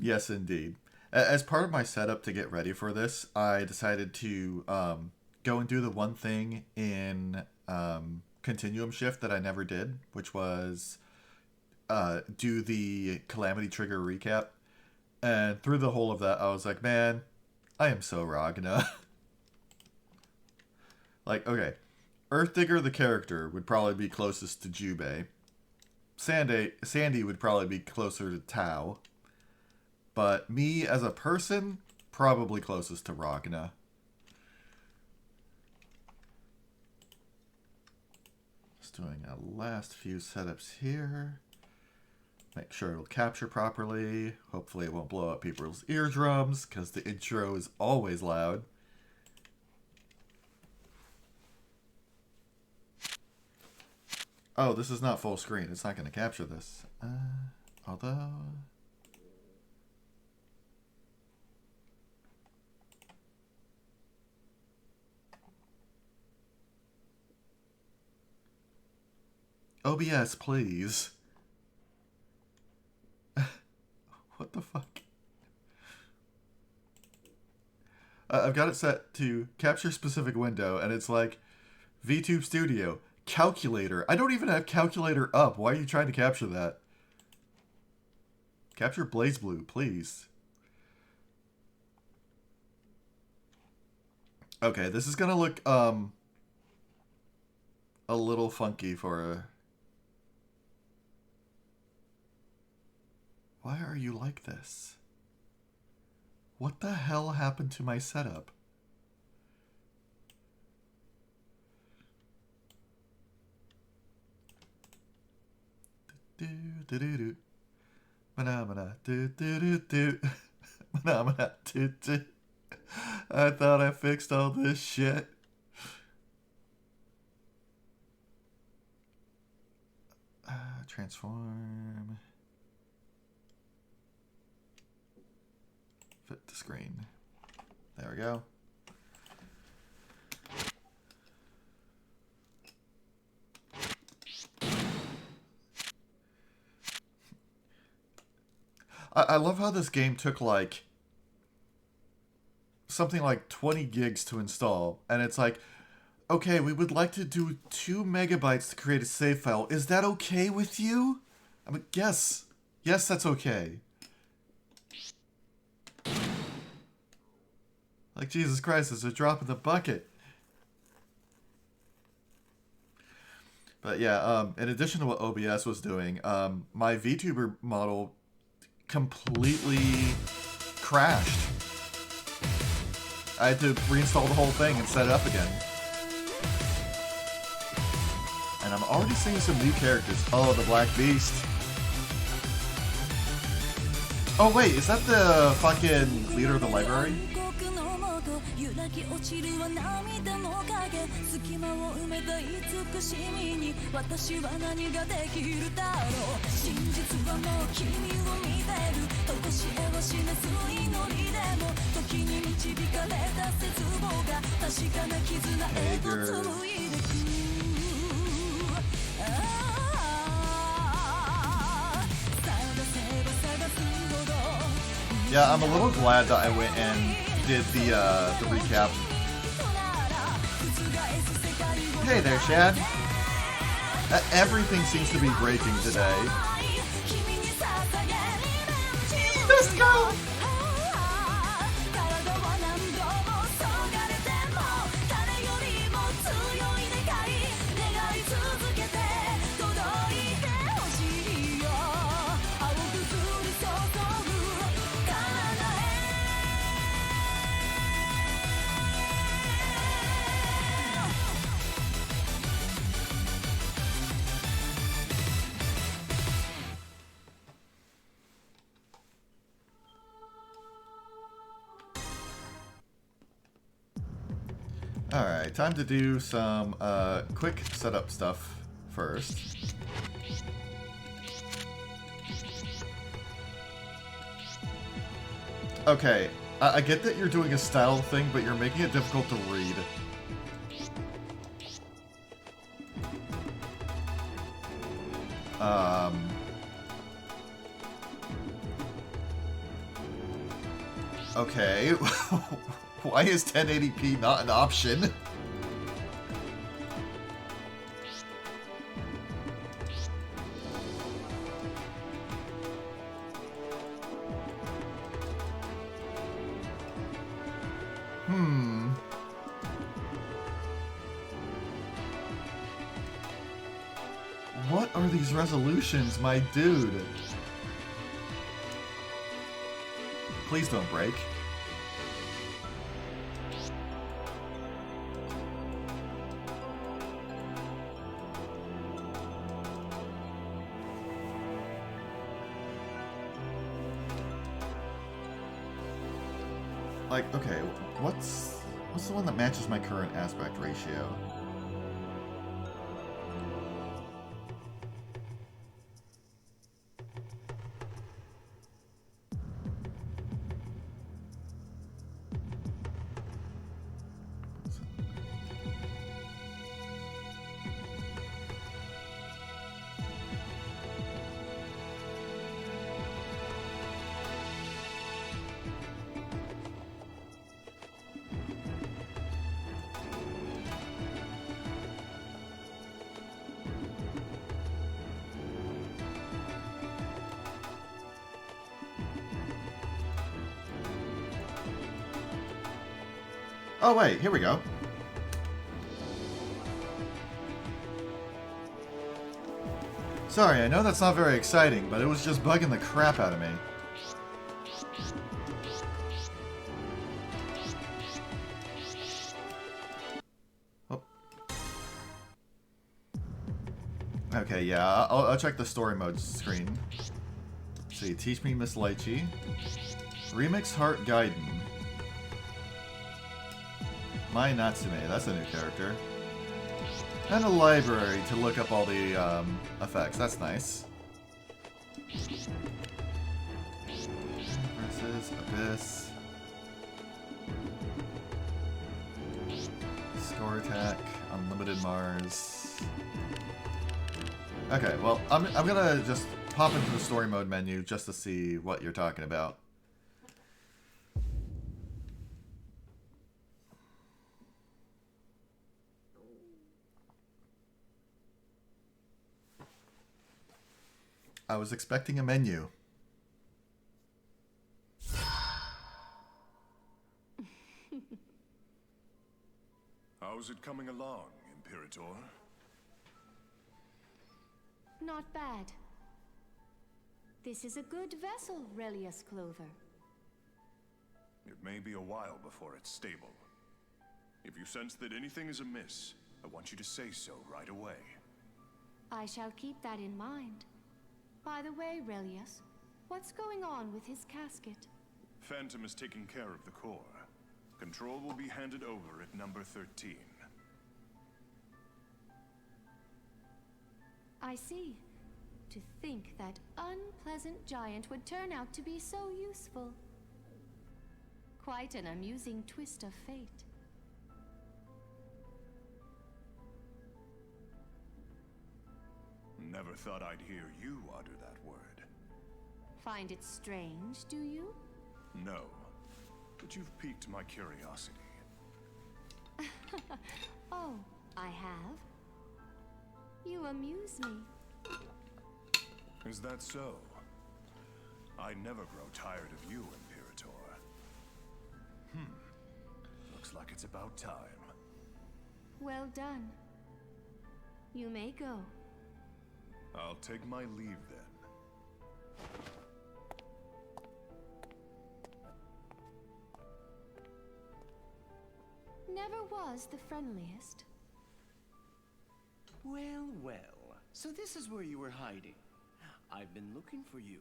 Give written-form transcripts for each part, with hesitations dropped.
Yes, indeed. As part of my setup to get ready for this, I decided to go and do the one thing in Continuum Shift that I never did, which was do the Calamity Trigger recap. And through the whole of that, I was like, man, I am so Ragna. Like, okay, Earthdigger the character would probably be closest to Jubei. Sandy would probably be closer to Tao. But me as a person, probably closest to Ragna. Just doing a last few setups here. Make sure it'll capture properly. Hopefully it won't blow up people's eardrums, because the intro is always loud. Oh, this is not full screen. It's not going to capture this. Although... OBS, please. What the fuck? I've got it set to capture specific window, and it's like VTube Studio, calculator. I don't even have calculator up. Why are you trying to capture that? Capture BlazBlue, please. Okay, this is gonna look a little funky for a... Why are you like this? What the hell happened to my setup? Do do do do. Mana do do do do. Mana do do. I thought I fixed all this shit. Transform. Fit the screen. There we go. I love how this game took like something like 20 gigs to install, and it's like, okay, we would like to do 2 megabytes to create a save file. Is that okay with you? I mean, yes. Yes, that's okay. Like, Jesus Christ, it's a drop in the bucket. But yeah, in addition to what OBS was doing, my VTuber model completely crashed. I had to reinstall the whole thing and set it up again. And I'm already seeing some new characters. Oh, the Black Beast. Oh wait, is that the fucking leader of the library? Yeah, I'm a little glad that I went and did the recap. Hey there, Shad. Everything seems to be breaking today. Let's go! Alright, time to do some quick setup stuff first. Okay, I get that you're doing a style thing, but you're making it difficult to read. Okay. Why is 1080p not an option? What are these resolutions, my dude? Please don't break. Like, okay, what's the one that matches my current aspect ratio? Oh wait, here we go. Sorry, I know that's not very exciting, but it was just bugging the crap out of me. Oh. Okay, yeah, I'll check the story mode screen. Let's see, Teach Me Miss Lychee. Remix Heart Gaiden. Mai Natsume, that's a new character. And a library to look up all the effects, that's nice. Versus Abyss. Score Attack, Unlimited Mars. Okay, well, I'm gonna just pop into the story mode menu just to see what you're talking about. I was expecting a menu. How's it coming along, Imperator? Not bad. This is a good vessel, Relius Clover. It may be a while before it's stable. If you sense that anything is amiss, I want you to say so right away. I shall keep that in mind. By the way, Relius, what's going on with his casket? Phantom is taking care of the core. Control will be handed over at number 13. I see. To think that unpleasant giant would turn out to be so useful. Quite an amusing twist of fate. Never thought I'd hear you utter that word. Find it strange, do you? No, but you've piqued my curiosity. Oh, I have? You amuse me. Is that so? I never grow tired of you, Imperator. Looks like it's about time. Well done. You may go. I'll take my leave then. Never was the friendliest. Well, well. So this is where you were hiding. I've been looking for you.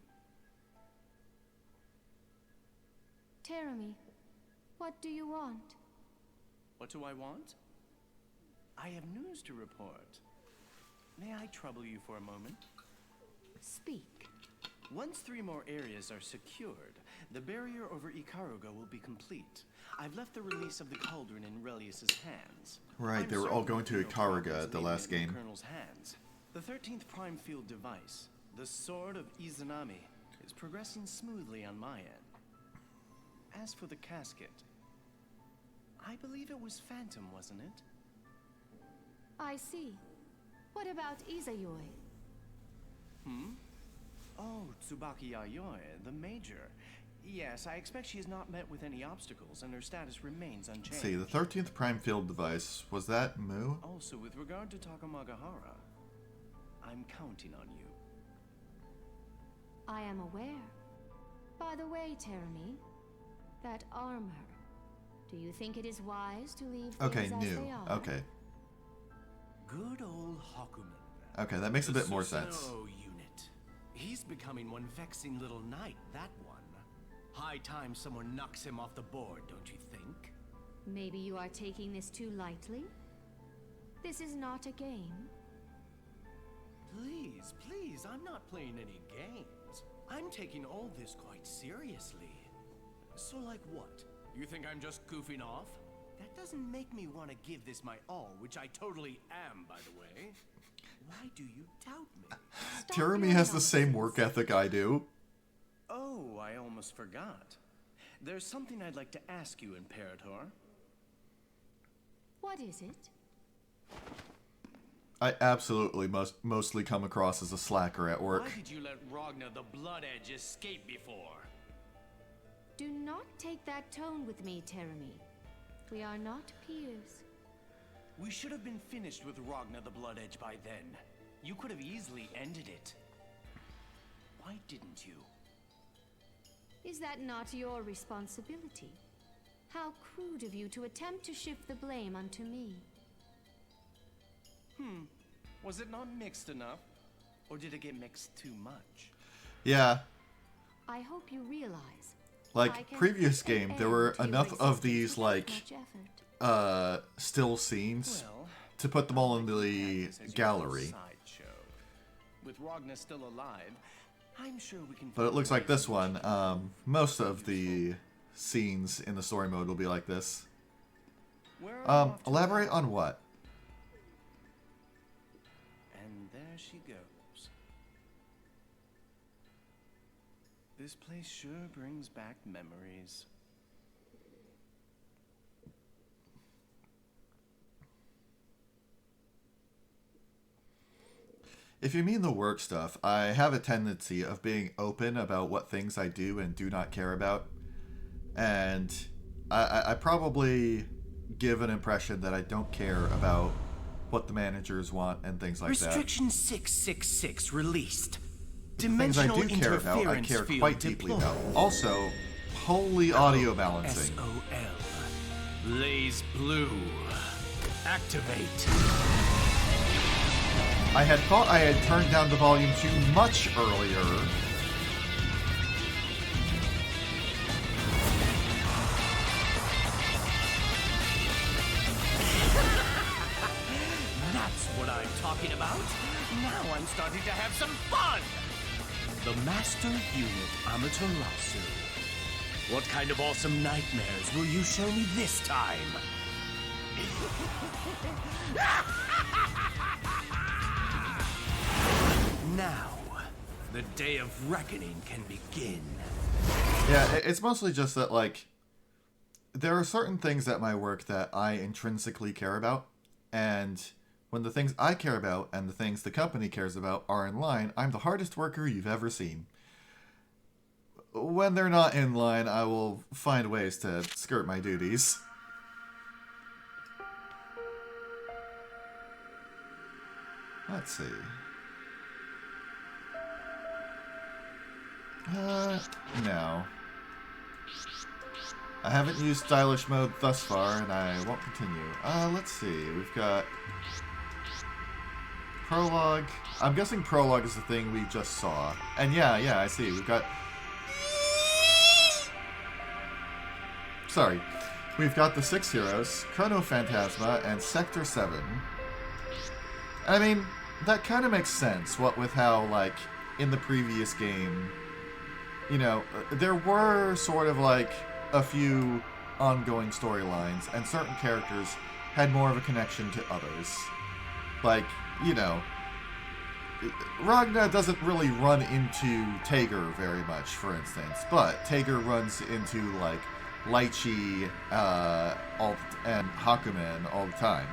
Teremi, what do you want? What do I want? I have news to report. May I trouble you for a moment? Speak. Once 3 more areas are secured, the barrier over Ikaruga will be complete. I've left the release of the cauldron in Relius's hands. Right, they were all going to Ikaruga at the last game. Colonel's hands. The 13th prime field device, the Sword of Izanami, is progressing smoothly on my end. As for the casket, I believe it was Phantom, wasn't it? I see. What about Izayoi? Oh, Tsubaki Yayoi, the Major. Yes, I expect she has not met with any obstacles, and her status remains unchanged. Let's see, the 13th Prime Field device, was that Mu? Also, with regard to Takamagahara, I'm counting on you. I am aware. By the way, Terumi, that armor. Do you think it is wise to leave things Okay, as new. they are? Okay. Good old Hakuman. Okay, that makes a The bit more sense. Susanoo unit. He's becoming one vexing little knight, that one. High time someone knocks him off the board, don't you think? Maybe you are taking this too lightly? This is not a game. Please, please, I'm not playing any games. I'm taking all this quite seriously. So like what? You think I'm just goofing off? That doesn't make me want to give this my all, which I totally am, by the way. Why do you doubt me? Stop Terumi your has the same nonsense. work ethic I do. Oh, I almost forgot. There's something I'd like to ask you, Imperator. What is it? I absolutely mostly come across as a slacker at work. Why did you let Ragnar the Blood Edge escape before? Do not take that tone with me, Terumi. We are not peers. We should have been finished with Ragnar the Blood Edge by then. You could have easily ended it. Why didn't you? Is that not your responsibility? How crude of you to attempt to shift the blame onto me. Was it not mixed enough? Or did it get mixed too much? Yeah, I hope you realize. I like can previous put an game, there end were to your enough of existence these without like much effort. still scenes Well, to put them all in I'd like to the have this as your gallery. sideshow. With Ragnar still alive, I'm sure we can. But it find looks like ways this in which one, most of the scenes in the story mode will be like this. Where are you off to Elaborate now? on what? And there she goes. This place sure brings back memories. If you mean the work stuff, I have a tendency of being open about what things I do and do not care about. And I probably give an impression that I don't care about what the managers want and things like that. Restriction 666 released. Things I Dimensional do care about, I interference care field quite deeply deployed. about. Also, holy audio balancing. SOL. Blaze blue. Activate. I had thought I had turned down the volume too much earlier. That's what I'm talking about. Now I'm starting to have some fun. The Master Unit Amaterasu. What kind of awesome nightmares will you show me this time? Now, the day of reckoning can begin. Yeah, it's mostly just that, like, there are certain things at my work that I intrinsically care about, and when the things I care about and the things the company cares about are in line, I'm the hardest worker you've ever seen. When they're not in line, I will find ways to skirt my duties. Let's see. No. I haven't used stylish mode thus far, and I won't continue. Let's see. We've got prologue. I'm guessing prologue is the thing we just saw. And yeah, I see. We've got... Sorry. We've got the 6 heroes, Chronophantasma, and Sector 7. I mean, that kind of makes sense, what with how, like, in the previous game, you know, there were sort of, like, a few ongoing storylines, and certain characters had more of a connection to others. Like, you know, Ragnar doesn't really run into Tager very much, for instance, but Tager runs into, like, Lychee and Hakumen all the time.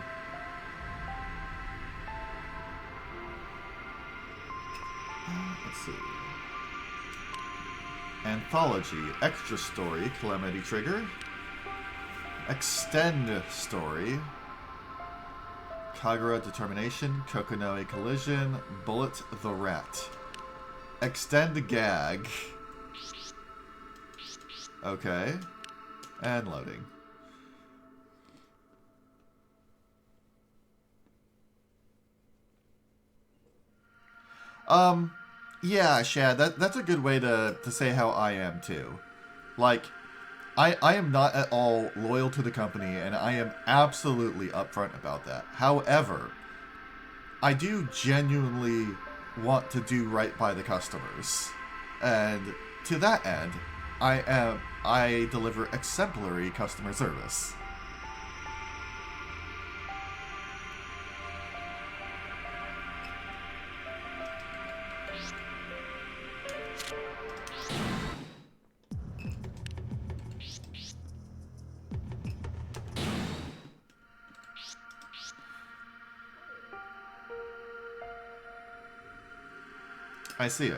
Let's see. Anthology, Extra Story, Calamity Trigger. Extend Story. Kagura Determination, Kokonoe Collision, Bullet the Rat. Extend Gag. Okay. And loading. Yeah, Shad, that's a good way to say how I am too. Like, I am not at all loyal to the company, and I am absolutely upfront about that. However, I do genuinely want to do right by the customers. And to that end, I deliver exemplary customer service. I see.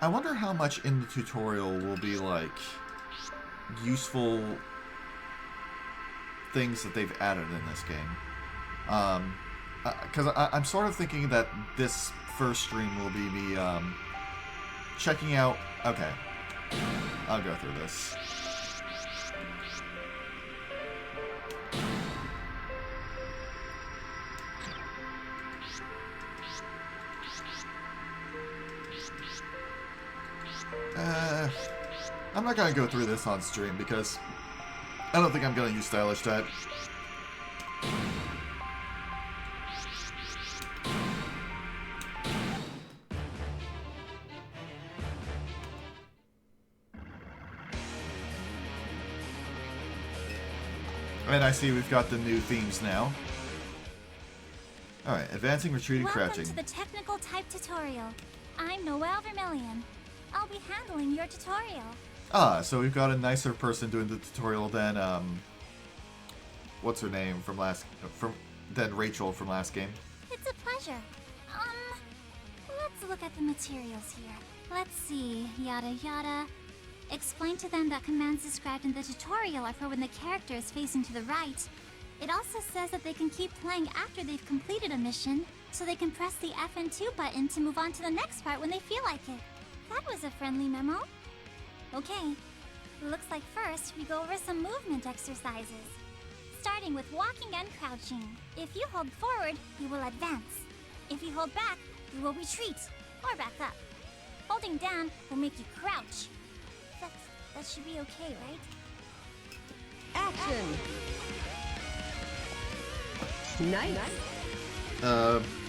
I wonder how much in the tutorial will be, like, useful things that they've added in this game. Because I'm sort of thinking that this first stream will be me, checking out... Okay. I'll go through this. I'm not gonna go through this on stream because I don't think I'm gonna use stylish type. And I see we've got the new themes now. Alright, advancing, retreating, crouching. Welcome to the technical type tutorial. I'm Noelle Vermillion. I'll be handling your tutorial. Ah, so we've got a nicer person doing the tutorial than, what's her name than Rachel from last game. It's a pleasure. Let's look at the materials here. Let's see, yada yada. Explain to them that commands described in the tutorial are for when the character is facing to the right. It also says that they can keep playing after they've completed a mission, so they can press the FN2 button to move on to the next part when they feel like it. That was a friendly memo. Okay, looks like first we go over some movement exercises. Starting with walking and crouching. If you hold forward, you will advance. If you hold back, you will retreat, or back up. Holding down will make you crouch. That should be okay, right? Action! Nice.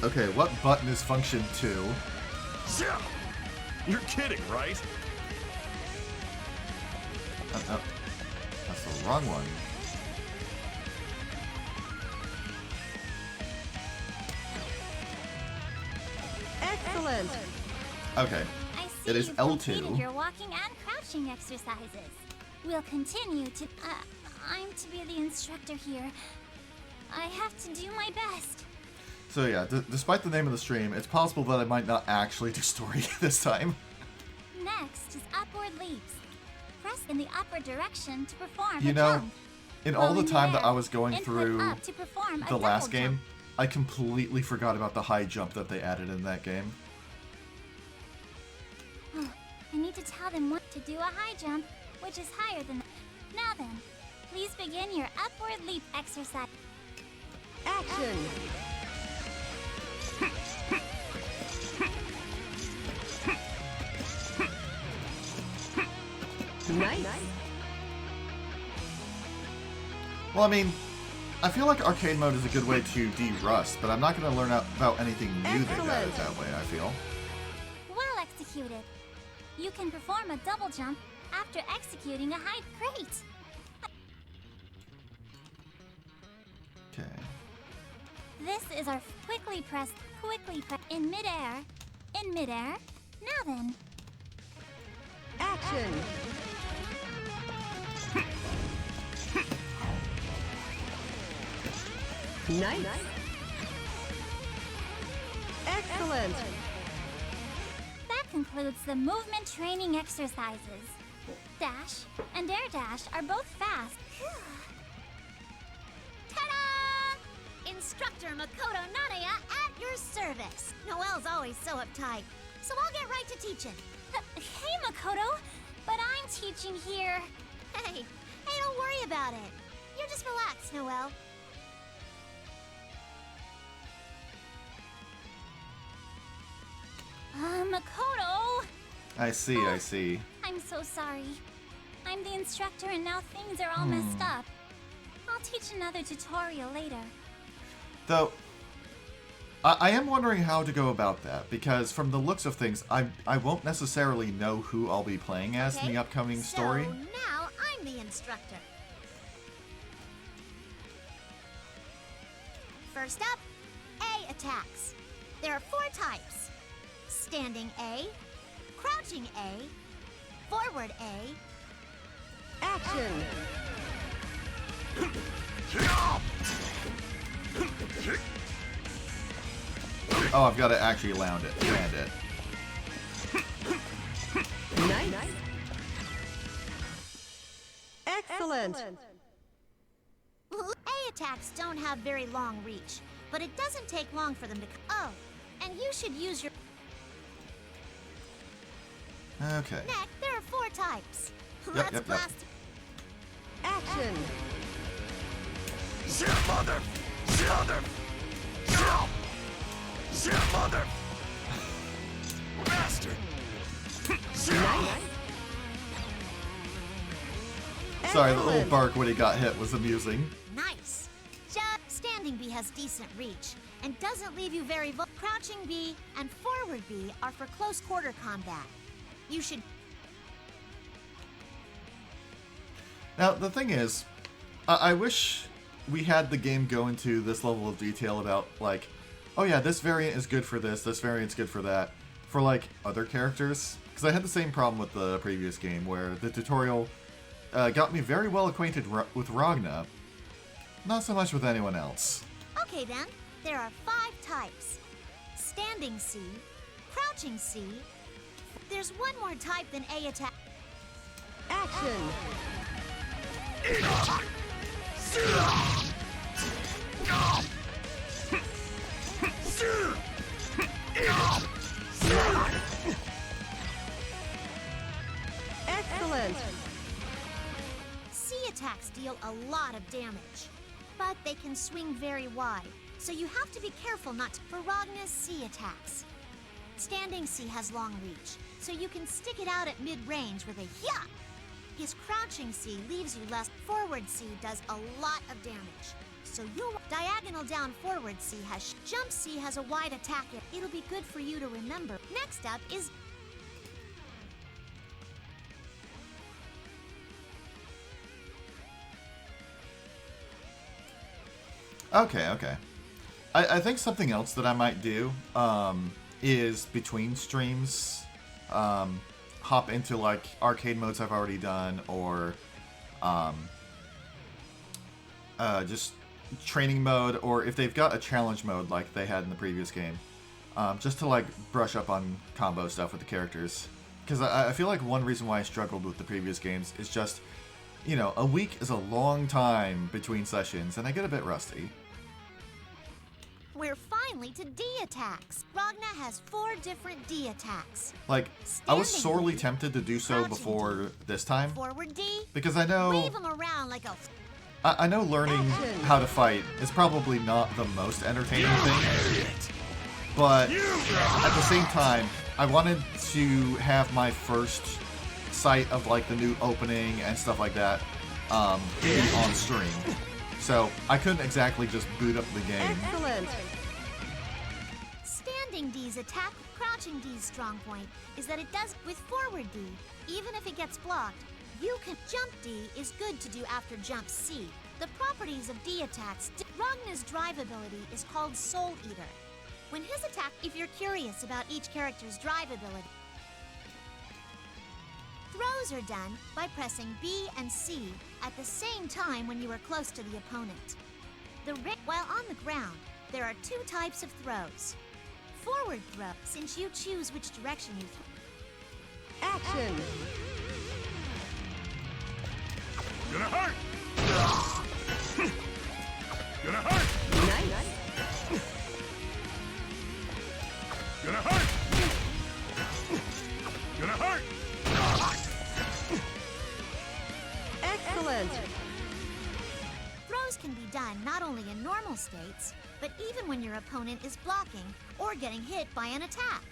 Okay, what button is function 2? You're kidding, right? That's the wrong one. Excellent. Okay. I see It is you've L2. completed your walking and crouching exercises. We'll continue to... I'm to be the instructor here. I have to do my best. So yeah, despite the name of the stream, it's possible that I might not actually do story this time. Next is upward leaps. Press in the upward direction to perform You a know, jump. in While all the in time that midair, I was going input through up to perform a the double last game, jump. I completely forgot about the high jump that they added in that game. I need to tell them what to do a high jump, which is higher than... Now then, please begin your upward leap exercise. Action! Nice. Well, I mean, I feel like arcade mode is a good way to de-rust, but I'm not going to learn about anything new they've added Excellent. that way, I feel. Well executed. You can perform a double jump after executing a high... Great! Okay. This is our quickly press in midair. In midair. Now then, Action! Nice! Excellent! That concludes the movement training exercises. Dash and air dash are both fast. Ta-da! Instructor Makoto Nanaya at your service. Noelle's always so uptight, so I'll get right to teaching. Hey, Makoto, but I'm teaching here. Hey, don't worry about it. You just relax, Noelle. Makoto! I see. I'm so sorry. I'm the instructor and now things are all messed up. I'll teach another tutorial later. Though, I am wondering how to go about that, because from the looks of things, I won't necessarily know who I'll be playing as in the upcoming story. So now I'm the instructor. First up, A attacks. There are 4 types. Standing A, crouching A, forward A, Action! Oh, I've got to actually land it. Nice! Excellent! A attacks don't have very long reach, but it doesn't take long for them to Oh, and you should use your Okay. neck. There are 4 types. Yep. Blast. Action! Mother! Bastard! Nice! Sorry, the little bark when he got hit was amusing. Nice. Standing B has decent reach and doesn't leave you very Crouching B and forward B are for close quarter combat. You should. Now, the thing is, I wish we had the game go into this level of detail about, like, oh yeah, this variant is good for this variant's good for that, for, like, other characters. Because I had the same problem with the previous game, where the tutorial got me very well acquainted with Ragna, not so much with anyone else. Okay then, there are 5 types. Standing C, crouching C. There's one more type than A attack. Action! Excellent! C attacks deal a lot of damage, but they can swing very wide, so you have to be careful not to. For Ragna's C attacks. Standing C has long reach, so you can stick it out at mid-range with a hya. His crouching C leaves you less. Forward C does a lot of damage, so you'll diagonal down forward C has jump C has a wide attack. It'll be good for you to remember. Next up is Okay. I think something else that I might do is between streams hop into like arcade modes I've already done, or just training mode, or if they've got a challenge mode like they had in the previous game, just to like brush up on combo stuff with the characters. Because I feel like one reason why I struggled with the previous games is just, you know, a week is a long time between sessions, and I get a bit rusty. We're finally to D attacks. Ragna has 4 different D attacks. Like, I was Standing sorely D, tempted to do so crouching before D, this time, Forward D, because I know wave them around like a... I know learning Action. how to fight is probably not the most entertaining thing, but at the same time, I wanted to have my first sight of like the new opening and stuff like that be on stream. So I couldn't exactly just boot up the game. Excellent! Standing D's attack, crouching D's strong point is that it does with forward D. Even if it gets blocked, you can... Jump D is good to do after jump C. The properties of D attacks... Ragna's drive ability is called Soul Eater. When his attack... If you're curious about each character's drive ability... Throws are done by pressing B and C at the same time when you are close to the opponent. While on the ground, there are two types of throws. Forward throw, since you choose which direction you throw. Action! Gonna hurt! Gonna hurt! Nice! Gonna hurt! Gonna hurt! Excellent! Throws can be done not only in normal states, but even when your opponent is blocking or getting hit by an attack.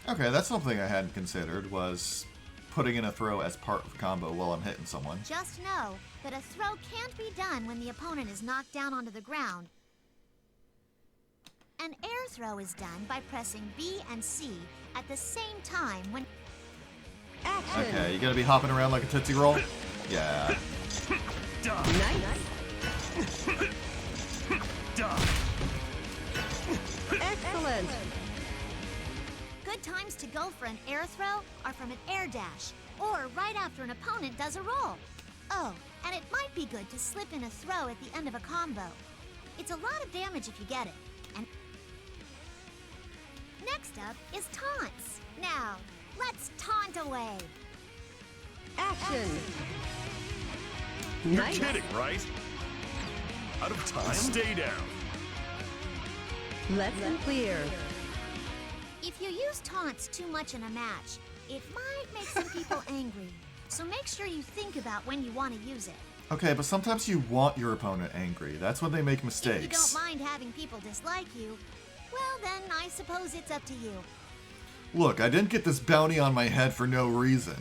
Okay, that's something I hadn't considered, was putting in a throw as part of a combo while I'm hitting someone. Just know that a throw can't be done when the opponent is knocked down onto the ground. An air throw is done by pressing B and C at the same time when... Action! Okay, you gotta be hopping around like a Tootsie Roll? Yeah. Nice! Excellent! Good times to go for an air throw are from an air dash, or right after an opponent does a roll. Oh, and it might be good to slip in a throw at the end of a combo. It's a lot of damage if you get it. And next up is taunts. Now, let's taunt away. Action! You're Nice! kidding, right? Out of time? Stay down. Lesson clear. If you use taunts too much in a match, it might make some people angry. So make sure you think about when you want to use it. Okay, but sometimes you want your opponent angry. That's when they make If you mistakes. don't mind having people dislike you, well then I suppose it's up to you. Look, I didn't get this bounty on my head for no reason.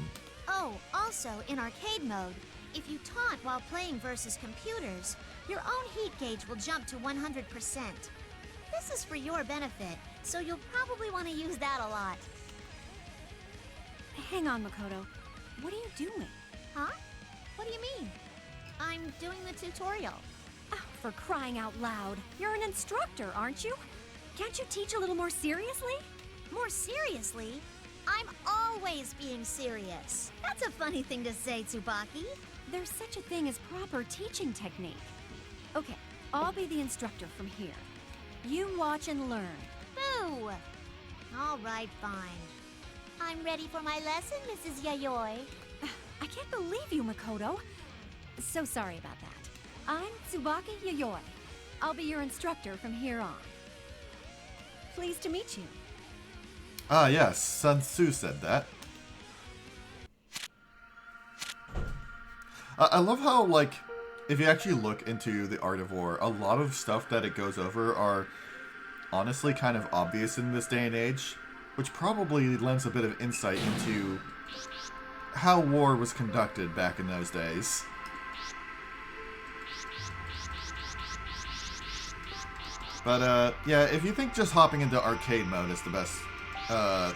Oh, also, in arcade mode, if you taunt while playing versus computers, your own heat gauge will jump to 100%. This is for your benefit, so you'll probably want to use that a lot. Hang on, Makoto. What are you doing? Huh? What do you mean? I'm doing the tutorial. Oh, for crying out loud. You're an instructor, aren't you? Can't you teach a little more seriously? More seriously, I'm always being serious. That's a funny thing to say, Tsubaki. There's such a thing as proper teaching technique. Okay, I'll be the instructor from here. You watch and learn. Boo! All right, fine. I'm ready for my lesson, Mrs. Yayoi. I can't believe you, Makoto. So sorry about that. I'm Tsubaki Yayoi. I'll be your instructor from here on. Pleased to meet you. Ah, yes, Sun Tzu said that. I love how, like, if you actually look into the Art of War, a lot of stuff that it goes over are honestly kind of obvious in this day and age, which probably lends a bit of insight into how war was conducted back in those days. But, yeah, if you think just hopping into arcade mode is the best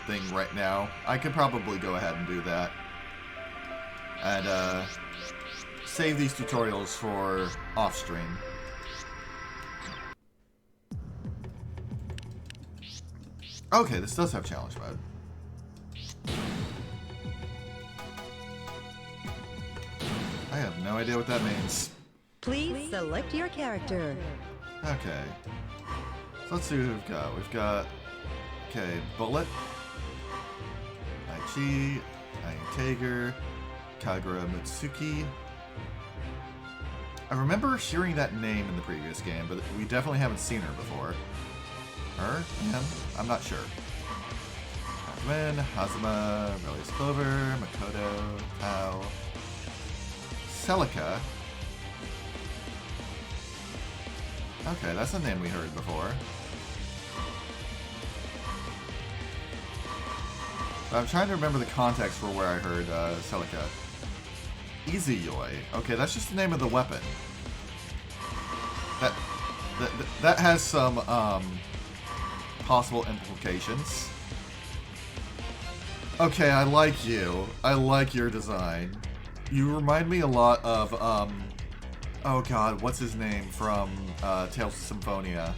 thing right now, I could probably go ahead and do that. And, save these tutorials for off-stream. Okay, this does have challenge mode. I have no idea what that means. Please select your character. Okay. So let's see who we've got. We've got... Okay, Bullet. Aichi. Tager. Kagura Mitsuki. I remember hearing that name in the previous game, but we definitely haven't seen her before. Her? Him? I'm not sure. Win, Hazuma, Relius Clover, Makoto, Tao, Celica. Okay, that's a name we heard before. But I'm trying to remember the context for where I heard Celica. Easy Yoi. Okay, that's just the name of the weapon. That has some possible implications. Okay, I like you. I like your design. You remind me a lot of oh god, what's his name from Tales of Symphonia?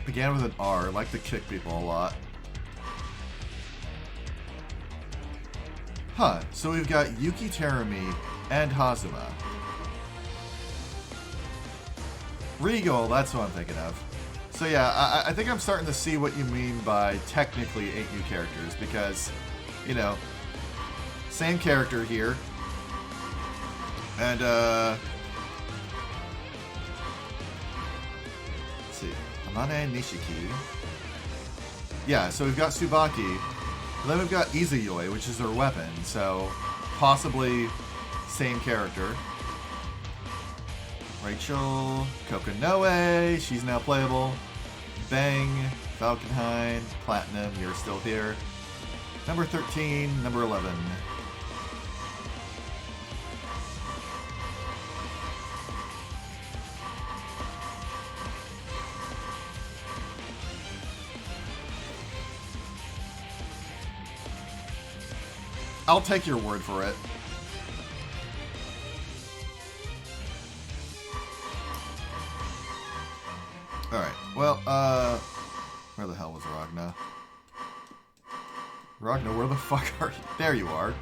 Began with an R. I like to kick people a lot. Huh, so we've got Yuki Terumi and Hazuma. Regal, that's what I'm thinking of. So yeah, I think I'm starting to see what you mean by technically 8 new characters, because, you know, same character here. And, let's see, Amane Nishiki. Yeah, so we've got Tsubaki, and then we've got Izuyoi, which is her weapon, so possibly same character. Rachel, Kokonoe, she's now playable. Bang, Falconhine, Platinum, you're still here. Number 13, number 11. I'll take your word for it. Alright, well, where the hell was Ragna? Ragna, where the fuck are you? There you are.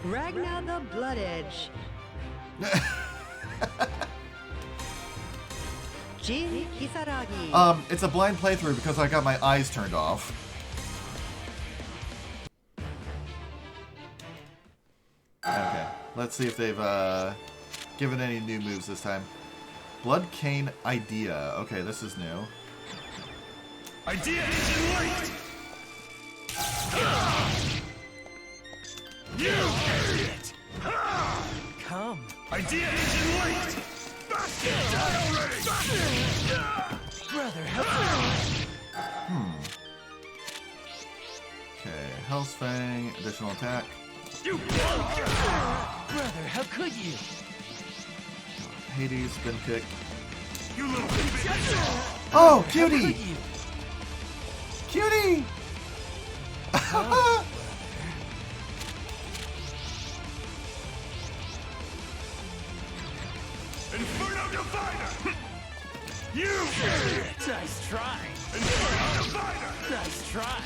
Ragna the Blood Edge. Jin Kisaragi. It's a blind playthrough because I got my eyes turned off. Okay, let's see if they've given any new moves this time. Blood Cane Idea. Okay, this is new. Idea engine light! You idiot! Come. Idea engine light! Die already! Brother, help Okay, Hell's Fang, additional attack. You Brother, how could you? Hades, spin kick. You little bitch! Oh, How cutie! could you? Cutie! Inferno Divider! You idiot! Nice try. Inferno Divider! Nice try.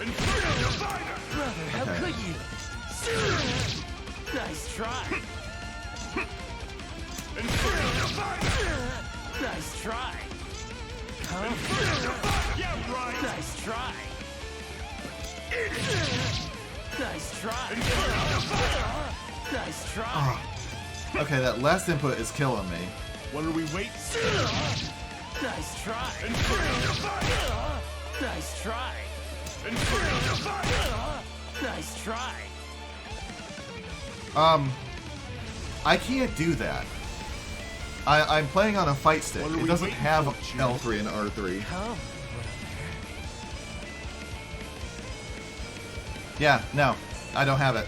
Inferno Divider! Brother, how Okay. could you? Nice try. Inferno Divider! Nice try. Inferno Divider! Yeah, right! Nice try. Nice try. Inferno Divider! Nice try. Okay, that last input is killing me. What are we waiting? Nice try. Inferno Divider! Nice try. Inferno Divider! Nice try. I can't do that. I'm playing on a fight stick. What are It we doesn't waiting have for, Jim? L3 and R3. Come. Yeah, no, I don't have it.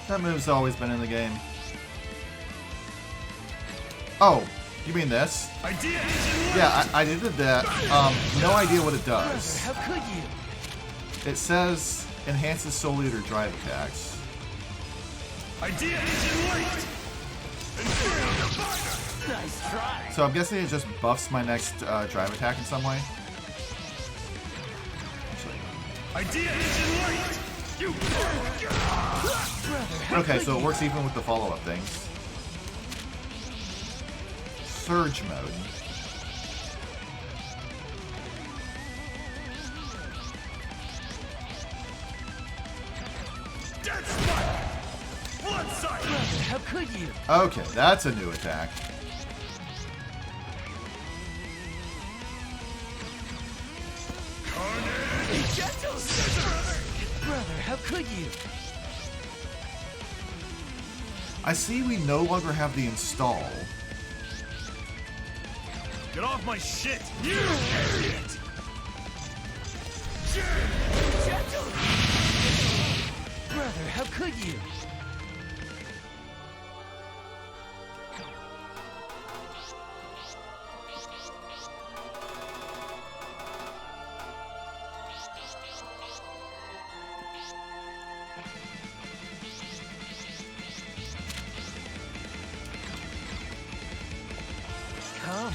That move's always been in the game. Oh, you mean this? Idea engine light! Yeah, I did that. No idea what it Brother, does. how could you? It says enhances soul leader drive attacks. Idea engine light! Inferno Divider! Nice try. So I'm guessing it just buffs my next drive attack in some way. Idea engine light! You Brother, how Okay, could so it you? works even with the follow-up things. Surge mode. Dead Spike! Blood Sight! Brother, how could you? Okay, that's a new attack. Gentle scissors! Brother, how could you? I see we no longer have the install. Get off my shit! You idiot! how could you?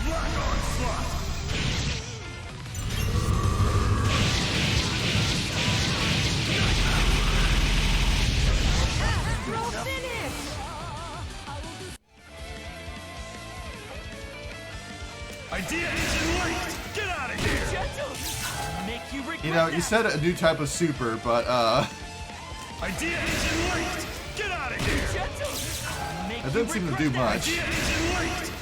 Black onslaught! Idea engine linked! Get out of here! Make you regret You know, you said a new type of super, but Idea engine linked! Get out of here! it didn't seem to do much. Idea engine linked!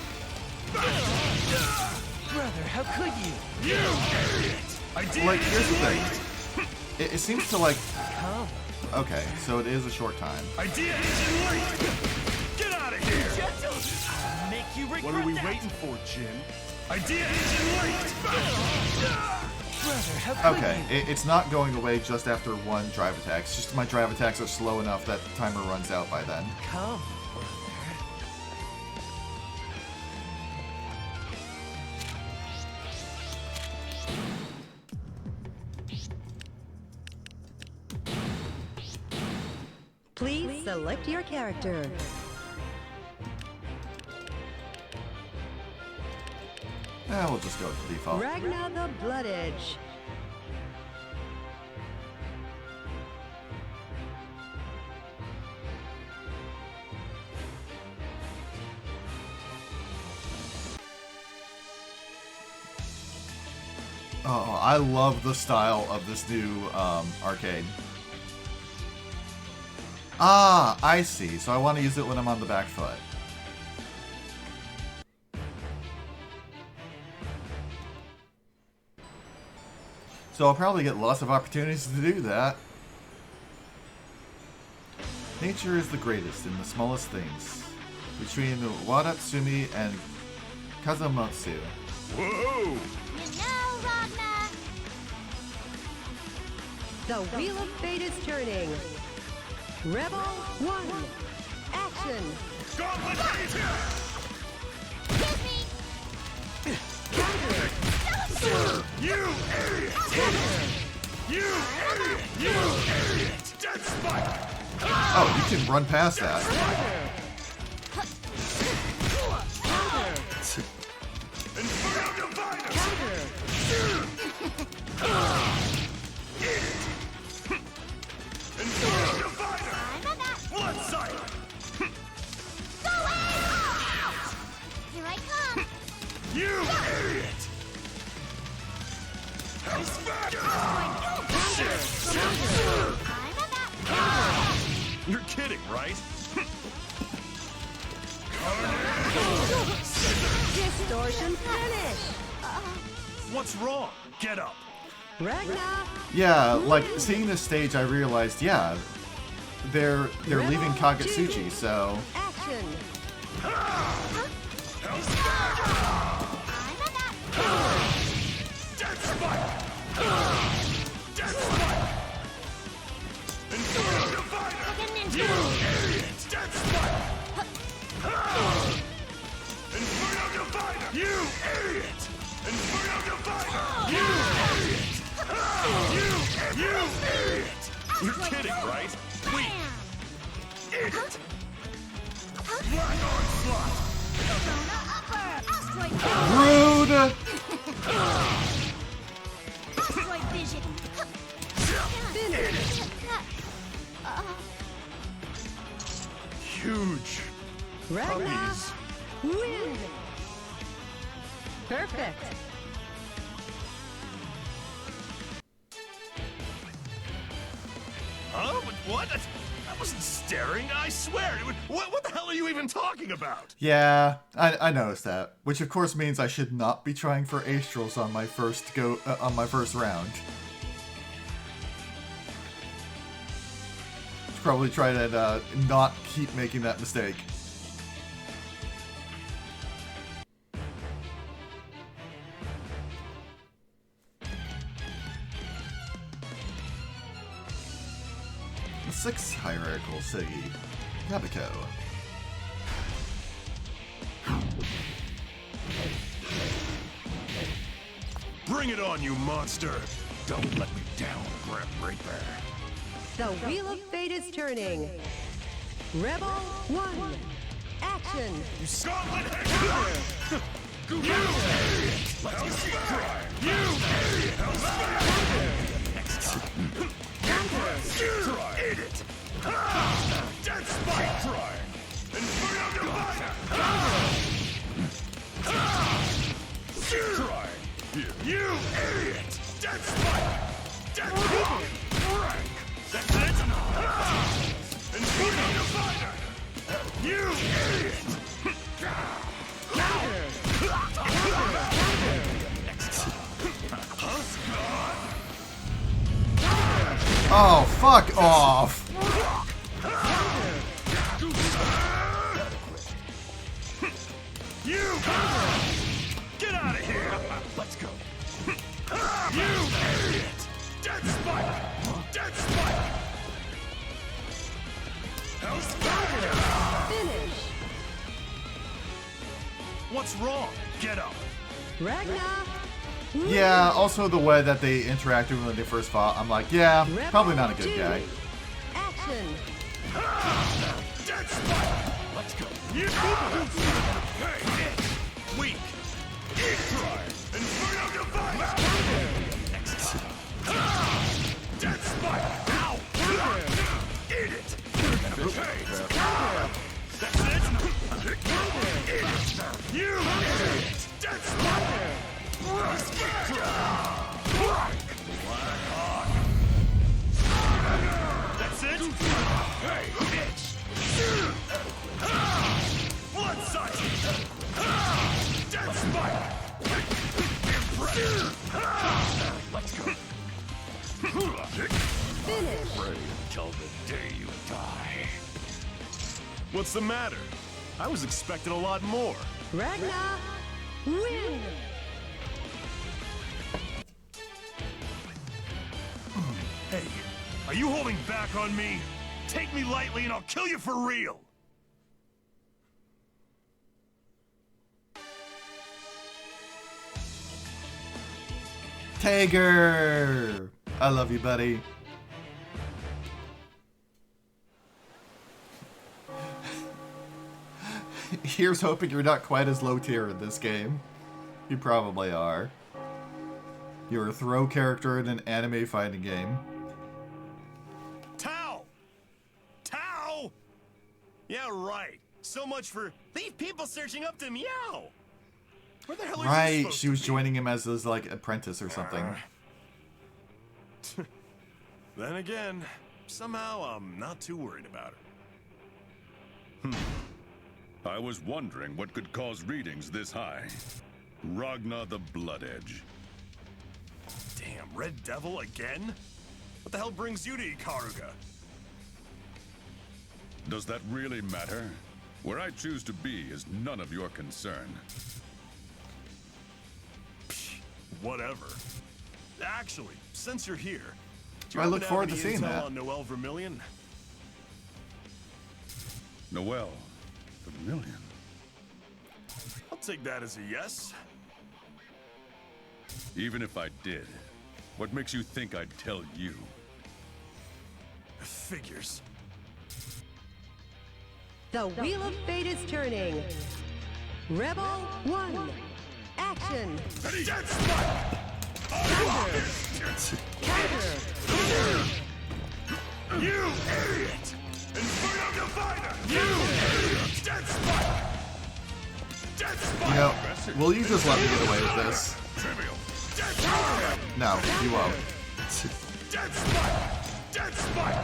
Brother, how could you? You idiot! Idea Like, here's the engine thing. linked! It seems to like. Come. Okay, so it is a short time. Idea engine linked! Get out of here! Make you regret What are we that. waiting for, Jin? Idea engine linked! Brother, how could Okay, you? it's not going away just after one drive attack. It's just my drive attacks are slow enough that the timer runs out by then. Come, brother. Please select your character. We'll just go with the default. Ragnar the Blood Edge. Oh, I love the style of this new arcade. Ah, I see. So I want to use it when I'm on the back foot. So I'll probably get lots of opportunities to do that. Nature is the greatest in the smallest things. Between Wadatsumi and Kazamotsu. Whoa! You know, Ragnar. The Wheel of Fate is turning. Rebel 1. Action. Gauntlet Ranger! Give me. You idiot! You idiot! You idiot! Dead Spike! Oh, you can run past that. Inferno Divider! Inferno Divider! I'm a bat. Blood Sight! Go away! Here I come. You idiot! Hell's back! I'm a bat. You're kidding, right? Distortion finish. What's wrong? Get up! Ragnar. Yeah, like seeing this stage, I realized, yeah, they're leaving Kagetsuchi, so Action. Hell's back! I'm a bat. Dead Spike! Dead Spike! Inferno Divider! Like a ninja. You idiot! Dead Spike! Inferno Divider! You idiot! Inferno Divider! You idiot! You idiot! You're kidding, right? Wait! Idiot! Black Onslaught! Corona upper. Asteroid. rude. Asteroid vision. Idiot! Huge! Ragnar. Puppies! Wind. Perfect. Huh? What? I wasn't staring, I swear. What the hell are you even talking about? Yeah, I noticed that, which of course means I should not be trying for astrals on my first on my first round. Should probably try to not keep making that mistake. 6th hierarchical Siggy, Yabiko. Bring it on, you monster! Don't let me down, Grim Reaper. The Wheel of Fate is turning. Rebel 1. Action. You Scotland Head! You idiot! Let's see cry! You idiot! Eat it! Dead Spike! Cry! Inferno Divider! Cry! You idiot! Dead Spike! Dead Spike! Frank! That's it! Inferno Divider! You idiot! Oh, fuck off! You! Get out of here! Let's go. You idiot! Dead Spike! Dead Spike! Hell's Finish. What's wrong? Get up. Ragnar. Yeah, also the way that they interacted when they first fought, I'm like, yeah, probably not a good guy. Action. Dead Spike! Let's go. You! Hey, weak. Eat try. Inferno Divider! Dead Spike! Ow! Eat it! Hey! That's it! Eat it! You idiot! Dead Spike! That's it? Hey, bitch! Blood sight! Dead Spike! Let's go. Finish. Pray until the day you die. What's the matter? I was expecting a lot more. Ragnar. Win. Hey, are you holding back on me? Take me lightly and I'll kill you for real! Tager! I love you, buddy. Here's hoping you're not quite as low tier in this game. You probably are. You're a throw character in an anime fighting game. Tao! Tao! Yeah, right. So much for leave people searching up to Meow. Where the hell are you Right, supposed she to was be? joining him as his, like, apprentice or something. Then again, somehow I'm not too worried about her. I was wondering what could cause readings this high. Ragnar the Blood Edge. Damn, Red Devil again? What the hell brings you to Ikaruga? Does that really matter? Where I choose to be is none of your concern. Psh, whatever. Actually, since you're here, do you I happen look have forward any to seeing intel that. on Noelle Vermillion? Noelle Vermillion. I'll take that as a yes. Even if I did, what makes you think I'd tell you? Figures. The Wheel of Fate is turning. Rebel 1. Action. Dead Spike! Counter. You idiot! Inferno Divider! You idiot! Dead Spike! Dead Spike! You know, will you just let me get away with this? Trivial! Dead Spike! No, you won't. Dead Spike! Dead Spike!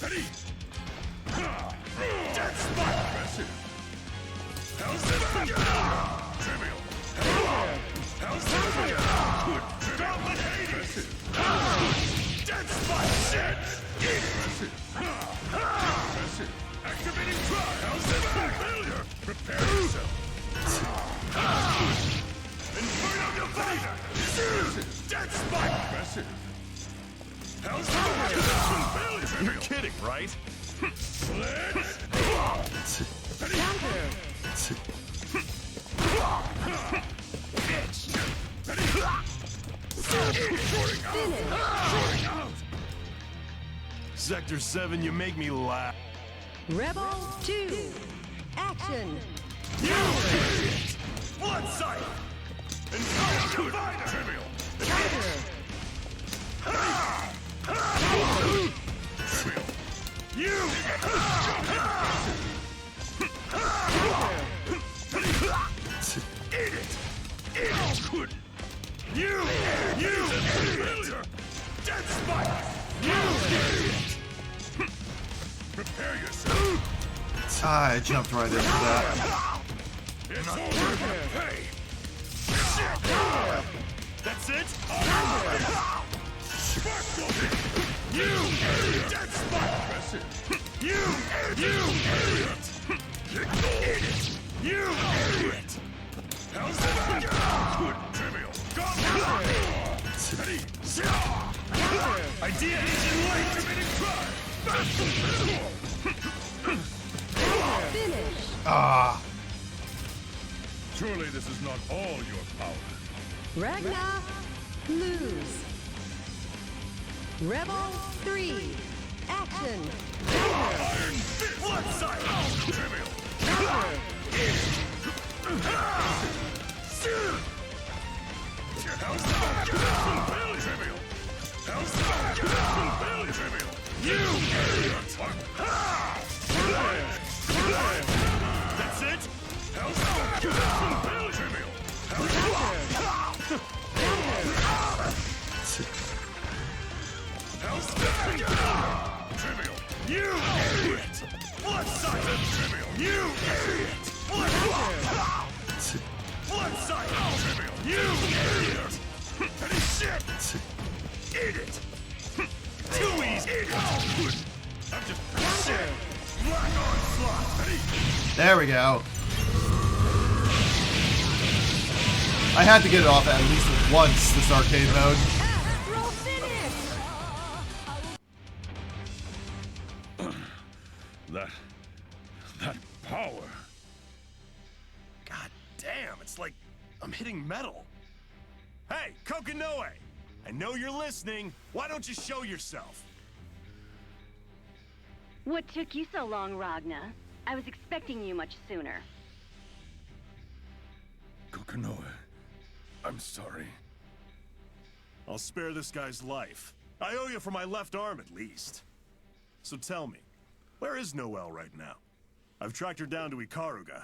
Ready? Dead Spike! How's this? Trivial! How's this? Goblet Hades! Dead Spike! Shit! Activating try! How's this? Failure! Prepare yourself! Inferno Divider! Dead Spike! You're kidding, right? Sector 7, you make me laugh. Rebel 2. Action. Blood sight! And trivial! You! Eat it! Good! You! Failure! Dead spike! You! Prepare yourself! I jumped right into that. It's over! Hey! That's it? You! Dead spike! You! Idiot! Eat it! You! Idiot! How's that? Good, trivial. Idea engine light committing crime! Finish. Ah. Surely this is not all your power. Ragnar, lose. Rebel 3. Action. Iron fist! Blood sight! Trivial! How's that? Trivial! How's that? Trivial! You idiot! That's it? How's that? Trivial! How's that? Trivial! You idiot! Blood sight! Trivial! You idiot! Blood sight! Trivial! You idiot! Any shit! Eat it! Too easy! Eat it! I'm just shit! Black onslaught! There we go. I had to get it off at least once, this arcade mode. Astral finish. That power. God damn, it's like I'm hitting metal. Hey, Kokinoe! I know you're listening. Why don't you show yourself? What took you so long, Ragna? I was expecting you much sooner. Kokinoe, I'm sorry. I'll spare this guy's life. I owe you for my left arm at least. So tell me, where is Noelle right now? I've tracked her down to Ikaruga.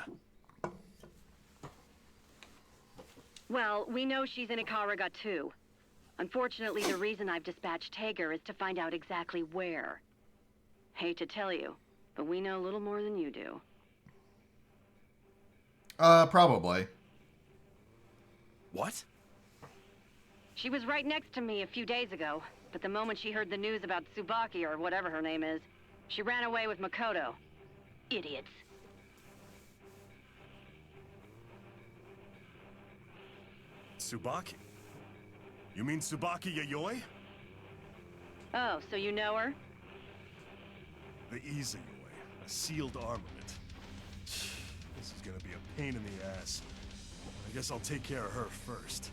Well, we know she's in Ikaruga too. Unfortunately, the reason I've dispatched Hager is to find out exactly where. Hate to tell you, but we know a little more than you do. Probably. What? She was right next to me a few days ago, but the moment she heard the news about Tsubaki or whatever her name is, she ran away with Makoto. Idiots. Tsubaki? You mean Tsubaki Yayoi? Oh, so you know her? The easy way, a sealed armament. This is gonna be a pain in the ass. I guess I'll take care of her first.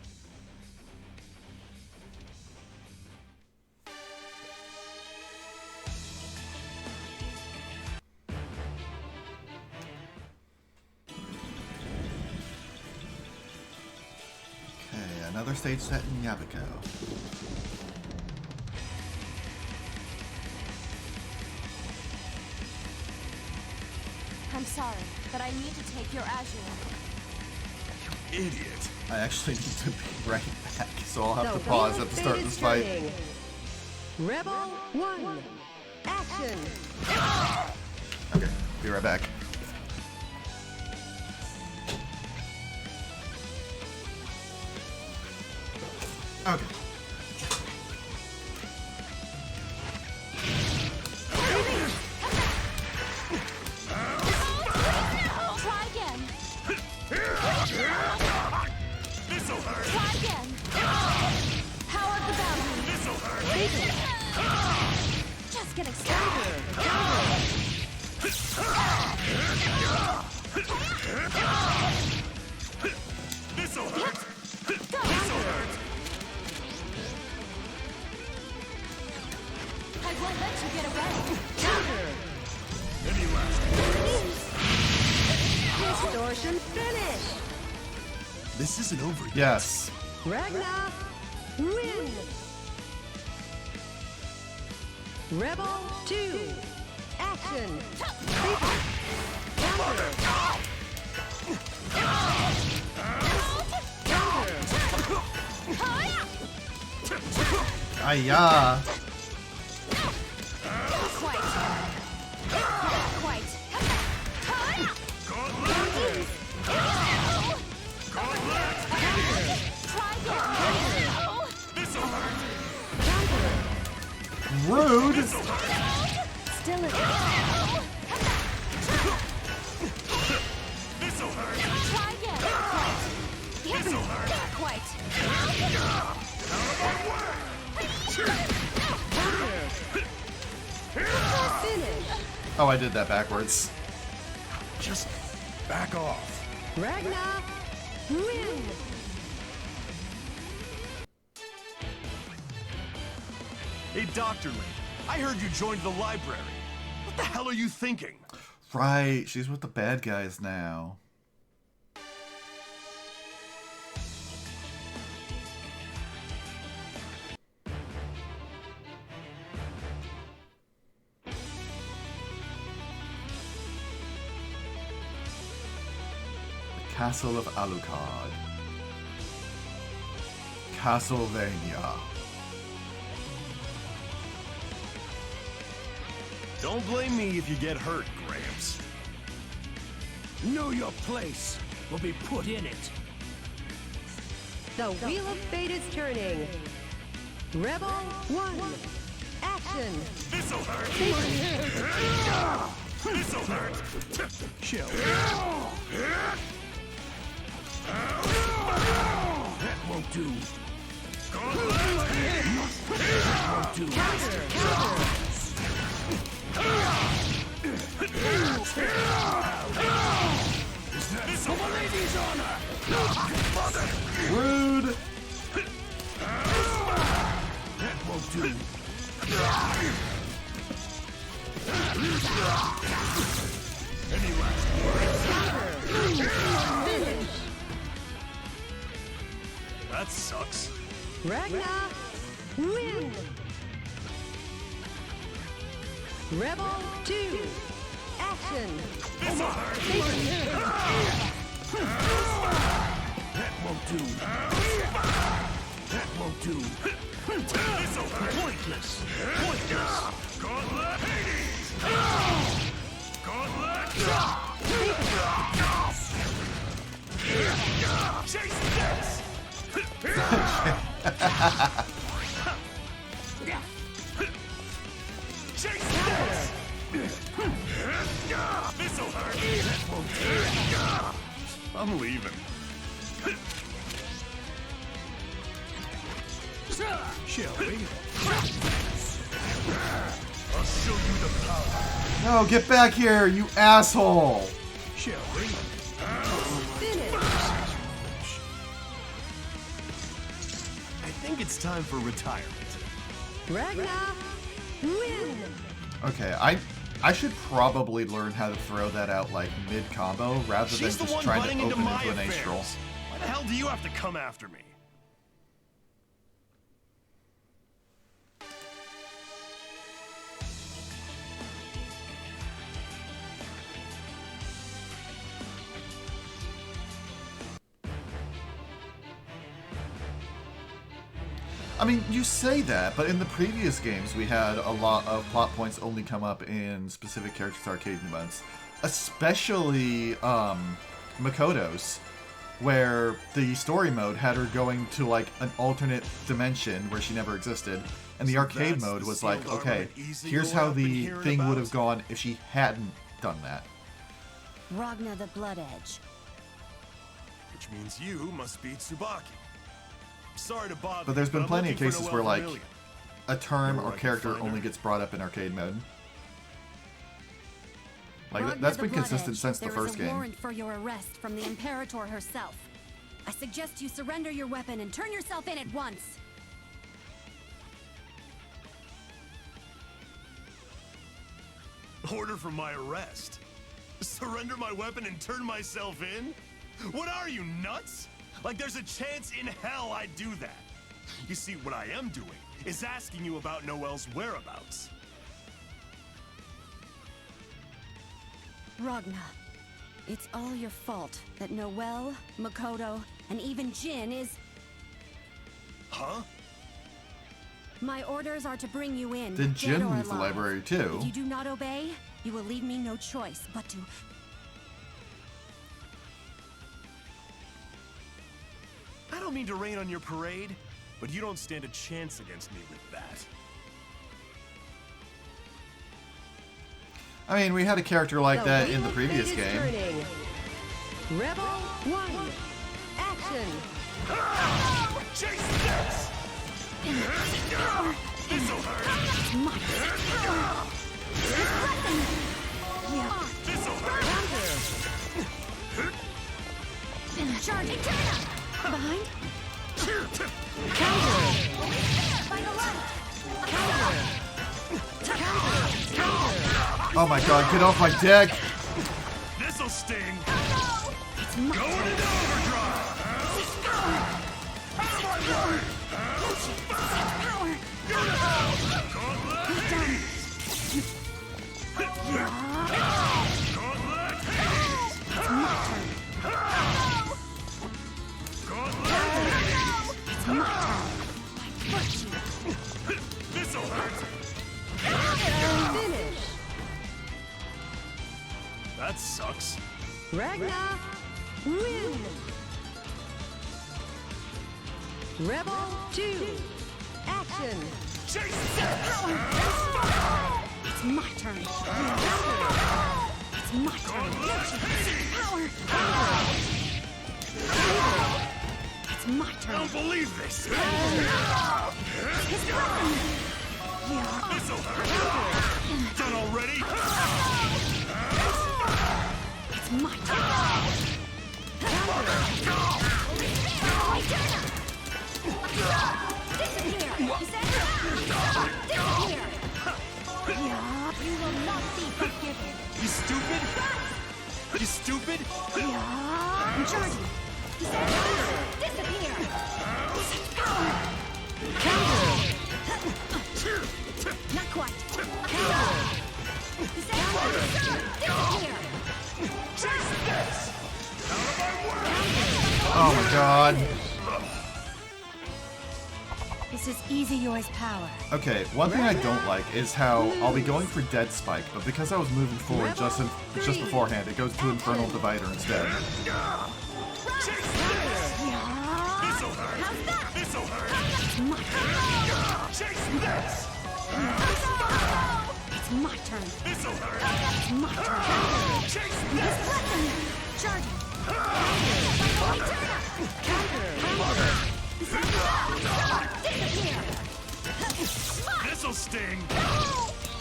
Okay, another stage set in Yabiko. I'm sorry, but I need to take your Azure. Idiot. I actually need to be right back, so I'll have The to pause wheel at the start of is this fight. turning. Rebel 1. Action. Okay, be right back. Okay. Try again. This'll hurt. Try again. Power of the boundary. This'll hurt. And finish! This isn't over yet. Yes. Ragnar, win! Rebel 2, action! Counter! Aya. Rude. Still it. This'll hurt. Try again. This'll hurt. Quite. Oh, I did that backwards. Just back off. Ragnar, win! Hey, Dr. Lane, I heard you joined the library. What the hell are you thinking? Right, she's with the bad guys now. The Castle of Alucard. Castlevania. Don't blame me if you get hurt, Gramps. Know your place will be put in it. The Wheel of Fate is turning. Rebel 1, action! This'll hurt. This'll hurt. Chill. That won't do. That Won't do. For the lady's honor! Rude. That won't do. Any last words? That sucks. Ragnar, win! Rebel 2, action! This'll hurt. That won't do. That won't do. This'll hurt. Pointless. Pointless. Gauntlet Hades! Gauntlet! Chase this! Chase this! This'll hurt. I'm leaving. Shall we? I'll show you the power. No, get back here, you asshole! Shall we? I think it's time for retirement. Ragnar, win! Okay, I should probably learn how to throw that out like mid-combo rather than She's the just one trying butting to into open my into an astral. affairs. Why the hell do you have to come after me? I mean, you say that, but in the previous games we had a lot of plot points only come up in specific characters' arcade events. Especially Makoto's, where the story mode had her going to like an alternate dimension where she never existed, and the So arcade that's mode the was like, steel okay, armor easy here's you'll how have been the hearing thing would about? have gone if she hadn't done that. Ragnar the Blood Edge. Which means you must be Tsubaki. Sorry to bother. But there's been I'm plenty of looking for cases Noelle where like Vermillion. a term Or or I can character find only her. gets brought up in arcade mode. Like Ragnar that's the been Blood consistent Edge, since the there first is a game. warrant for your arrest from the Imperator herself. I suggest you surrender your weapon and turn yourself in at once. Order for my arrest. Surrender my weapon and turn myself in? What are you, nuts? Like there's a chance in hell I'd do that. You see, what I am doing is asking you about Noelle's whereabouts. Ragna, it's all your fault that Noelle, Makoto, and even Jin is... Huh? My orders are to bring you in, Did dead Jin or leave the alive. library too? If you do not obey, you will leave me no choice but to... I don't mean to rain on your parade, but you don't stand a chance against me with that. I mean, we had a character like that in the wheel of previous fate is game. turning. Rebel 1. Action. Chase this! This'll hurt! This'll hurt! Charging China! Behind? Counter. By the light! Oh my god, get off my deck! This'll sting! It's my Going into overdrive! Out of my way! power! It's my turn. By virtue. This'll hurt! Finish. That sucks. Ragna win. Rebel 2. Action. Chase this! It's my turn. It's my turn. Power. It's my I turn. don't believe this! His weapon. Yeah. This'll hurt! Done already? It's my turn. Disappear. Disappear. Yeah. You will not be forgiven. You stupid? You stupid? Yeah. I'm charging. Disappear. Power. Not quite. Disappear. Chase this! Out of my way! Oh my god. This is Easy Yours power. Okay, one thing I don't like is how I'll be going for Dead Spike, but because I was moving forward just beforehand, it goes to Infernal Divider instead. Chase this! This'll hurt! This'll hurt! Chase this! It's my turn. This'll hurt! It's my turn. Chase this! Charging. Disappear. This'll sting!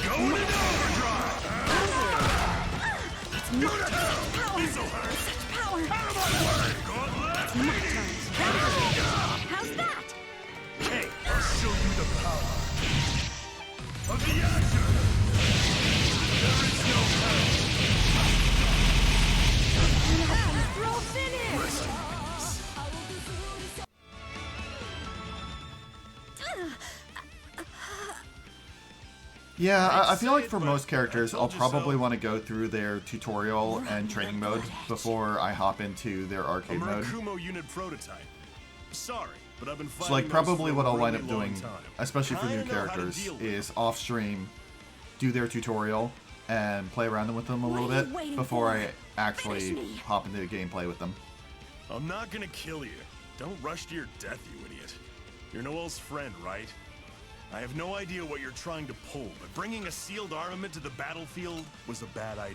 Going into overdrive! It's my turn. This'll hurt! Power. Out of my way! Gauntlet! My turn. How's that? Hey, I'll show you the power of the actor! There is no hell! Throw finish. Yeah, I feel like for most characters, I'll probably want to go through their tutorial and training mode before I hop into their A arcade mode. Murakumo unit prototype. Sorry, but I've been fighting So like those probably for what a I'll wind really up long doing, time. especially for new I know how to characters, deal with is off stream, do their tutorial, and play around with them a little bit before I actually hop into gameplay with them. I'm not gonna kill you. Don't rush to your death, you idiot. You're Noelle's friend, right? I have no idea what you're trying to pull, but bringing a sealed armament to the battlefield was a bad idea.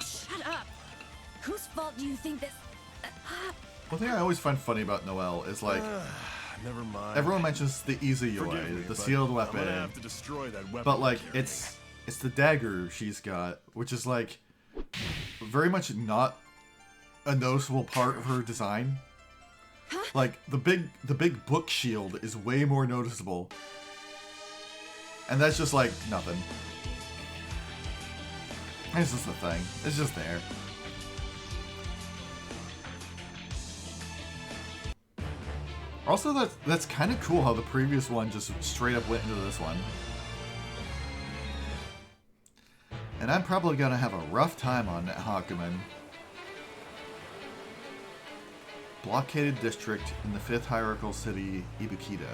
Shut up. Whose fault do you think this... One thing I always find funny about Noelle is like, Never mind. everyone mentions the Izuyoi, Forgive me, the but sealed I'm weapon, gonna have to destroy that weapon but like you're carrying. it's the dagger she's got, which is like very much not a noticeable part of her design. Like the big book shield is way more noticeable, And that's just like nothing. It's just a thing. It's just there. Also, that's kind of cool how the previous one just straight up went into this one. And I'm probably gonna have a rough time on Hakumen. Blockaded district in the 5th hierarchical city, Ibukido.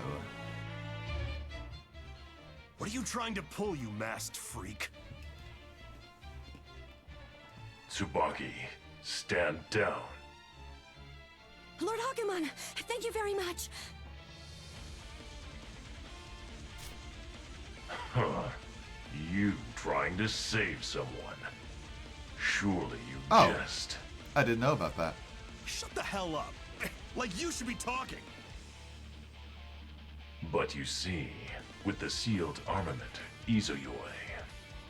What are you trying to pull, you masked freak? Tsubaki, stand down. Lord Hakumon, thank you very much. Huh. You trying to save someone. Surely you jest. I didn't know about that. Shut the hell up. Like you should be talking. But you see, with the sealed armament, Izoyoi,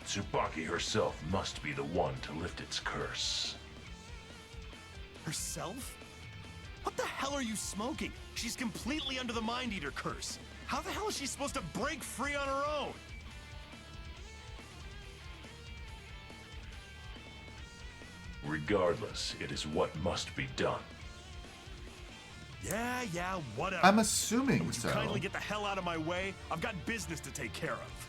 Tsubaki herself must be the one to lift its curse. Herself? What the hell are you smoking? She's completely under the Mind Eater curse. How the hell is she supposed to break free on her own? Regardless, it is what must be done. Yeah, whatever. I'm assuming Would you so. kindly get the hell out of my way? I've got business to take care of.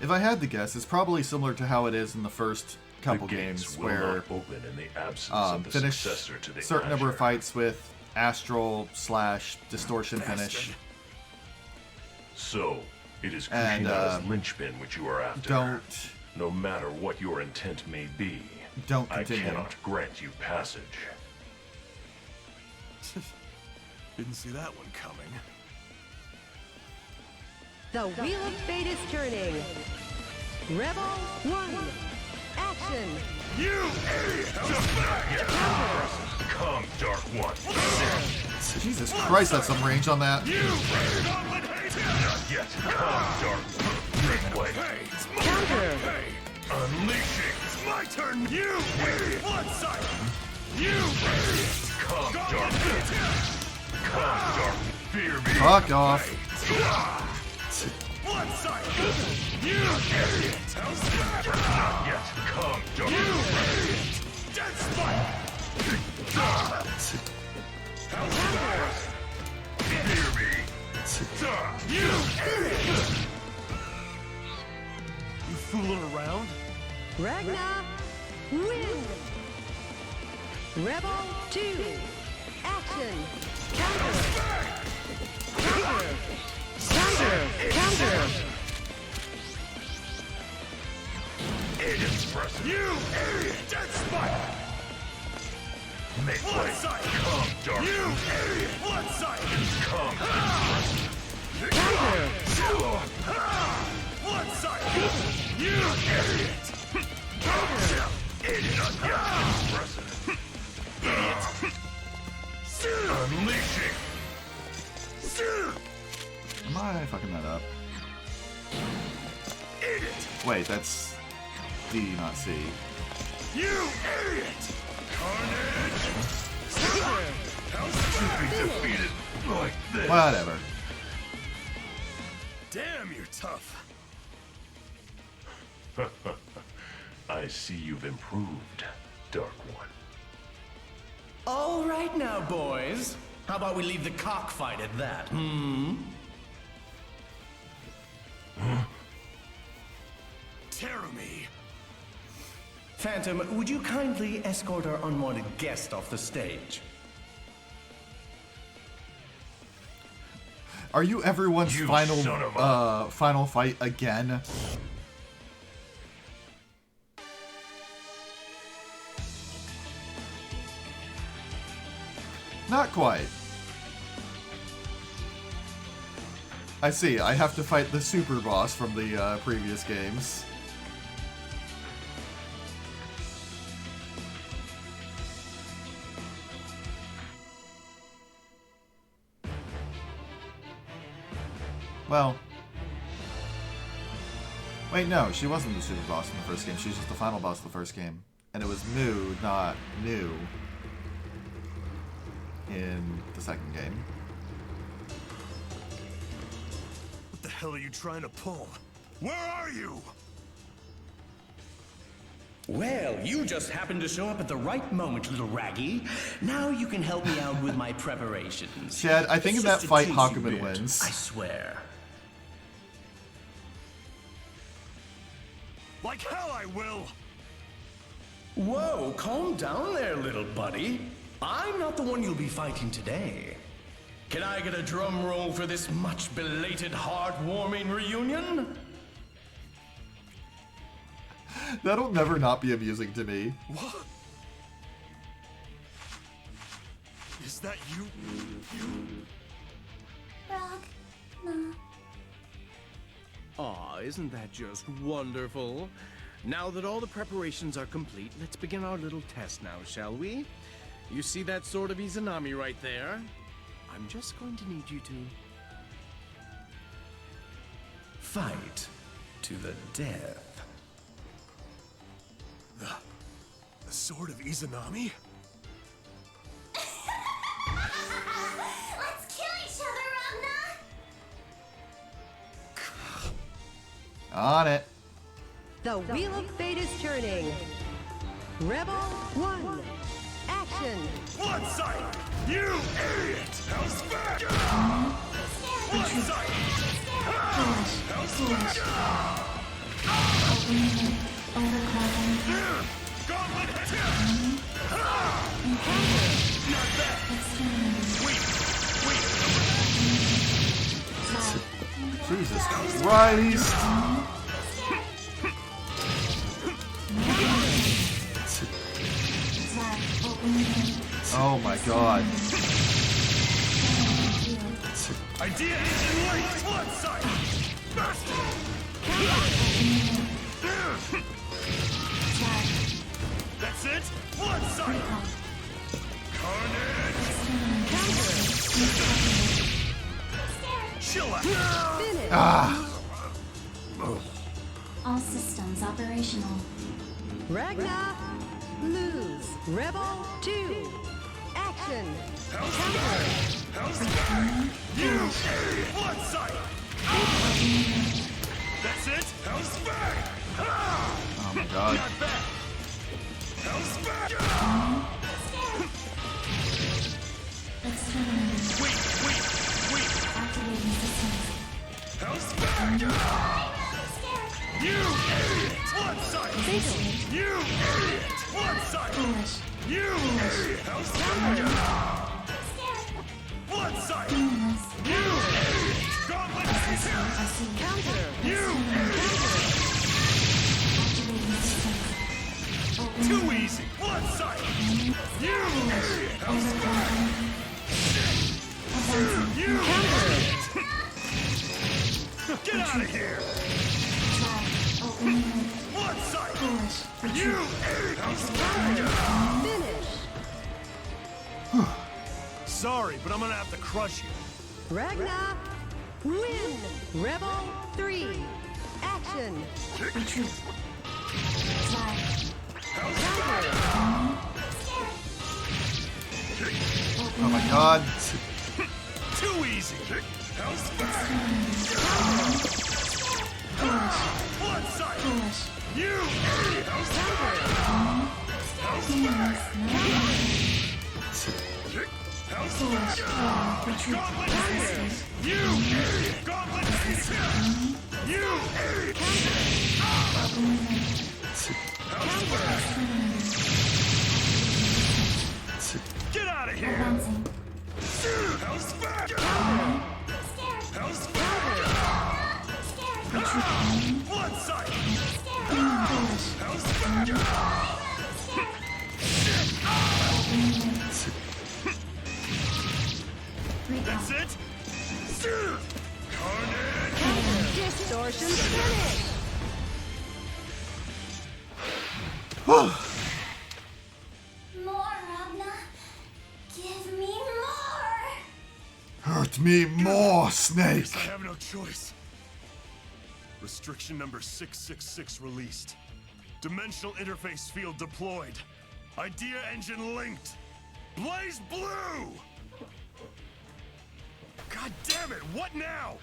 If I had to guess, it's probably similar to how it is in the first couple The gates games will where not open in the absence of the finish successor to the certain number of Asher. fights with astral / distortion finish. So, it is And, Kushina's linchpin which you are after. Don't No matter what your intent may be, Don't I continue. cannot grant you passage. Didn't see that one coming. The Wheel of Fate is turning. Rebel 1. Action. You idiot! Come, Dark One. Jesus Christ, that's some range on that. You goblin hater! Not yet. Come, Dark One. Make way. Hey, it's my Counter. Hey, Unleashing. it's my turn! You idiot! Blood sight! You idiot! Come, Goblin Dark. hater! Come, Dark. Fear me. Fuck off. Blood sight! You idiot! How's that? Not yet. Come, Dark. You idiot! Dead spike! How's that? Fear me. You idiot! You fooling around? Ragnar, win. Rebel 2. Action. Counter. Counter. Counter. Counter. Inexpressive. You idiot! Dead spike! Make Blood way. sight! Come, Dark. You idiot! Blood sight! Come. Counter. Blood sight! You idiot! Idiot. Not yet. Inexpressive. Unleashing. Am I fucking that up? Idiot! Wait, that's D, not C. You idiot! Carnage! To be defeated like this. Whatever. Damn, you're tough. I see you've improved, Dark One. All right now, boys. How about we leave the cockfight at that, Terumi! Phantom, would you kindly escort our unwanted guest off the stage? Are you everyone's You final son of a- final fight again? Not quite. I see, I have to fight the super boss from the previous games. Well... Wait, no, she wasn't the super boss in the first game. She was just the final boss of the first game. And it was Mu, not new, in the second game. What the hell are you trying to pull? Where are you? Well, you just happened to show up at the right moment, little Raggy. Now you can help me out with my preparations. Chad, I think in It's that just a fight, teensy Hakumen bit, wins. I swear. Like hell I will! Whoa, calm down there, little buddy. I'm not the one you'll be fighting today. Can I get a drum roll for this much belated, heartwarming reunion? That'll never not be amusing to me. What? Is that you? Ragna. Aw, isn't that just wonderful? Now that all the preparations are complete, let's begin our little test now, shall we? You see that sword of Izanami right there? I'm just going to need you to fight to the death. The sword of Izanami? Let's kill each other, Ragna! On it. The Wheel of Fate is turning. Rebel 1. Action. Blood sight! You idiot! Hell's back! Blood sight! Hell's back! Gauntlet hit! Not bad! Wait! Jesus Christ. Oh my god. Idea engine linked! Blood sight! Bastard! That's it? Blood sight! Carnage! Chill out! Ah. All systems operational. Ragna. Lose. Rebel 2. Action. Hell's back! Hell's back! You idiot! Blood sight! That's it? Hell's back! Oh my god. Not bad! Hell's back! Wait! Activating systems. Hell's back! You idiot! Blood sight! You idiot! Blood sight! Foolish. You idiot! Hell's back! Blood sight! You idiot! Gauntlet hit! Counter. You idiot! Too easy! Blood sight! You idiot! Hell's back! You idiot! Get out of here! Blood sight! You idiot! Hell's back! Finish. Sorry, but I'm gonna have to crush you. Ragna. Win. Rebel 3. Action. Oh my god. Too easy. Hell's back. Blood sight. You idiot. Hell's back. Hell's back. Hell's back. Gauntlet hit. You idiot. Gauntlet hit. You idiot. Hell's back. Get out of here. Hell's back. Hell's back. Blood sight. Hell's back. That's it? Carnage! Distortion finish. More, Ragna. Give me more. Hurt me more, Snake. Guess I have no choice. Restriction number 666 released. Dimensional interface field deployed. Idea engine linked. Blaze blue! God damn it, what now?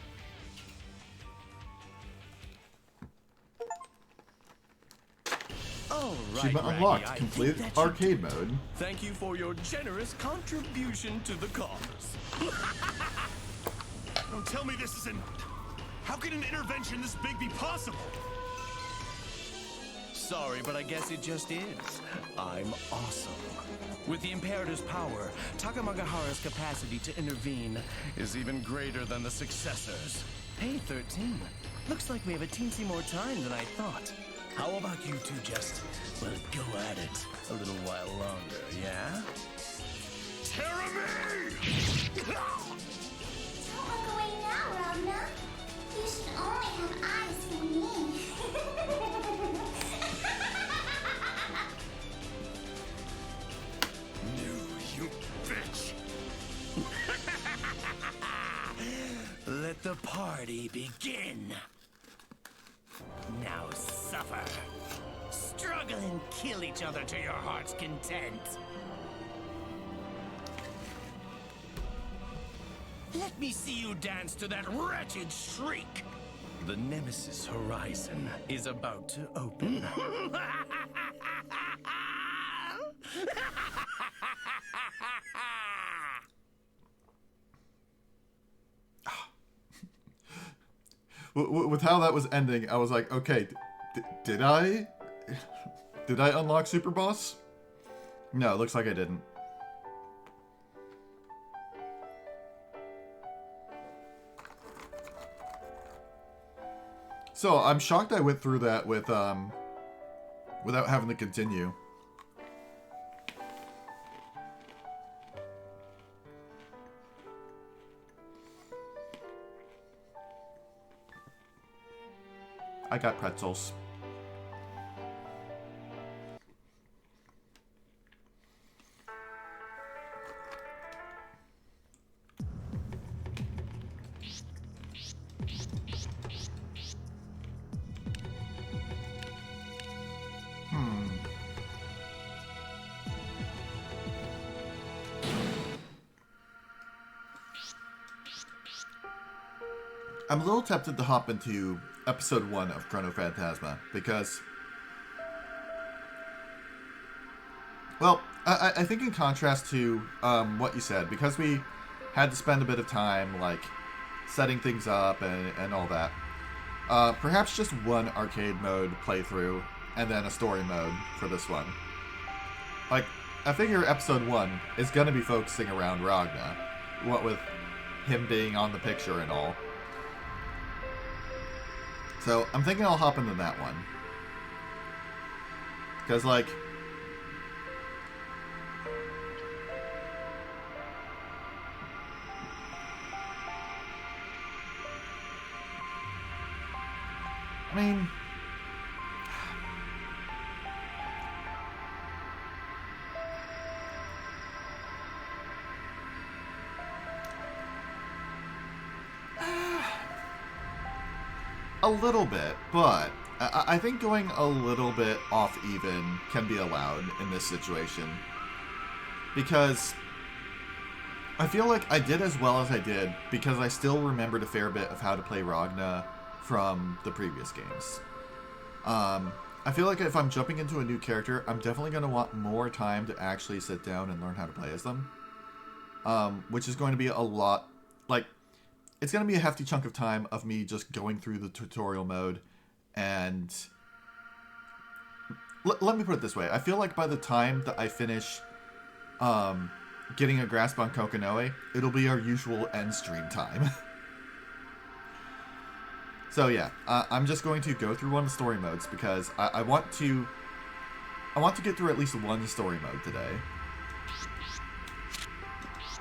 All right, Achievement Raggy, unlocked. I Complete think that should arcade do it. mode. Thank you for your generous contribution to the cause. Don't tell me this isn't... How can an intervention this big be possible? Sorry, but I guess it just is. I'm awesome. With the Imperator's power, Takamagahara's capacity to intervene is even greater than the successors. Hey, 13. Looks like we have a teensy more time than I thought. How about you two just, well, go at it a little while longer, yeah? Jeremy! Don't look away now, Ragna. You should only have eyes for me. You bitch! Let the party begin. Now suffer. Struggle and kill each other to your heart's content. Let me see you dance to that wretched shriek. The Nemesis horizon is about to open. With how that was ending, I was like, okay, did I unlock Super Boss? No, it looks like I didn't. So I'm shocked I went through that with without having to continue. I got pretzels. I'm a little tempted to hop into episode 1 of Chronophantasma because, well, I think in contrast to what you said, because we had to spend a bit of time like setting things up and all that, perhaps just one arcade mode playthrough and then a story mode for this one. Like, I figure episode 1 is going to be focusing around Ragna, what with him being on the picture and all. So, I'm thinking I'll hop into that one. Because, like... I mean... a little bit, but I think going a little bit off even can be allowed in this situation. Because I feel like I did as well as I did because I still remembered a fair bit of how to play Ragna from the previous games. I feel like if I'm jumping into a new character, I'm definitely going to want more time to actually sit down and learn how to play as them. Which is going to be a lot, like, it's going to be a hefty chunk of time of me just going through the tutorial mode and... let me put it this way. I feel like by the time that I finish getting a grasp on Kokonoe, it'll be our usual end stream time. So yeah, I'm just going to go through one of the story modes because I want to get through at least one story mode today.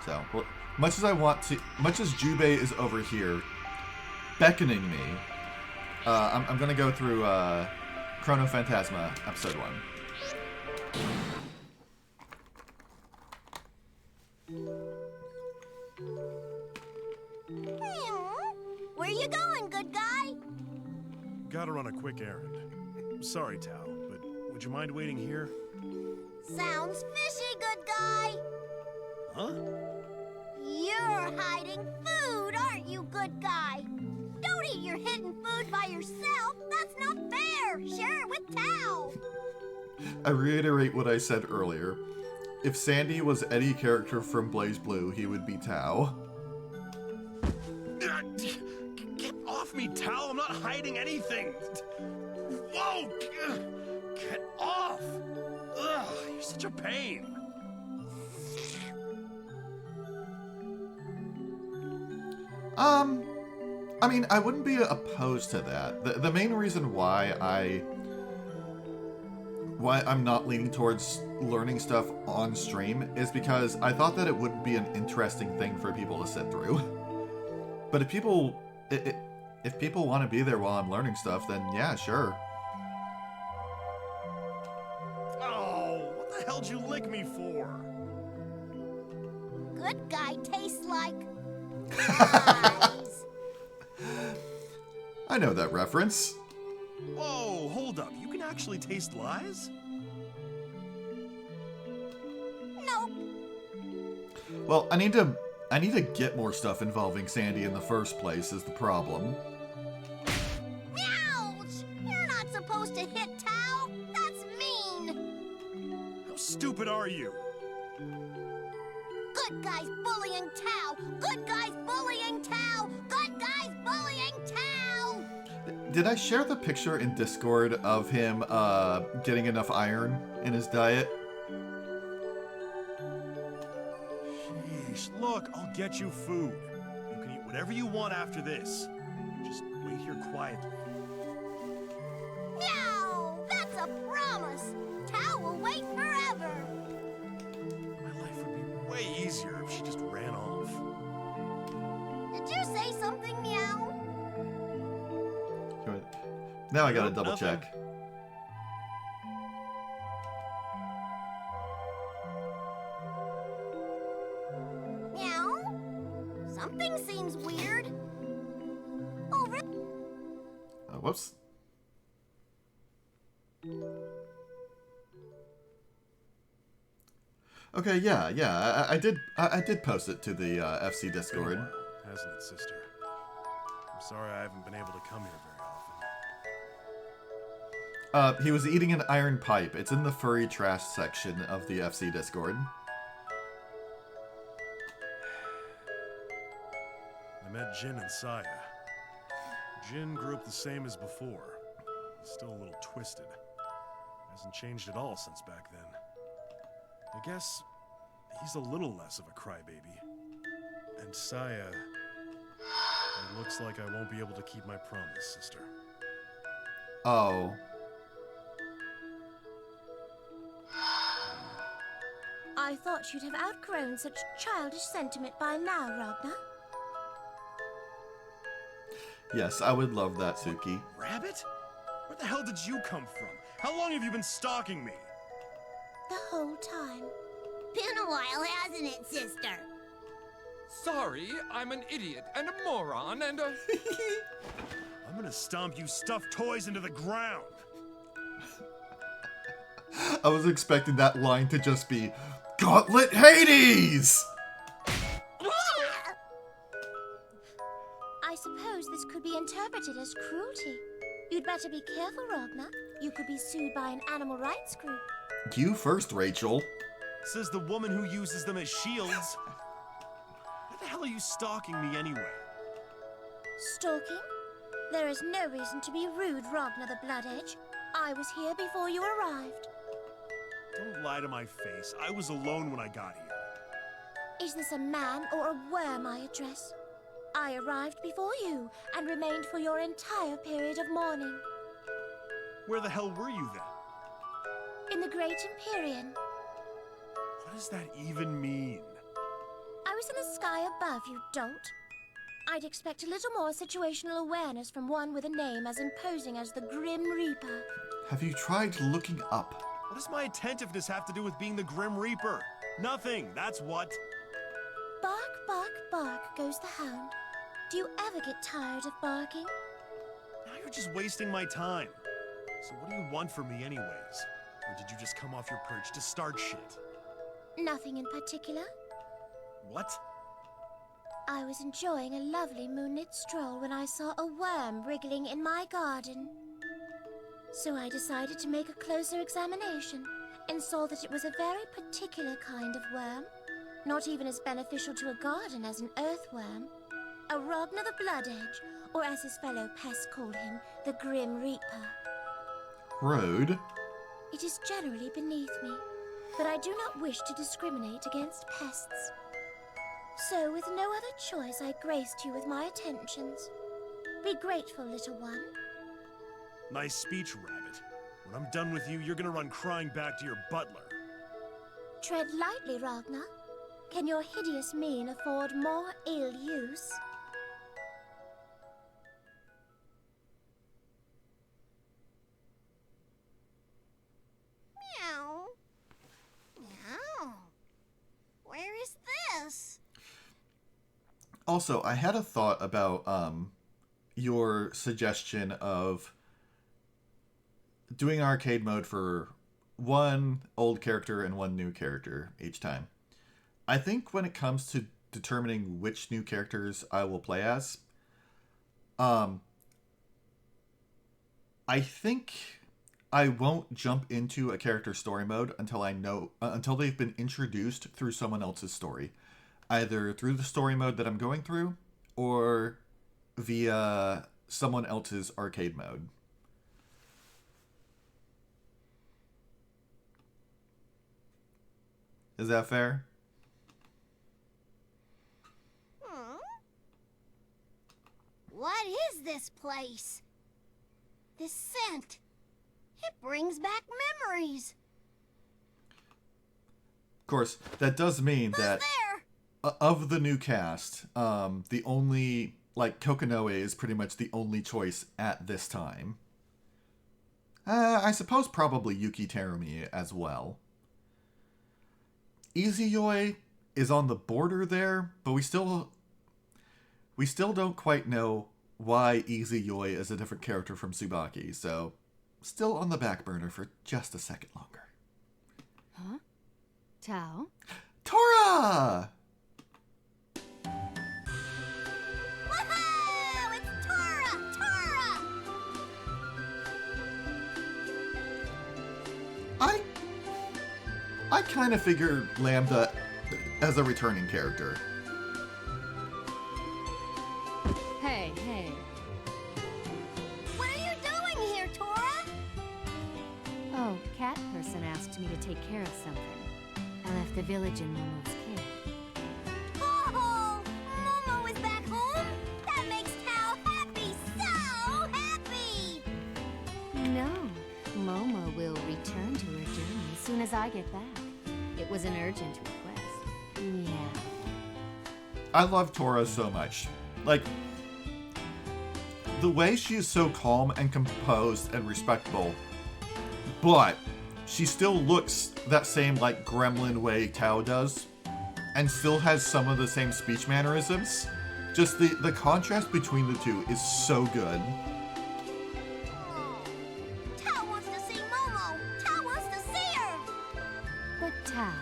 So, well, much as Jubei is over here beckoning me, I'm gonna go through Chronophantasma episode 1. Where you going, good guy? Gotta run a quick errand. Sorry, Tao, but would you mind waiting here? Sounds fishy, good guy. Huh? You're hiding food, aren't you, good guy? Don't eat your hidden food by yourself. That's not fair. Share it with Tao. I reiterate what I said earlier. If Sandy was any character from Blaze Blue, he would be Tao. Get off me, Tao! I'm not hiding anything! Whoa! Get off! Ugh, you're such a pain! I mean, I wouldn't be opposed to that. The main reason why I'm not leaning towards learning stuff on stream is because I thought that it would be an interesting thing for people to sit through. But if people want to be there while I'm learning stuff, then yeah, sure. Oh, what the hell'd you lick me for? Good guy tastes like lies. I know that reference. Whoa, hold up. You can actually taste lies? Nope. Well, I need to get more stuff involving Sandy in the first place is the problem. Ouch! You're not supposed to hit Tao. That's mean. How stupid are you? Good guys bullying Tao. Good guys bullying Tao. Good guys bullying Tao. Did I share the picture in Discord of him getting enough iron in his diet? Sheesh, look, I'll get you food. You can eat whatever you want after this. Just wait here quietly. Meow! That's a promise. Tao will wait forever. My life would be way easier if she just ran off. Did you say something, Meow? Now I gotta Nope, double nothing. check. Meow? Something seems weird. Oh, really? Whoops. Okay, yeah. I did post it to the FC Discord. Hasn't it, sister? I'm sorry I haven't been able to come here very often. He was eating an iron pipe. It's in the furry trash section of the FC Discord. I met Jin and Saya. Jin grew up the same as before. He's still a little twisted. Hasn't changed at all since back then. I guess he's a little less of a crybaby. And Saya... It looks like I won't be able to keep my promise, sister. Oh. I thought you'd have outgrown such childish sentiment by now, Ragnar. Yes, I would love that, Suki. Rabbit? Where the hell did you come from? How long have you been stalking me? The whole time. Been a while, hasn't it, sister? Sorry, I'm an idiot and a moron and a... I'm gonna stomp you stuffed toys into the ground. I was expecting that line to just be, Gauntlet Hades! I suppose this could be interpreted as cruelty. You'd better be careful, Ragnar. You could be sued by an animal rights group. You first, Rachel. Says the woman who uses them as shields. Why the hell are you stalking me anyway? Stalking? There is no reason to be rude, Ragnar the Blood Edge. I was here before you arrived. Don't lie to my face. I was alone when I got here. Is this a man or a worm I address? I arrived before you and remained for your entire period of mourning. Where the hell were you then? In the Great Empyrean. What does that even mean? I was in the sky above, you dolt. I'd expect a little more situational awareness from one with a name as imposing as the Grim Reaper. Have you tried looking up? What does my attentiveness have to do with being the Grim Reaper? Nothing, that's what. Bark, bark, bark goes the hound. Do you ever get tired of barking? Now you're just wasting my time. So what do you want from me anyways? Or did you just come off your perch to start shit? Nothing in particular. What? I was enjoying a lovely moonlit stroll when I saw a worm wriggling in my garden. So I decided to make a closer examination and saw that it was a very particular kind of worm. Not even as beneficial to a garden as an earthworm. A Ragnar the Blood Edge, or as his fellow pests called him, the Grim Reaper. Rude. It is generally beneath me, but I do not wish to discriminate against pests. So, with no other choice, I graced you with my attentions. Be grateful, little one. Nice speech, Rabbit. When I'm done with you, you're gonna run crying back to your butler. Tread lightly, Ragnar. Can your hideous mien afford more ill use? Meow. Meow. Where is this? Also, I had a thought about your suggestion of doing arcade mode for one old character and one new character each time. I think when it comes to determining which new characters I will play as, I think I won't jump into a character story mode until until they've been introduced through someone else's story, either through the story mode that I'm going through or via someone else's arcade mode. Is that fair? What is this place? This scent. It brings back memories. Of course, that does mean that of the new cast, the only, like, Kokonoe is pretty much the only choice at this time. I suppose probably Yuki Terumi as well. Izuyoi is on the border there, but we still don't quite know why Izuyoi is a different character from Tsubaki, so still on the back burner for just a second longer. Huh? Tao? Tora! Woohoo! It's Tora! Tora! I kind of figured Lambda as a returning character. Hey, hey. What are you doing here, Tora? Oh, Cat Person asked me to take care of something. I left the village in Momo's care. Oh, Momo is back home? That makes Tao happy, so happy! No, Momo will return to her journey as soon as I get back. It was an urgent request. Yeah. I love Tora so much. Like, the way she is so calm and composed and respectable, but she still looks that same, like, gremlin way Tao does, and still has some of the same speech mannerisms. Just the contrast between the two is so good. Tao wants to see Momo! Tao wants to see her! But Tao,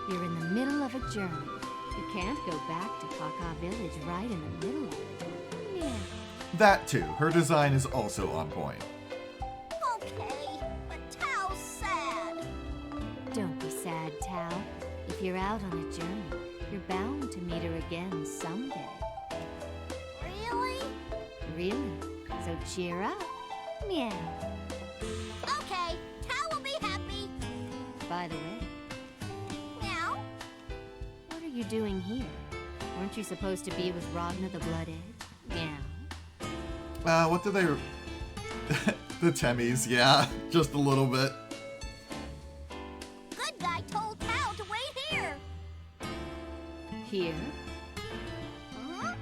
you're in the middle of a journey. You can't go back to Kaka Village right in the middle of it. Yeah. That too. Her design is also on point. Okay, but Tao's sad. Don't be sad, Tao. If you're out on a journey, you're bound to meet her again someday. Really? Really? So cheer up. Meow. Okay, Tao will be happy. By the way, Meow. what are you doing here? Weren't you supposed to be with Ragnar the Blood Edge? Meow. What do they... the Temmies, yeah. Just a little bit. Good guy told Tao to wait here. Here? Huh?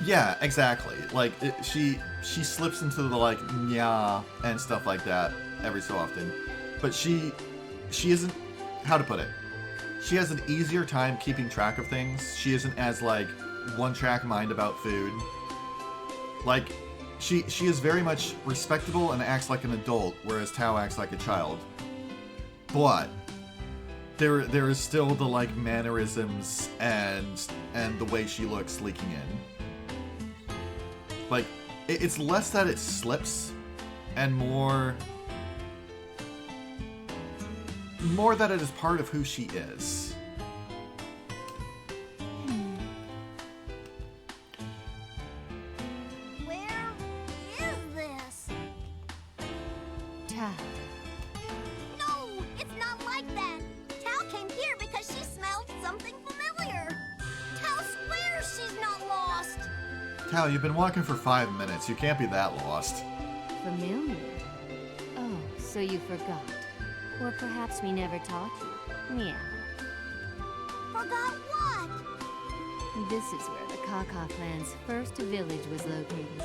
Yeah, exactly. Like, she slips into the, like, nya and stuff like that every so often. But she isn't... How to put it? She has an easier time keeping track of things. She isn't as, like, one-track mind about food. Like, she is very much respectable and acts like an adult, whereas Tao acts like a child. But there is still the, like, mannerisms and the way she looks leaking in. Like, it's less that it slips, and more that it is part of who she is. Where is this? Tao. No, it's not like that. Tal came here because she smelled something familiar. Tal swears she's not lost. Tao, you've been walking for 5 minutes. You can't be that lost. Familiar? Oh, so you forgot. Or perhaps we never taught you. Meow. Forgot what? This is where the Kaka clan's first village was located.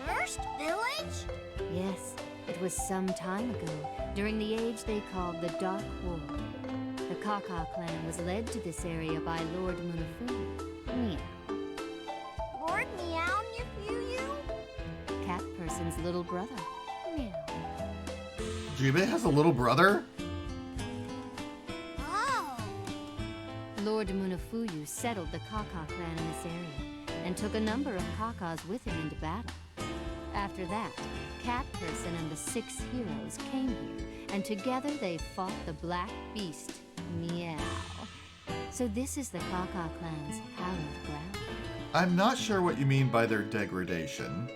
First village? Yes, it was some time ago, during the age they called the Dark War. The Kaka clan was led to this area by Lord Munafuyu. Meow. Lord Meow Nefuyu? Cat Person's little brother. Meow. Jibe has a little brother? Oh. Lord Munafuyu settled the Kaka clan in this area, and took a number of Kakas with him into battle. After that, Cat Person and the 6 heroes came here, and together they fought the Black Beast. Meow. So this is the Kaka clan's hallowed ground. I'm not sure what you mean by their degradation.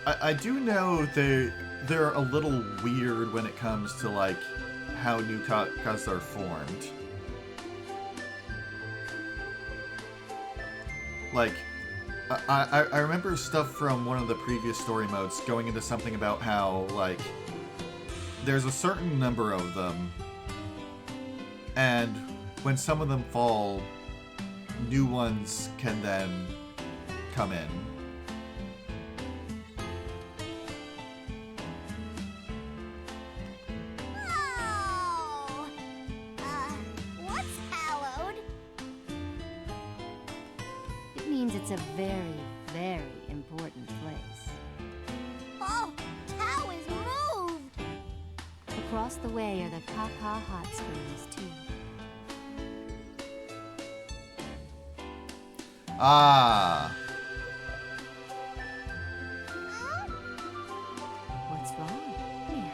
I do know they're a little weird when it comes to, like, how new Kakas are formed. Like, I remember stuff from one of the previous story modes going into something about how, like, there's a certain number of them, and when some of them fall, new ones can then come in. Oh. What's hallowed? It means it's a very, very important place. Oh, Tao is moved. Across the way are the Kaka hot springs, too. Ah. What's wrong? Meow.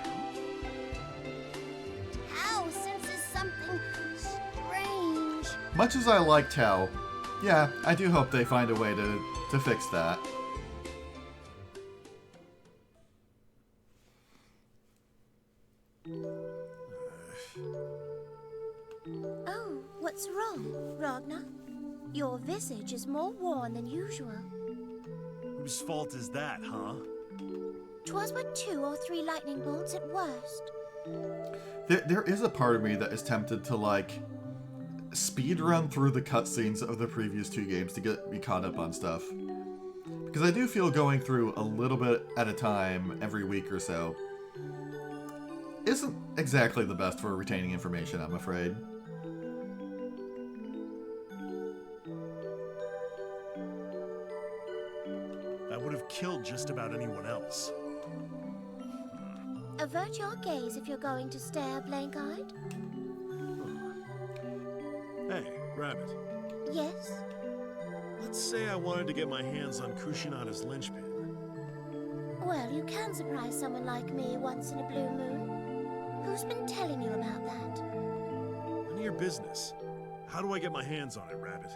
Tao senses something strange. Much as I like Tao, yeah, I do hope they find a way to fix that. Oh, what's wrong, Ragnar? Your visage is more worn than usual. Whose fault is that, huh? 'Twas but 2 or 3 lightning bolts at worst. There is a part of me that is tempted to, like, speed run through the cutscenes of the previous 2 games to get me caught up on stuff. Because I do feel going through a little bit at a time every week or so isn't exactly the best for retaining information, I'm afraid. That would have killed just about anyone else. Avert your gaze if you're going to stare blank-eyed. Hey, Rabbit. Yes? Let's say I wanted to get my hands on Kushinada's linchpin. Well, you can surprise someone like me once in a blue moon. Who's been telling you about that? None of your business. How do I get my hands on it, Rabbit?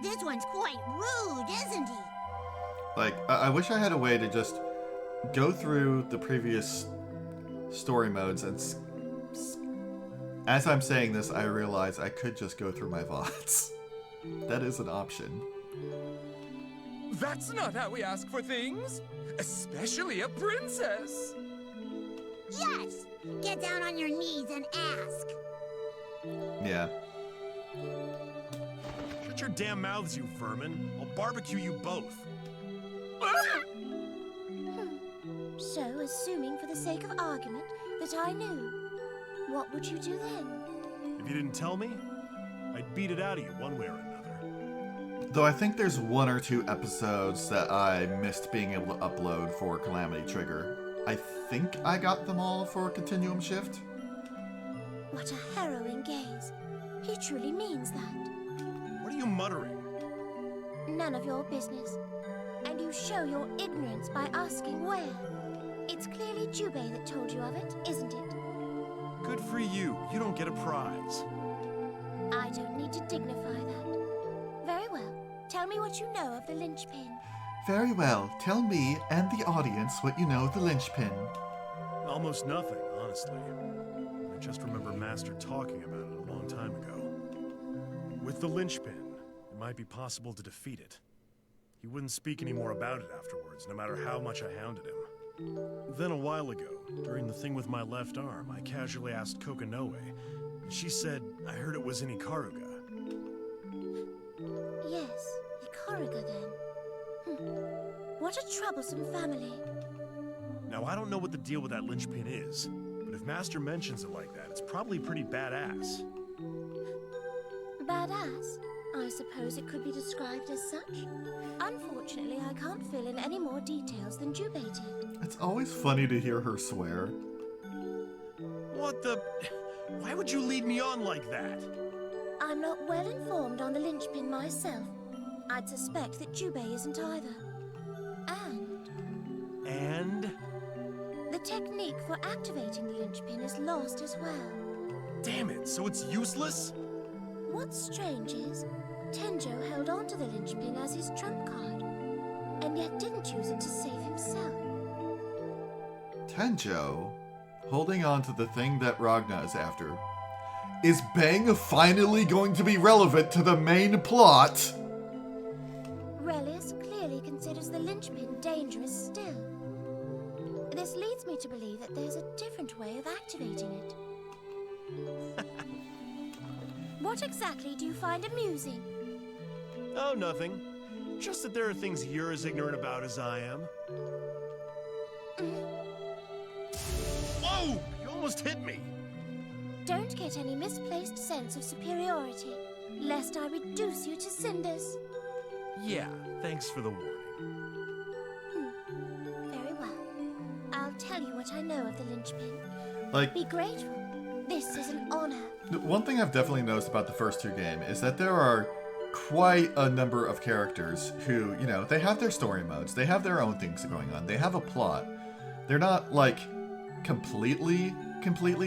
This one's quite rude, isn't he? Like, I wish I had a way to just go through the previous story modes and... As I'm saying this, I realize I could just go through my VODs. That is an option. That's not how we ask for things, especially a princess. Yes! Get down on your knees and ask. Yeah. Shut your damn mouths, you vermin. I'll barbecue you both. So, assuming for the sake of argument that I knew, what would you do then? If you didn't tell me, I'd beat it out of you one way or another. Though I think there's 1 or 2 episodes that I missed being able to upload for Calamity Trigger. I think I got them all for Continuum Shift. What a harrowing gaze. He truly means that. What are you muttering? none of your business. And you show your ignorance by asking where. It's clearly Jubei that told you of it, isn't it? Good for you. You don't get a prize. I don't need to dignify that. Very well. Tell me what you know of the linchpin. Very well. Tell me and the audience what you know of the linchpin. Almost nothing, honestly. I just remember Master talking about it a long time ago. With the linchpin, it might be possible to defeat it. He wouldn't speak any more about it afterwards, no matter how much I hounded him. Then a while ago, during the thing with my left arm, I casually asked Kokonoe, and she said, I heard it was in Ikaruga. Yes, Ikaruga then. What a troublesome family. Now, I don't know what the deal with that linchpin is, but if Master mentions it like that, it's probably pretty badass. Badass? I suppose it could be described as such. Unfortunately, I can't fill in any more details than Jubei did. It's always funny to hear her swear. What the... Why would you lead me on like that? I'm not well informed on the linchpin myself. I'd suspect that Jubei isn't either. And? The technique for activating the linchpin is lost as well. Damn it, so it's useless? What's strange is, Tenjo held on to the linchpin as his trump card, and yet didn't use it to save himself. Tenjo, holding on to the thing that Ragna is after. Is Bang finally going to be relevant to the main plot? Relius clearly considers the linchpin dangerous still. This leads me to believe that there's a different way of activating it. What exactly do you find amusing? Oh, nothing. Just that there are things you're as ignorant about as I am. Whoa! You almost hit me! Don't get any misplaced sense of superiority, lest I reduce you to cinders. Yeah, thanks for the warning. Very well. I'll tell you what I know of the linchpin. Like, be grateful. This is an honor. One thing I've definitely noticed about the first two games is that there are quite a number of characters who, you know, they have their story modes, they have their own things going on, they have a plot. They're not, like, completely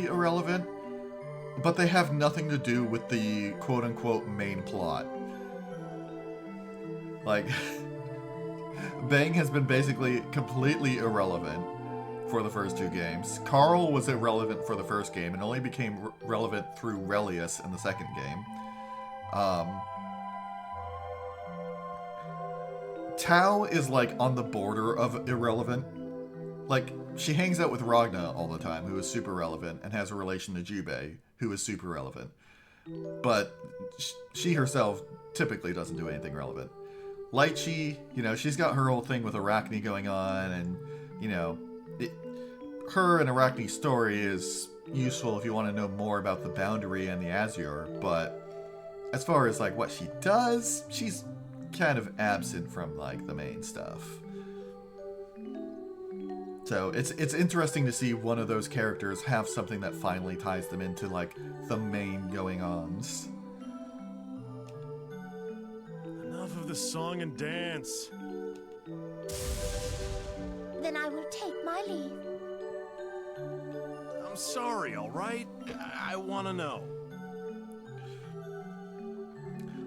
irrelevant, but they have nothing to do with the quote-unquote main plot. Like, Bang has been basically completely irrelevant for the first two games. Carl was irrelevant for the first game and only became relevant through Relius in the second game. Tao is like on the border of irrelevant. Like, she hangs out with Ragna all the time, who is super relevant, and has a relation to Jubei, who is super relevant. But she herself typically doesn't do anything relevant. Lychee, you know, she's got her whole thing with Arachne going on, and, you know, her and Arachne's story is useful if you want to know more about the Boundary and the Azure, but as far as, like, what she does, she's kind of absent from, like, the main stuff. So it's interesting to see one of those characters have something that finally ties them into, like, the main going-ons. Enough of the song and dance. Then I will take my leave. I'm sorry, alright? I want to know.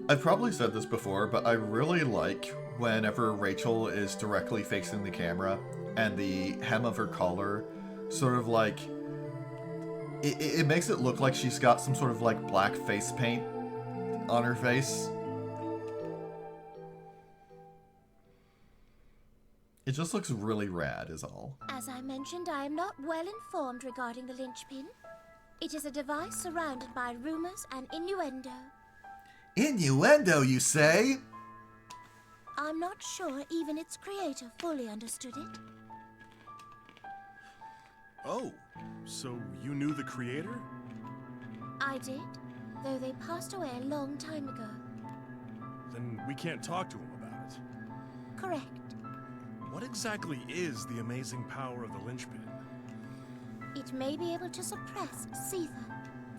I've probably said this before, but I really like whenever Rachel is directly facing the camera and the hem of her collar sort of like... It makes it look like she's got some sort of like black face paint on her face. It just looks really rad, is all. As I mentioned, I am not well informed regarding the linchpin. It is a device surrounded by rumors and innuendo. Innuendo, you say? I'm not sure even its creator fully understood it. Oh, so you knew the creator? I did, though they passed away a long time ago. Then we can't talk to him about it. Correct. What exactly is the amazing power of the linchpin? It may be able to suppress Seether.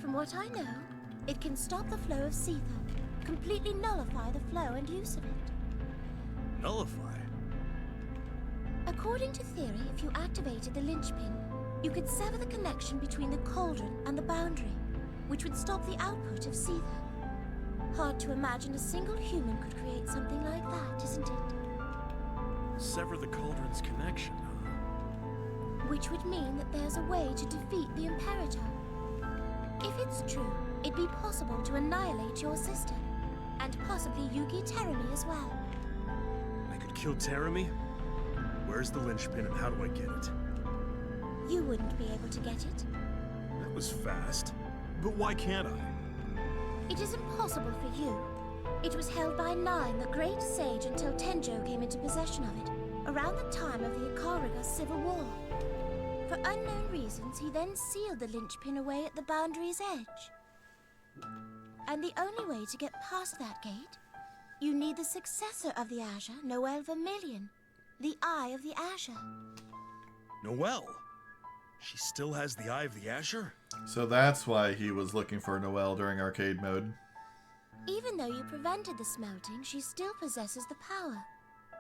From what I know, it can stop the flow of Seether, completely nullify the flow and use of it. nullify? According to theory, if you activated the linchpin, you could sever the connection between the cauldron and the boundary, which would stop the output of Seether. Hard to imagine a single human could create something like that, isn't it? Sever the cauldron's connection, huh? Which would mean that there's a way to defeat the Imperator. If it's true, it'd be possible to annihilate your sister, and possibly Yuki Terumi as well. I could kill Terumi? Where's the linchpin and how do I get it? You wouldn't be able to get it. That was fast. But why can't I? It is impossible for you. It was held by Nine, the great sage, until Tenjo came into possession of it, around the time of the Ikariga Civil War. For unknown reasons, he then sealed the linchpin away at the boundary's edge. And the only way to get past that gate, you need the successor of the Azure, Noel Vermilion, the Eye of the Azure. Noelle? She still has the Eye of the Azure? So that's why he was looking for Noelle during arcade mode. Even though you prevented the smelting, she still possesses the power.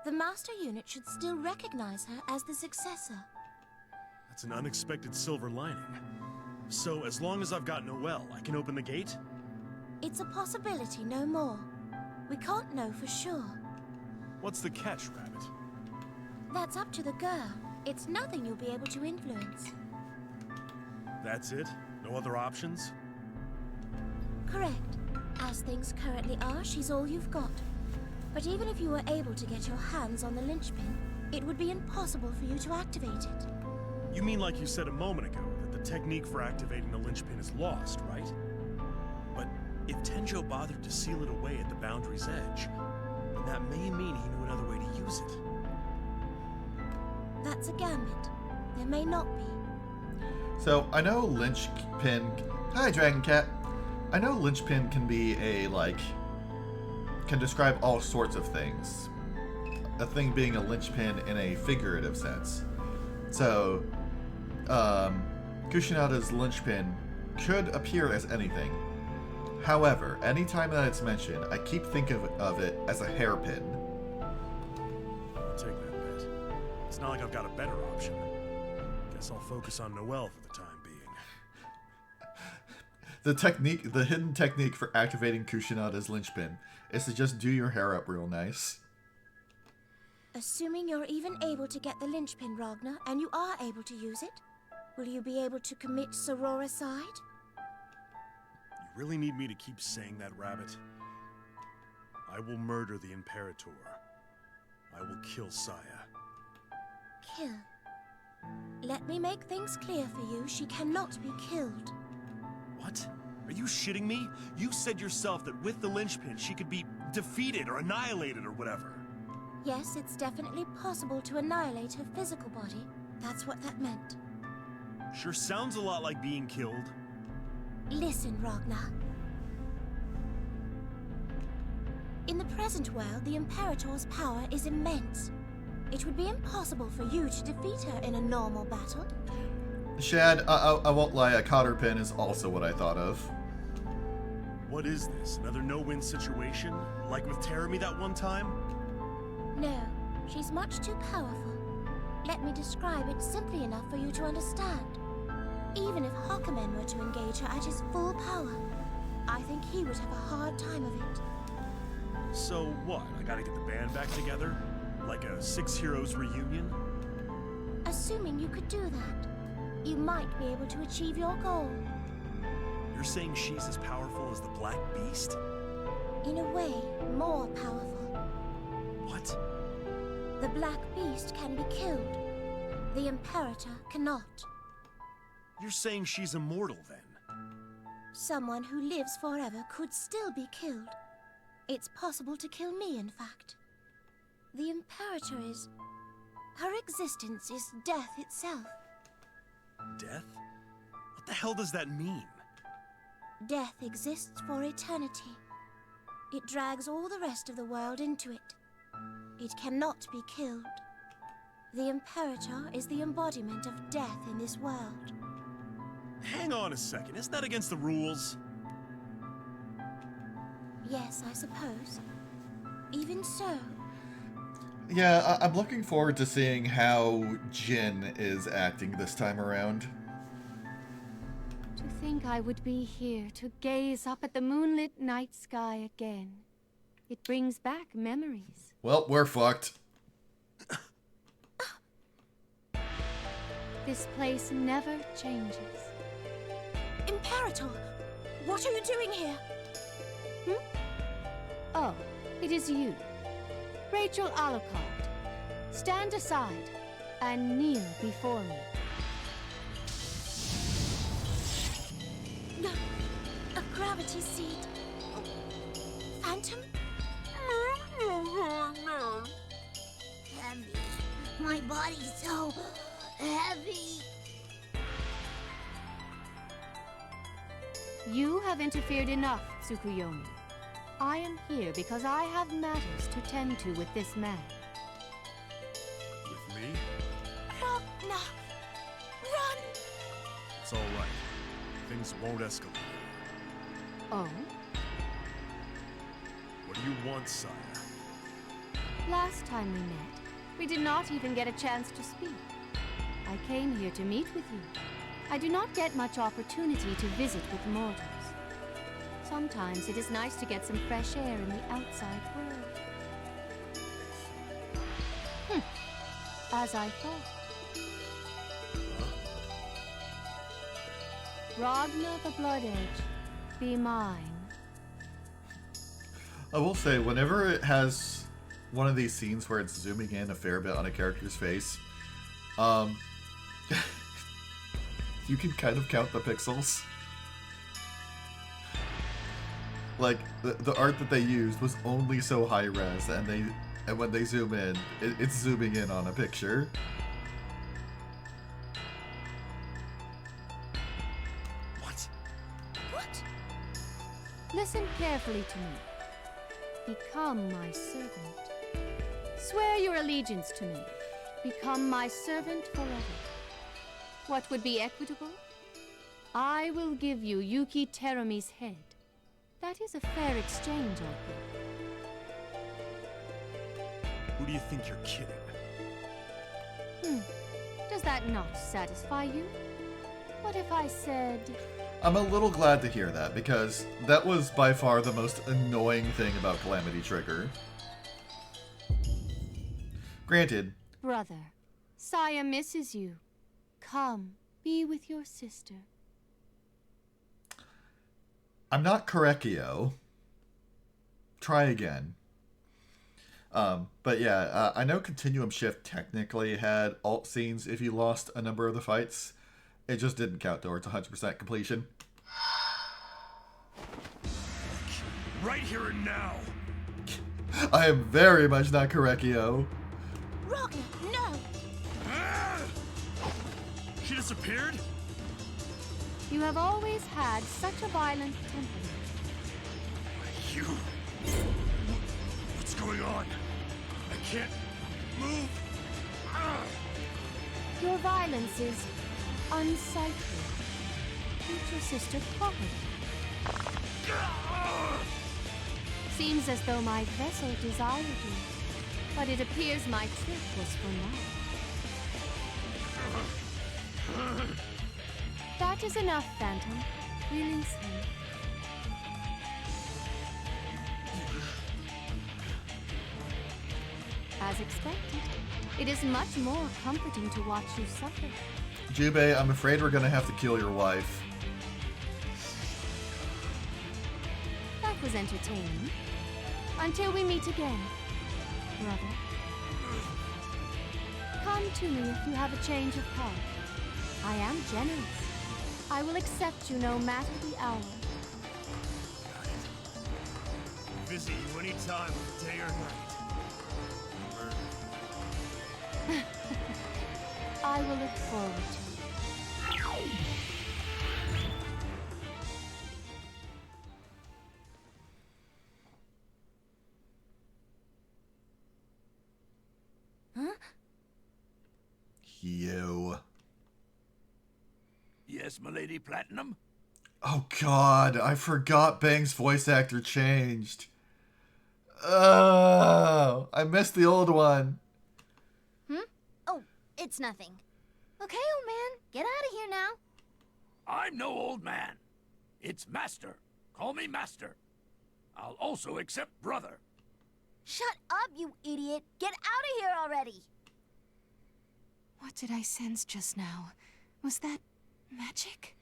The Master Unit should still recognize her as the successor. That's an unexpected silver lining. So, as long as I've got Noelle, I can open the gate? It's a possibility, no more. We can't know for sure. What's the catch, Rabbit? That's up to the girl. It's nothing you'll be able to influence. That's it? No other options? Correct. As things currently are, she's all you've got. But even if you were able to get your hands on the linchpin, it would be impossible for you to activate it. You mean like you said a moment ago, that the technique for activating the linchpin is lost, right? But if Tenjo bothered to seal it away at the boundary's edge, then that may mean he knew another way to use it. That's a gambit. There may not be. So, I know linchpin... Hi, Dragon Cat. I know linchpin can be a, can describe all sorts of things. A thing being a linchpin in a figurative sense. So, Kushinada's linchpin could appear as anything. However, anytime that it's mentioned, I keep thinking of it as a hairpin. I'll take that bet. It's not like I've got a better option. Guess I'll focus on Noelle for the time being. The hidden technique for activating Kushinada's linchpin is to just do your hair up real nice. Assuming you're even able to get the linchpin, Ragnar, and you are able to use it, will you be able to commit sororicide? You really need me to keep saying that, Rabbit? I will murder the Imperator. I will kill Saya. Kill. Let me make things clear for you. She cannot be killed. What? Are you shitting me? You said yourself that with the linchpin she could be defeated or annihilated or whatever. Yes, it's definitely possible to annihilate her physical body. That's what that meant. Sure sounds a lot like being killed. Listen, Ragnar. In the present world, the Imperator's power is immense. It would be impossible for you to defeat her in a normal battle. Shad, I won't lie, a cotter pin is also what I thought of. What is this? Another no-win situation? Like with Terumi that one time? No, she's much too powerful. Let me describe it simply enough for you to understand. Even if Hakumen were to engage her at his full power, I think he would have a hard time of it. So what? I gotta get the band back together? Like a Six Heroes reunion? Assuming you could do that, you might be able to achieve your goal. You're saying she's as powerful as the Black Beast? In a way, more powerful. What? The Black Beast can be killed. The Imperator cannot. You're saying she's immortal, then? Someone who lives forever could still be killed. It's possible to kill me, in fact. The Imperator is... her existence is death itself. Death? What the hell does that mean? Death exists for eternity. It drags all the rest of the world into it. It cannot be killed. The Imperator is the embodiment of death in this world. Hang on a second, isn't that against the rules? Yes, I suppose. Even so... Yeah, I'm looking forward to seeing how Jin is acting this time around. To think I would be here to gaze up at the moonlit night sky again. It brings back memories. Well, we're fucked. This place never changes. Imperator, what are you doing here? Oh, it is you. Rachel Alucard. Stand aside and kneel before me. No, a gravity seed. Phantom? Heavy. My body's so heavy. You have interfered enough, Tsukuyomi. I am here because I have matters to tend to with this man. With me? Ragna! Run! It's all right. Things won't escalate. Oh? What do you want, sire? Last time we met, we did not even get a chance to speak. I came here to meet with you. I do not get much opportunity to visit with mortals. Sometimes it is nice to get some fresh air in the outside world. As I thought. Ragna the Blood Edge, be mine. I will say, whenever it has one of these scenes where it's zooming in a fair bit on a character's face, you can kind of count the pixels. Like, the art that they used was only so high res, and when they zoom in, it's zooming in on a picture. What? What? Listen carefully to me. Become my servant. Swear your allegiance to me. Become my servant forever. What would be equitable? I will give you Yuki Terumi's head. That is a fair exchange, I think. Who do you think you're kidding? Does that not satisfy you? What if I said... I'm a little glad to hear that, because that was by far the most annoying thing about Calamity Trigger. Granted. Brother, Saya misses you. Come, be with your sister. I'm not Korekio. Try again. But yeah, I know Continuum Shift technically had alt scenes if you lost a number of the fights. It just didn't count towards 100% completion. Right here and now! I am very much not Korekio. Ragna, no! She disappeared? You have always had such a violent temperament. You... What's going on? I can't move. Your violence is unsightly. Treat your sister properly. Seems as though my vessel desired you, but it appears my trip was for naught. That is enough, Phantom. Release him. As expected, it is much more comforting to watch you suffer. Jubei, I'm afraid we're gonna have to kill your wife. That was entertaining. Until we meet again, brother. Come to me if you have a change of heart. I am generous. I will accept you no matter the hour. Visit you anytime, day or night. I will look forward to it. Huh? You. Yes, milady Platinum? Oh god, I forgot Bang's voice actor changed. Oh, I missed the old one. Oh, it's nothing. Okay, old man, get out of here now. I'm no old man. It's Master. Call me Master. I'll also accept brother. Shut up, you idiot. Get out of here already. What did I sense just now? Was that magic?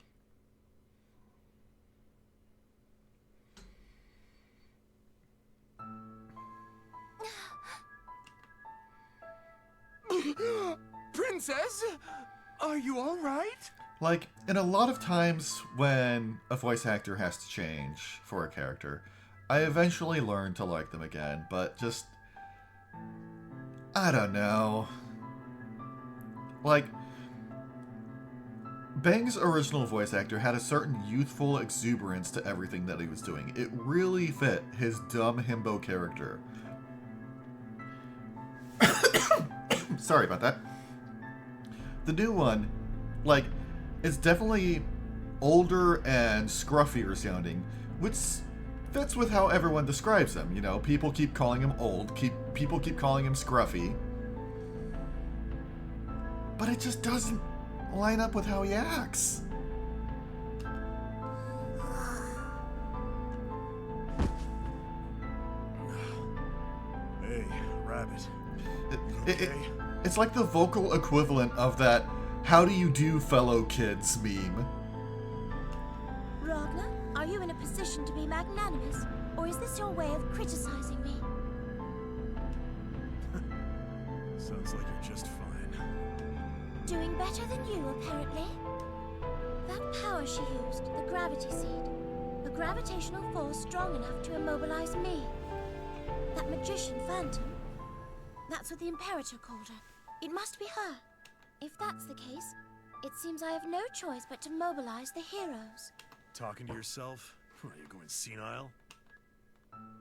Princess? Are you all right? Like, in a lot of times when a voice actor has to change for a character, I eventually learn to like them again, but just... I don't know. Like, Bang's original voice actor had a certain youthful exuberance to everything that he was doing. It really fit his dumb himbo character. Sorry about that. The new one, like, it's definitely older and scruffier sounding, which fits with how everyone describes him. You know, people keep calling him old, people keep calling him scruffy. But it just doesn't line up with how he acts. Hey, Rabbit. It's like the vocal equivalent of that "How do you do, fellow kids" meme. Ragnar, are you in a position to be magnanimous? Or is this your way of criticizing me? Sounds like you're just fine. Doing better than you, apparently. That power she used, the gravity seed. A gravitational force strong enough to immobilize me. That magician Phantom. That's what the Imperator called her. It must be her. If that's the case, it seems I have no choice but to mobilize the heroes. Talking to yourself? Are you going senile?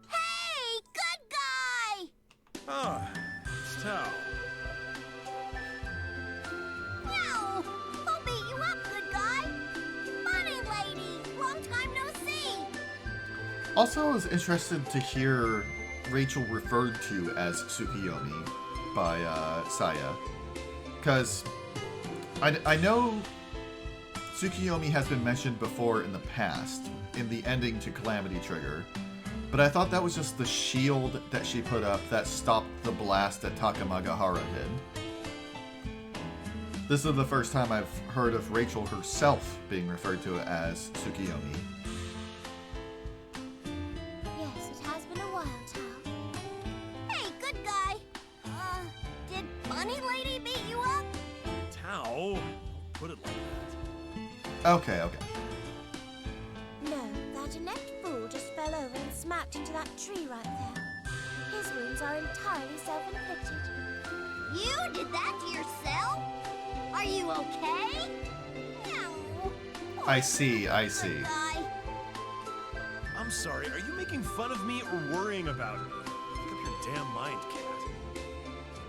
Hey, good guy! Ah, it's Tao. Meow! Who beat you up, good guy? Bunny lady! Long time no see! Also, I was interested to hear Rachel referred to as Tsukiyomi by Saya. Because I know Tsukiyomi has been mentioned before in the past, in the ending to Calamity Trigger, but I thought that was just the shield that she put up that stopped the blast that Takamagahara did. This is the first time I've heard of Rachel herself being referred to as Tsukiyomi. Yes, it has been a while, Tao. Hey, good guy! Did Bunny lady beat you up? Tao? Put it like that. Okay. No, that inept fool just fell over and smacked into that tree right there. His wounds are entirely self-inflicted. You did that to yourself? Are you okay? Meow. I see. Good guy. I'm sorry, are you making fun of me or worrying about me? Make up your damn mind, cat.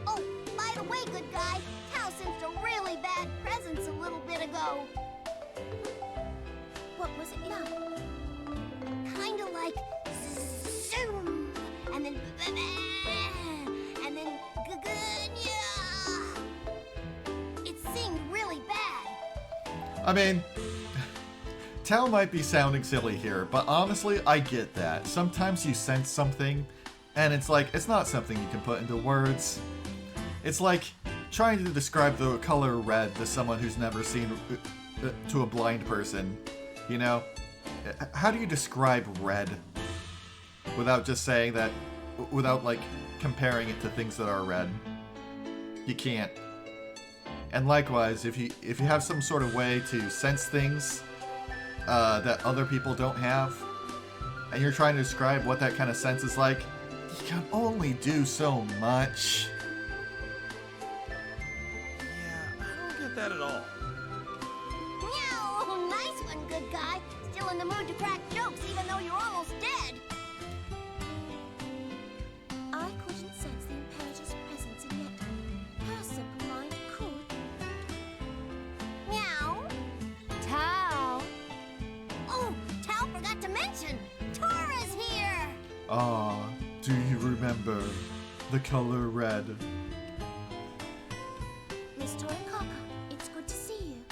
Oh, by the way, good guy, Tao sensed a really bad presence a little bit ago. What was it like? Kinda like zoom, and then yeah. It seemed really bad. I mean, Tao might be sounding silly here, but honestly, I get that. Sometimes you sense something, and it's like, it's not something you can put into words. It's like trying to describe the color red to someone who's never seen, to a blind person, you know? How do you describe red without just saying that, without like comparing it to things that are red? You can't. And likewise, if you have some sort of way to sense things that other people don't have, and you're trying to describe what that kind of sense is like, you can only do so much. Yeah, I don't get that at all. Meow, nice one, good guy. Still in the mood to crack jokes even though you're almost dead. I couldn't sense the Imperator's presence, and yet her simple mind could. Meow. Tao! Oh, Tao forgot to mention, Tora's here. Aw, Do you remember the color red? Miss Torikaka, it's good to see you.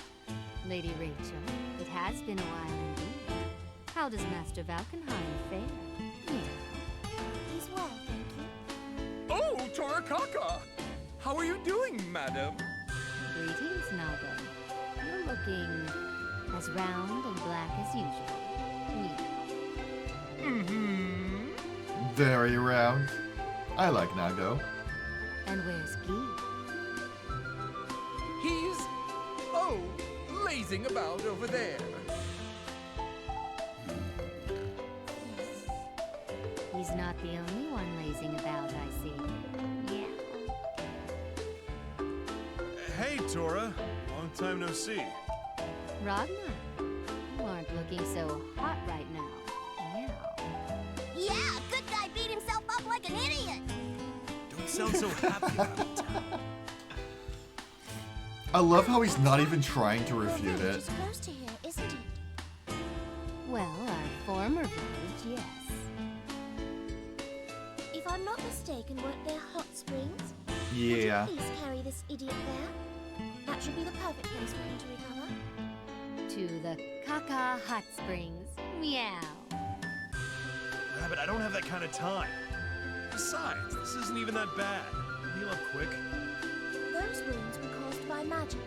Lady Rachel, it has been a while indeed. How does Master Valkenheim fare? Yeah. He's well, thank you. Oh, Torikaka! How are you doing, madam? Greetings, Naga. You're looking as round and black as usual. Yeah. Mm-hmm. Very round. I like Nago. And where's Guy? He's... oh, lazing about over there. He's not the only one lazing about, I see. Yeah. Hey, Tora. Long time no see. Ragnar, you aren't looking so hot right now. Yeah. Yeah, good guy beat himself up like an idiot. Don't sound so happy about it. I love how he's not even trying to refute it. It's close to here, isn't it? Well, our former village, yes. If I'm not mistaken, weren't there hot springs? Yeah. Would you please carry this idiot there? That should be the perfect place for him to recover. To the Kaka Hot Springs. Meow. Rabbit, I don't have that kind of time. Besides, this isn't even that bad. Heal up quick. Those wounds were caused by magic.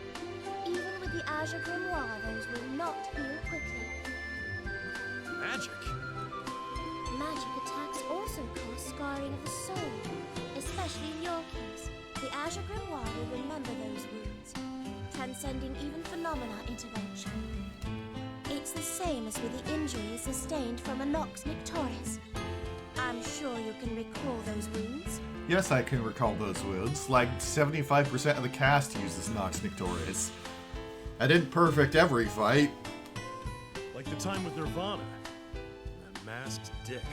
Even with the Azure Grimoire, those will not heal quickly. Magic? Magic attacks also cause scarring of the soul, especially in your case. The Azure Grimoire will remember those wounds, transcending even phenomena intervention. It's the same as with the injuries sustained from a Nox Nictoris. I'm sure you can recall those wounds. Yes, I can recall those wounds. Like 75% of the cast uses Nox Nictoris. I didn't perfect every fight. Like the time with Nirvana. That masked dick.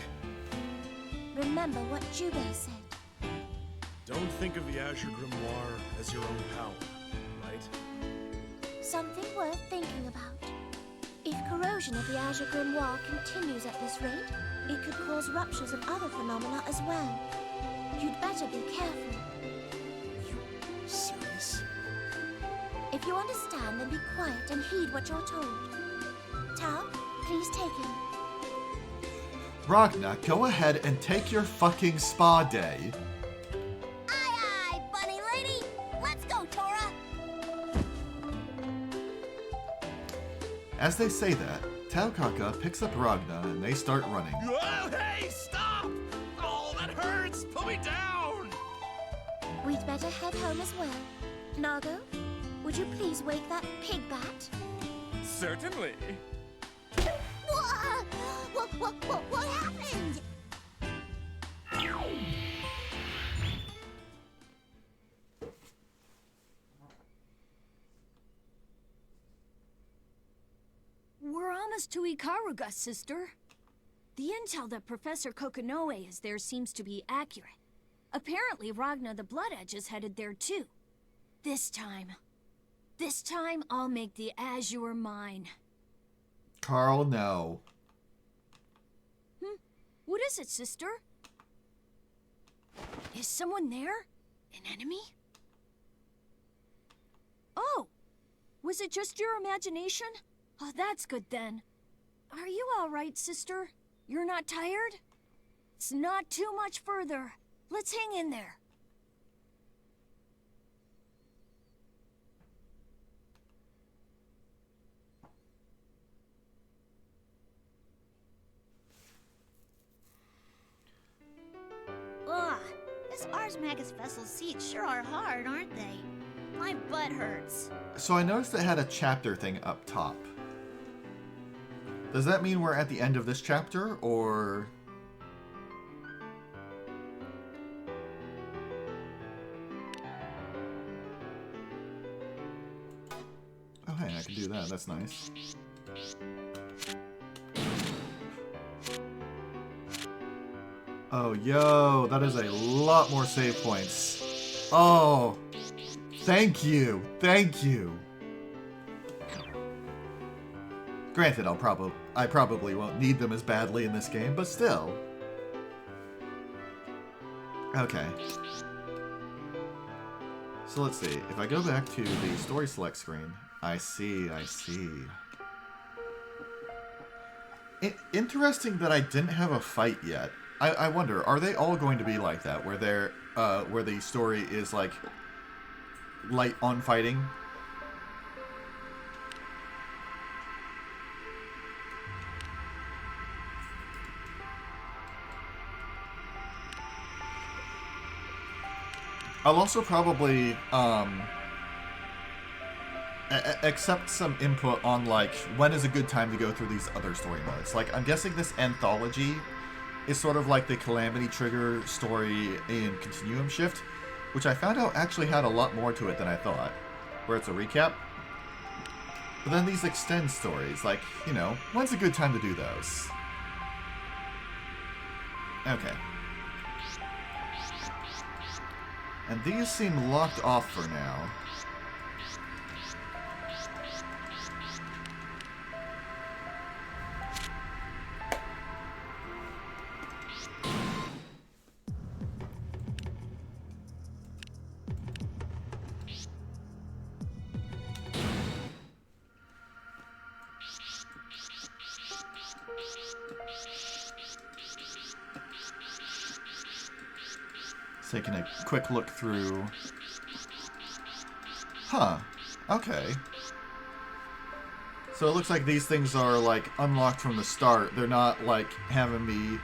Remember what Jubei said. Don't think of the Azure Grimoire as your own power, right? Something worth thinking about. If corrosion of the Azure Grimoire continues at this rate, it could cause ruptures of other phenomena as well. You'd better be careful. You serious? If you understand, then be quiet and heed what you're told. Tao, please take him. Ragnar, go ahead and take your fucking spa day. Aye, aye, bunny lady. Let's go, Tora. As they say that, Taukaka picks up Ragnar and they start running. Oh, hey, stop! Oh, that hurts! Put me down! We'd better head home as well. Nago, would you please wake that pig bat? Certainly. What happened? We're almost to Ikaruga, sister. The intel that Professor Kokonoe is there seems to be accurate. Apparently, Ragnar the Blood Edge is headed there too. This time, I'll make the Azure mine. Carl, no. What is it, sister? Is someone there? An enemy? Oh! Was it just your imagination? Oh, that's good then. Are you all right, sister? You're not tired? It's not too much further. Let's hang in there. Ugh, this Ars Magus vessel seats sure are hard, aren't they? My butt hurts. So I noticed it had a chapter thing up top. Does that mean we're at the end of this chapter, or... Oh, hey, I can do that. That's nice. Oh, yo, that is a lot more save points. Oh, thank you. Thank you. Granted, I probably won't need them as badly in this game, but still. Okay. So let's see. If I go back to the story select screen, I see. Interesting that I didn't have a fight yet. I wonder, are they all going to be like that, where they're, where the story is like light on fighting? I'll also probably accept some input on like when is a good time to go through these other story modes. Like I'm guessing this anthology is sort of like the Calamity Trigger story in Continuum Shift, which I found out actually had a lot more to it than I thought, where it's a recap. But then these extend stories, like, you know, when's a good time to do those? Okay. And these seem locked off for now. Taking a quick look through. Huh. Okay. So it looks like these things are like unlocked from the start. They're not like having me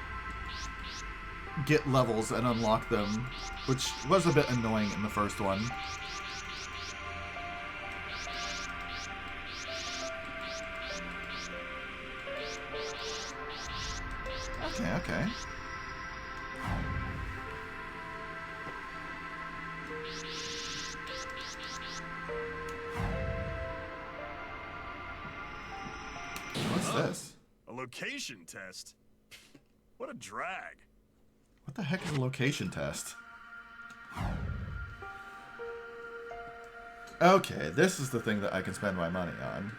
get levels and unlock them, which was a bit annoying in the first one. Okay. What's this? A location test? What a drag. What the heck is a location test? Okay, this is the thing that I can spend my money on.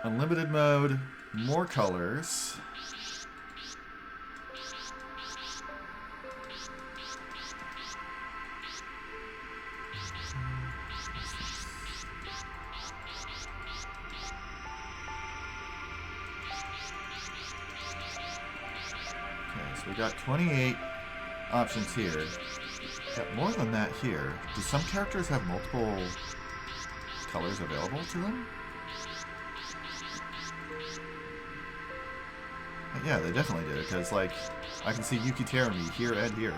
Unlimited mode, more colors. We got 28 options here. Got more than that here. Do some characters have multiple colors available to them? Yeah, they definitely do, because, like, I can see Yuki Terumi here and here.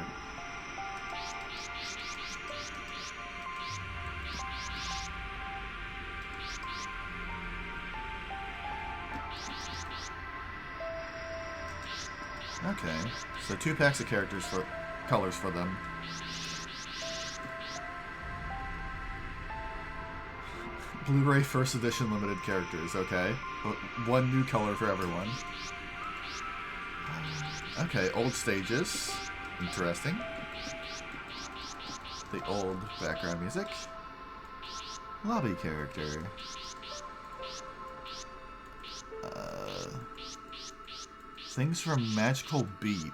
Okay, so 2 packs of characters for colors for them. Blu-ray first edition limited characters, okay. 1 new color for everyone. Okay, old stages. Interesting. The old background music. Lobby character. Things from Magical Beat.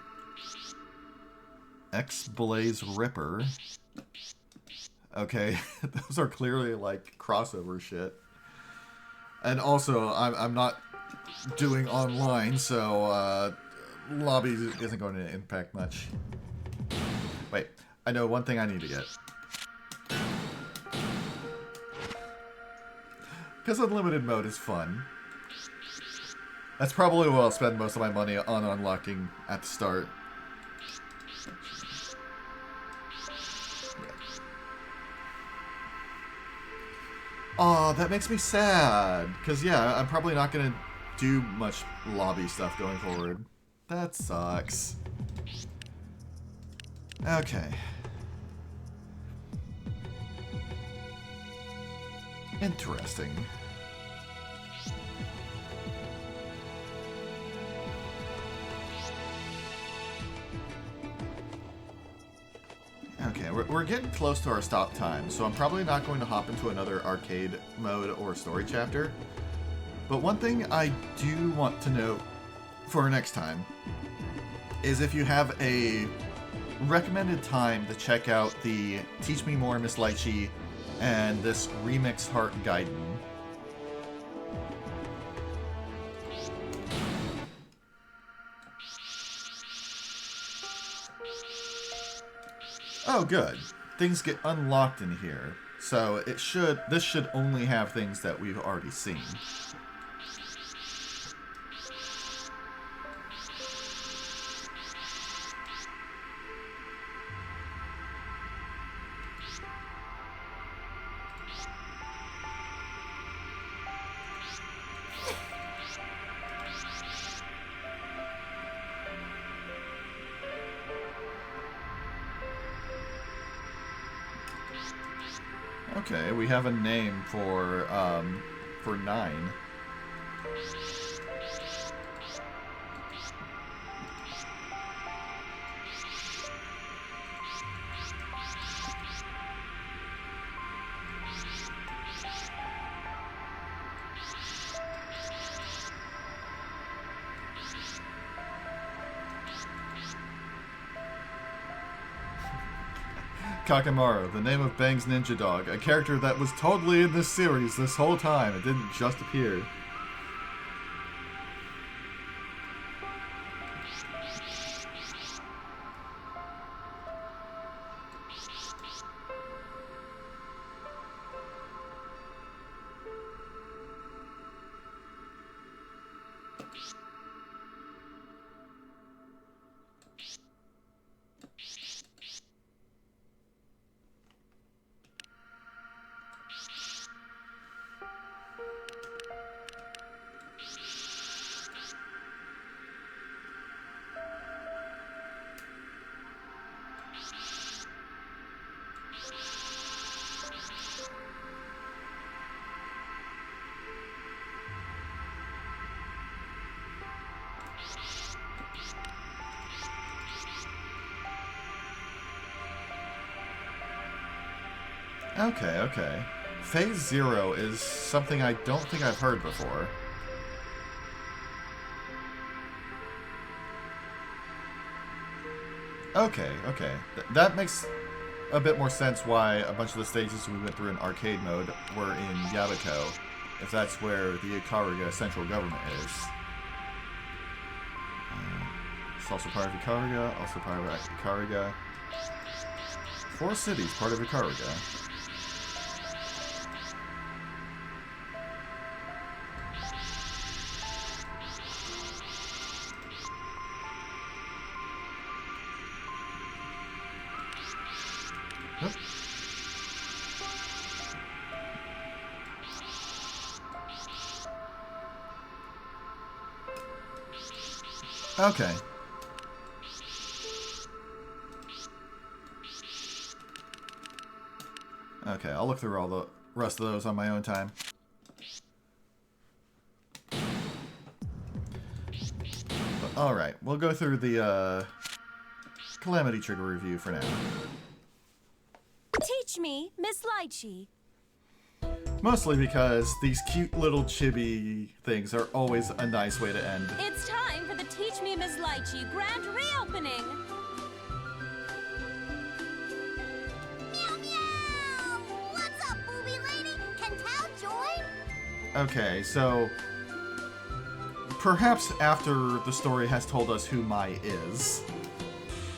X-Blaze Ripper. Okay, those are clearly like crossover shit. And also, I'm not doing online, so lobby isn't going to impact much. Wait, I know one thing I need to get. Because unlimited mode is fun. That's probably what I'll spend most of my money on unlocking at the start. Aw, that makes me sad. Because, yeah, I'm probably not going to do much lobby stuff going forward. That sucks. Okay. Interesting. Okay, we're getting close to our stop time, so I'm probably not going to hop into another arcade mode or story chapter. But one thing I do want to note for next time is if you have a recommended time to check out the Teach Me More, Miss Lychee and this Remix Heart Gaiden. Oh, good. Things get unlocked in here. So this should only have things that we've already seen. Okay, we have a name for 9. Kakamaru, the name of Bang's ninja dog, a character that was totally in this series this whole time. It didn't just appear. Okay, okay. Phase 0 is something I don't think I've heard before. Okay, okay. That makes a bit more sense why a bunch of the stages we went through in arcade mode were in Yabako, if that's where the Ikaruga central government is. It's also part of Ikaruga, also part of Ikaruga. 4 cities, part of Ikaruga. Okay. Okay, I'll look through all the rest of those on my own time. But, alright, we'll go through the Calamity Trigger review for now. Teach me, Miss Lychee. Mostly because these cute little chibi things are always a nice way to end. It's time for the Teach Me, Miss Lychee grand reopening. Meow meow! What's up, booby lady? Can Tao join? Okay, so perhaps after the story has told us who Mai is.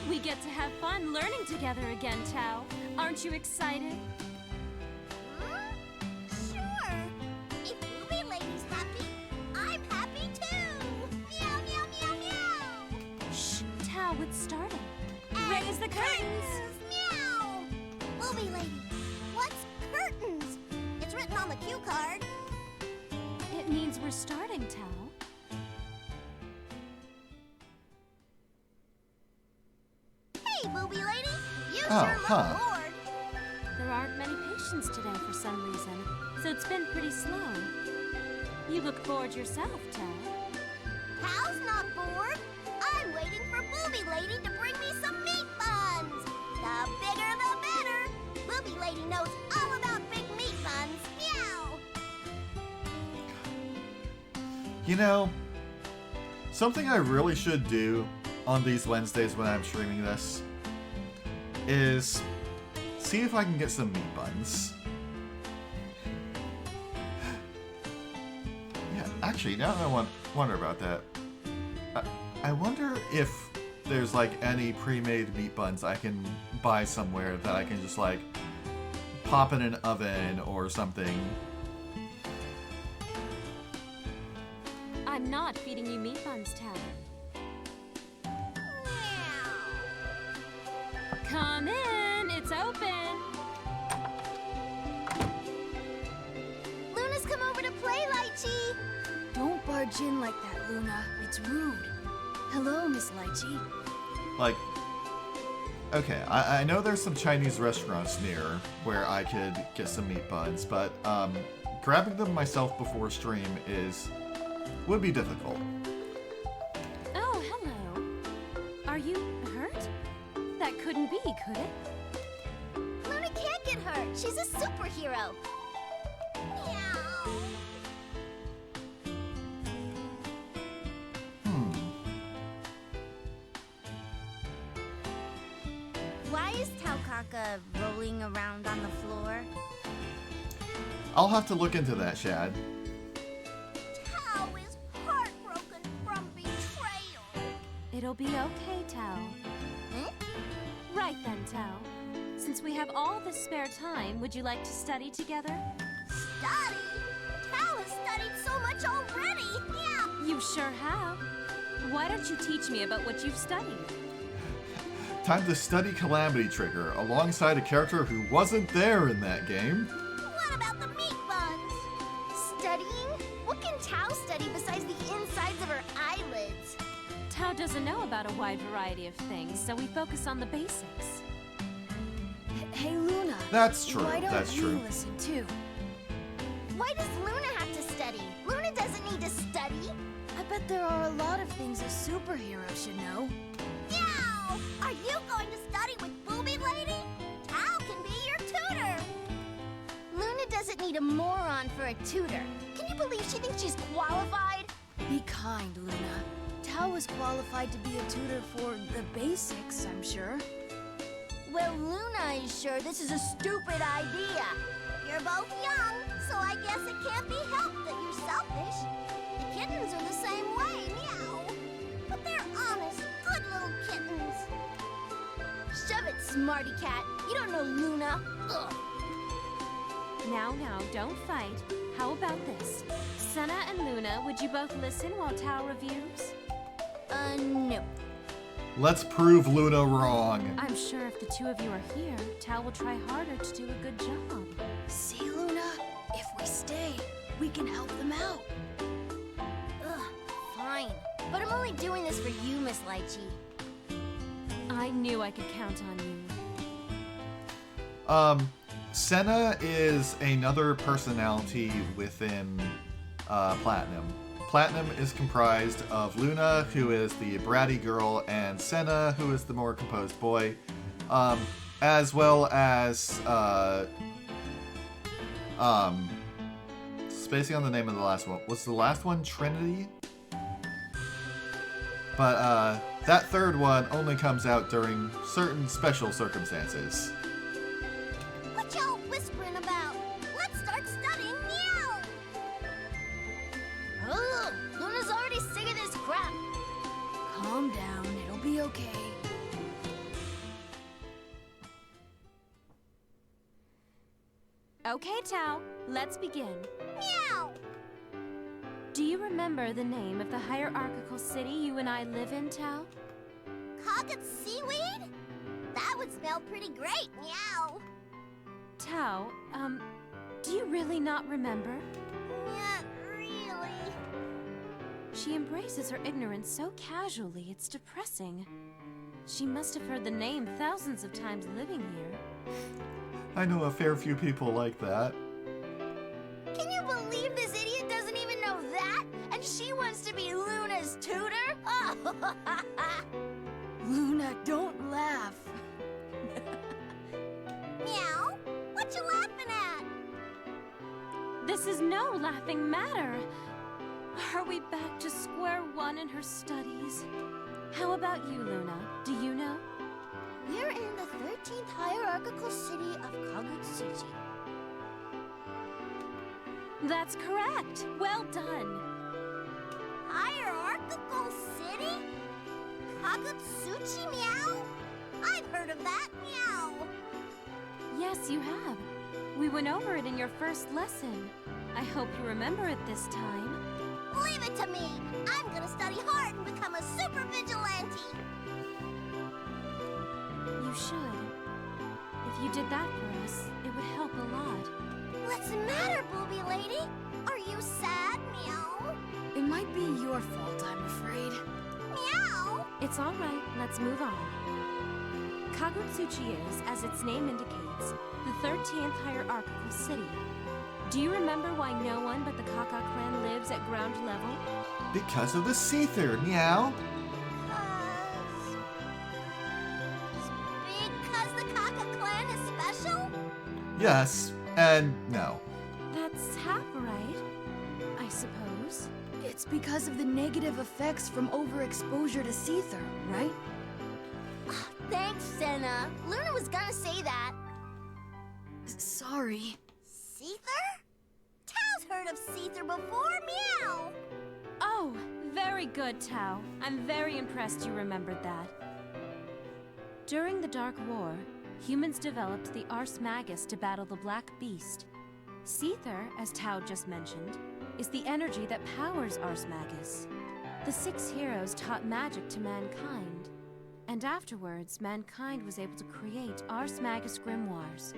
We get to have fun learning together again, Tao. Aren't you excited? Sure. If booby lady's happy, I'm happy too. Meow meow meow meow. Shh, Tao, it's starting. Raise the curtains. Meow. Booby lady, what's curtains? It's written on the cue card. It means we're starting, Tao. Hey, booby lady, you Oh, sure look huh. bored. There aren't many patients today for some reason, so it's been pretty slow. You look bored yourself, Tao. Tao's not bored. I'm waiting for booby lady to bring me some meat buns. The bigger the better. Booby lady knows all about big meat buns. Meow. You know, something I really should do on these Wednesdays when I'm streaming this is see if I can get some meat buns. Yeah, actually, now that I wonder about that, I wonder if there's like any pre-made meat buns I can buy somewhere that I can just like pop in an oven or something. I'm not feeding you meat buns, Tal. Come in, it's open. Luna's come over to play, Lychee. Don't barge in like that, Luna. It's rude. Hello, Miss Lychee. Like, okay, I know there's some Chinese restaurants near where I could get some meat buns, but grabbing them myself before stream would be difficult. Oh, hello. Are you hurt? That couldn't be, could it? Luna can't get hurt. She's a superhero. Meow. Why is Taukaka rolling around on the floor? I'll have to look into that, Shad. Tao is heartbroken from betrayal. It'll be okay, Tao. Right then, Tao. Since we have all this spare time, would you like to study together? Study? Tao has studied so much already. Yeah. You sure have. Why don't you teach me about what you've studied? Time to study Calamity Trigger alongside a character who wasn't there in that game. What about the meat buns? Studying? What can Tao study besides the insides of her eyelids? Tao doesn't know about a wide variety of things, so we focus on the basics. Hey, Luna. That's true. Why don't That's you true. listen too? Why does Luna have to study? Luna doesn't need to study. I bet there are a lot of things a superhero should know. Meow! Are you going to study with Booby Lady? Tao can be your tutor. Luna doesn't need a moron for a tutor. Can you believe she thinks she's qualified? Be kind, Luna. Tao is qualified to be a tutor for the basics, I'm sure. Well, Luna is sure this is a stupid idea. You're both young, so I guess it can't be helped that you're selfish. The kittens are the same way, meow. But they're honest, good little kittens. Shove it, smarty cat. You don't know Luna. Ugh. Now, don't fight. How about this? Senna and Luna, would you both listen while Tao reviews? No. Let's prove Luna wrong. I'm sure if the two of you are here, Tao will try harder to do a good job. See, Luna? If we stay, we can help them out. Ugh, fine. But I'm only doing this for you, Miss Lychee. I knew I could count on you. Senna is another personality within Platinum. Platinum is comprised of Luna, who is the bratty girl, and Senna, who is the more composed boy, as well as spacing on the name of the last one. Was the last one Trinity? But that third one only comes out during certain special circumstances. What y'all whispering about? Let's start studying meow! Ugh, Luna's already sick of this crap. Calm down, it'll be okay. Okay, Tao, let's begin. Meow! Do you remember the name of the hierarchical city you and I live in, Tao? Cogged seaweed? That would smell pretty great, meow! Tao, do you really not remember? Not really. She embraces her ignorance so casually, it's depressing. She must have heard the name thousands of times living here. I know a fair few people like that. Can you believe this idiot doesn't even know that? And she wants to be Luna's tutor? Luna, don't laugh. Meow? What you laughing at? This is no laughing matter. Are we back to square one in her studies? How about you, Luna? Do you know? We're in the 13th hierarchical city of Kagutsuchi. That's correct. Well done. Hierarchical city? Kagutsuchi, meow? I've heard of that, meow. Yes, you have. We went over it in your first lesson. I hope you remember it this time. Leave it to me. I'm gonna study hard and become a super vigilante. You should. If you did that for us, it would help a lot. What's the matter, booby lady? Are you sad, meow? It might be your fault, I'm afraid. Meow! It's all right. Let's move on. Kagutsuchi is, as its name indicates, the 13th hierarchical city. Do you remember why no one but the Kaka clan lives at ground level? Because of the Seether, meow. Because the Kaka clan is special? Yes, and no. That's half right, I suppose. It's because of the negative effects from overexposure to Seether, right? Thanks, Senna. Luna was gonna say that. Sorry. Seether? Tao's heard of Seether before, meow. Oh, very good, Tao. I'm very impressed you remembered that. During the Dark War, humans developed the Ars Magus to battle the Black Beast. Seether, as Tao just mentioned, is the energy that powers Ars Magus. The 6 heroes taught magic to mankind, and afterwards, mankind was able to create Ars Magus grimoires.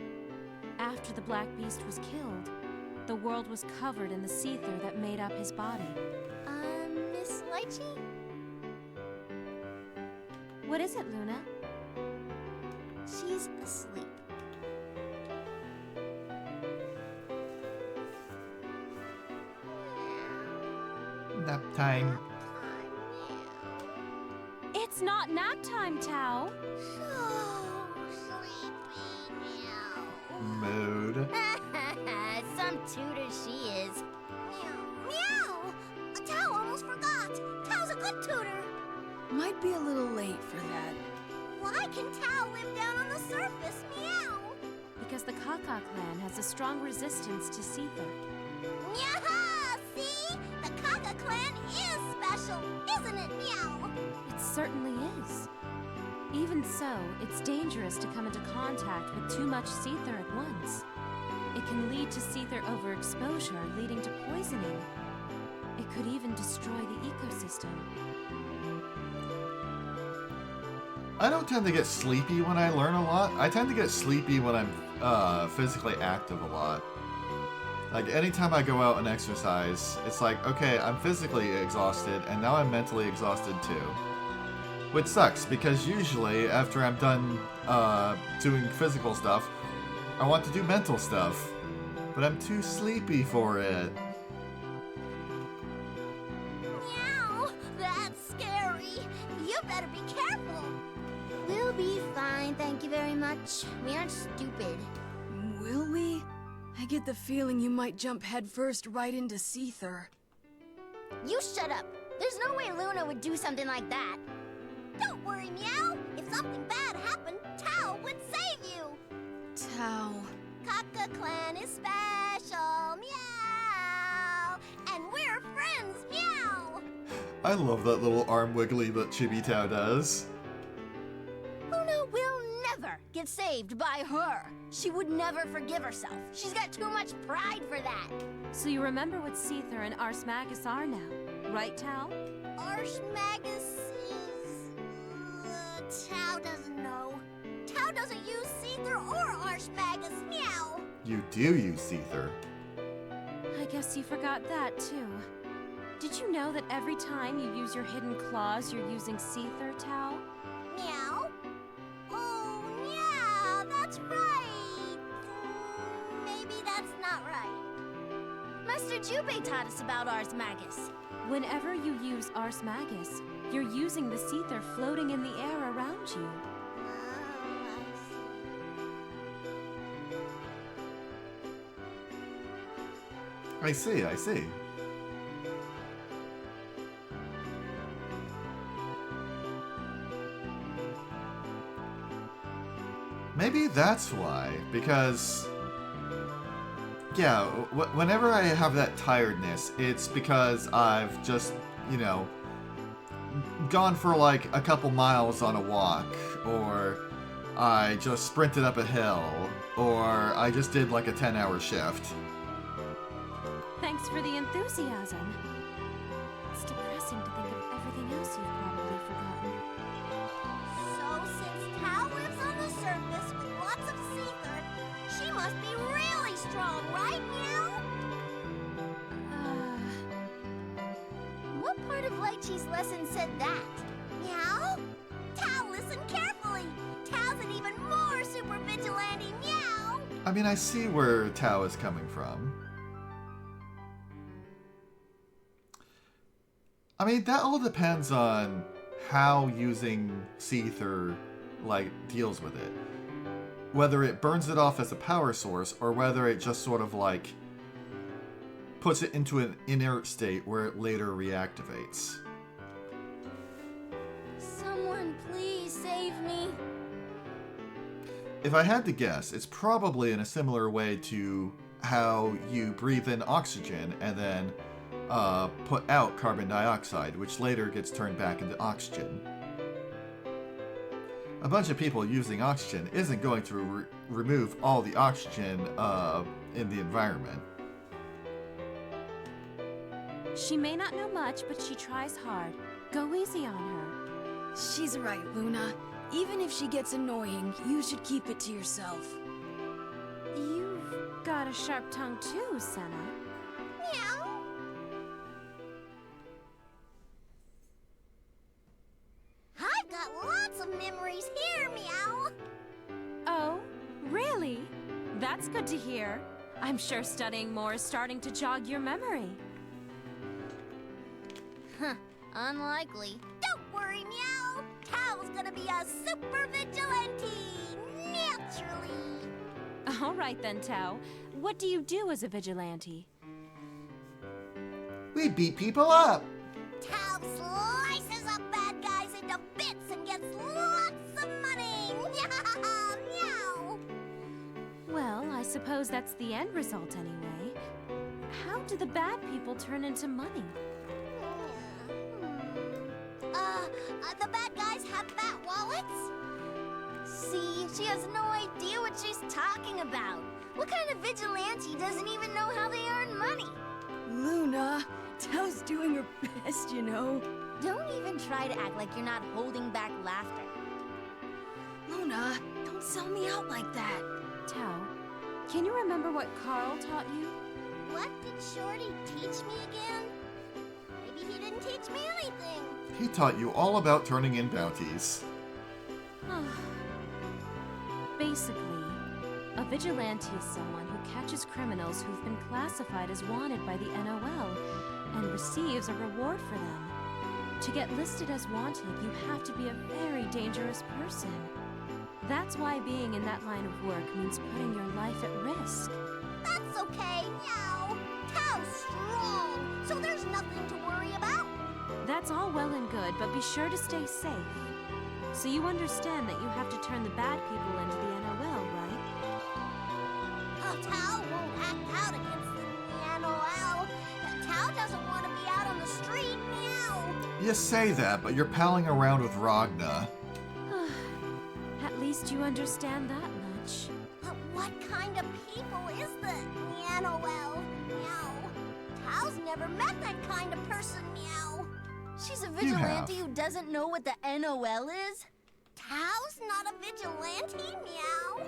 After the Black Beast was killed, the world was covered in the Seether that made up his body. Miss Lychee? What is it, Luna? She's asleep. Nap time. It's not nap time, Tao. So sleepy, meow. Mood. Some tutor she is. Meow. Meow! Tao almost forgot. Tao's a good tutor. Might be a little late for that. Why can Tao live down on the surface? Meow! Because the Kaka clan has a strong resistance to Seether. Meow! See? The Kaka clan is special, isn't it, meow? It certainly is. Even so, it's dangerous to come into contact with too much Seether at once. It can lead to Seether overexposure, leading to poisoning. It could even destroy the ecosystem. I don't tend to get sleepy when I learn a lot. I tend to get sleepy when I'm physically active a lot. Like, anytime I go out and exercise, it's like, okay, I'm physically exhausted, and now I'm mentally exhausted too. Which sucks, because usually, after I'm done doing physical stuff, I want to do mental stuff. But I'm too sleepy for it. Meow! That's scary. You better be careful. We'll be fine, thank you very much. We aren't stupid. Will we? I get the feeling you might jump headfirst right into Seether. You shut up. There's no way Luna would do something like that. Don't worry, Meow. If something bad happened, Tao would save you. Tao. Kaka clan is special, meow! And we're friends, meow! I love that little arm wiggly that Chibi Tao does. Luna will never get saved by her. She would never forgive herself. She's got too much pride for that. So you remember what Seether and Ars Magus are now, right, Tao? Ars Magus is... Tao doesn't know. Tao doesn't use Seether or Ars Magus, meow! You do use Seether. I guess you forgot that, too. Did you know that every time you use your hidden claws, you're using Seether, Tao? Meow? Oh, yeah, that's right. Maybe that's not right. Master Jubei taught us about Ars Magus. Whenever you use Ars Magus, you're using the Seether floating in the air around you. I see, I see. Maybe that's why, because... Yeah, whenever I have that tiredness, it's because I've just, you know, gone for like a couple miles on a walk, or I just sprinted up a hill, or I just did like a 10-hour shift. Thanks for the enthusiasm. It's depressing to think of everything else you've probably forgotten. So since Tao lives on the surface with lots of seether, she must be really strong, right, Meow? What part of Lychee's lesson said that? Meow? Tao, listen carefully! Tao's an even more super vigilante, meow! I mean, I see where Tao is coming from. I mean, that all depends on how using Seether, like, deals with it. Whether it burns it off as a power source, or whether it just sort of, like, puts it into an inert state where it later reactivates. Someone please save me. If I had to guess, it's probably in a similar way to how you breathe in oxygen and then put out carbon dioxide, which later gets turned back into oxygen. A bunch of people using oxygen isn't going to remove all the oxygen in the environment. She may not know much, but she tries hard. Go easy on her. She's right, Luna. Even if she gets annoying, you should keep it to yourself. You've got a sharp tongue too, Senna. Meow. I've got lots of memories here, Meow. Oh, really? That's good to hear. I'm sure studying more is starting to jog your memory. Huh, unlikely. Don't worry, Meow. Tao's gonna be a super vigilante, naturally. All right then, Tao. What do you do as a vigilante? We beat people up! Tao slices up bad guys into bits and gets lots of money. Meow. Well, I suppose that's the end result anyway. How do the bad people turn into money? The bad guys have bat wallets? See, she has no idea what she's talking about. What kind of vigilante doesn't even know how they earn money? Luna, Tao's doing her best, you know. Don't even try to act like you're not holding back laughter. Luna, don't sell me out like that. Tao, can you remember what Carl taught you? What did Shorty teach me again? Maybe he didn't teach me anything. He taught you all about turning in bounties. Basically, a vigilante is someone who catches criminals who've been classified as wanted by the NOL and receives a reward for them. To get listed as wanted, you have to be a very dangerous person. That's why being in that line of work means putting your life at risk. That's okay, Meow. Tao's strong, so there's nothing to worry about. That's all well and good, but be sure to stay safe. So you understand that you have to turn the bad people into the NOL, right? Oh, Tao won't act out against the NOL. Tao doesn't want to be out on the street, Meow. You say that, but you're palling around with Ragna. At least you understand that much. But what kind of people is the NOL, Meow? Tao's never met that kind of person, Meow. She's a vigilante who doesn't know what the NOL is? Tao's not a vigilante, Meow.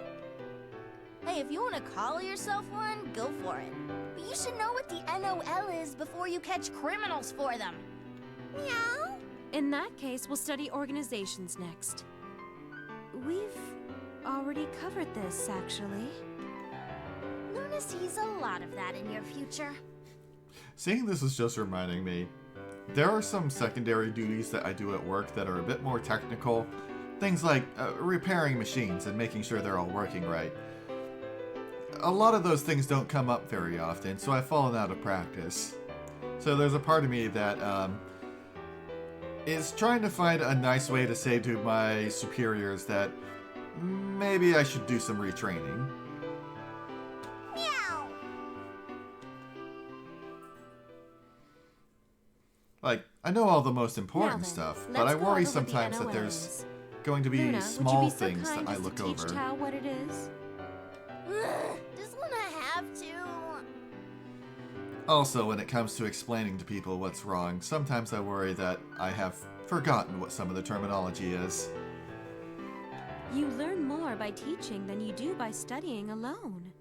Hey, if you want to call yourself one, go for it. But you should know what the NOL is before you catch criminals for them. Meow? In that case, we'll study organizations next. We've already covered this, actually. Luna sees a lot of that in your future. Seeing this is just reminding me, there are some secondary duties that I do at work that are a bit more technical. Things like repairing machines and making sure they're all working right. A lot of those things don't come up very often, so I've fallen out of practice. So there's a part of me that is trying to find a nice way to say to my superiors that maybe I should do some retraining. Meow. Like, I know all the most Now important then, stuff, let's but I go worry over what the sometimes that NOL there's is. going to be Luna, small would you be so things that kind I as look to teach over. Tao what it is? Does Luna have to? Also, when it comes to explaining to people what's wrong, sometimes I worry that I have forgotten what some of the terminology is. You learn more by teaching than you do by studying alone.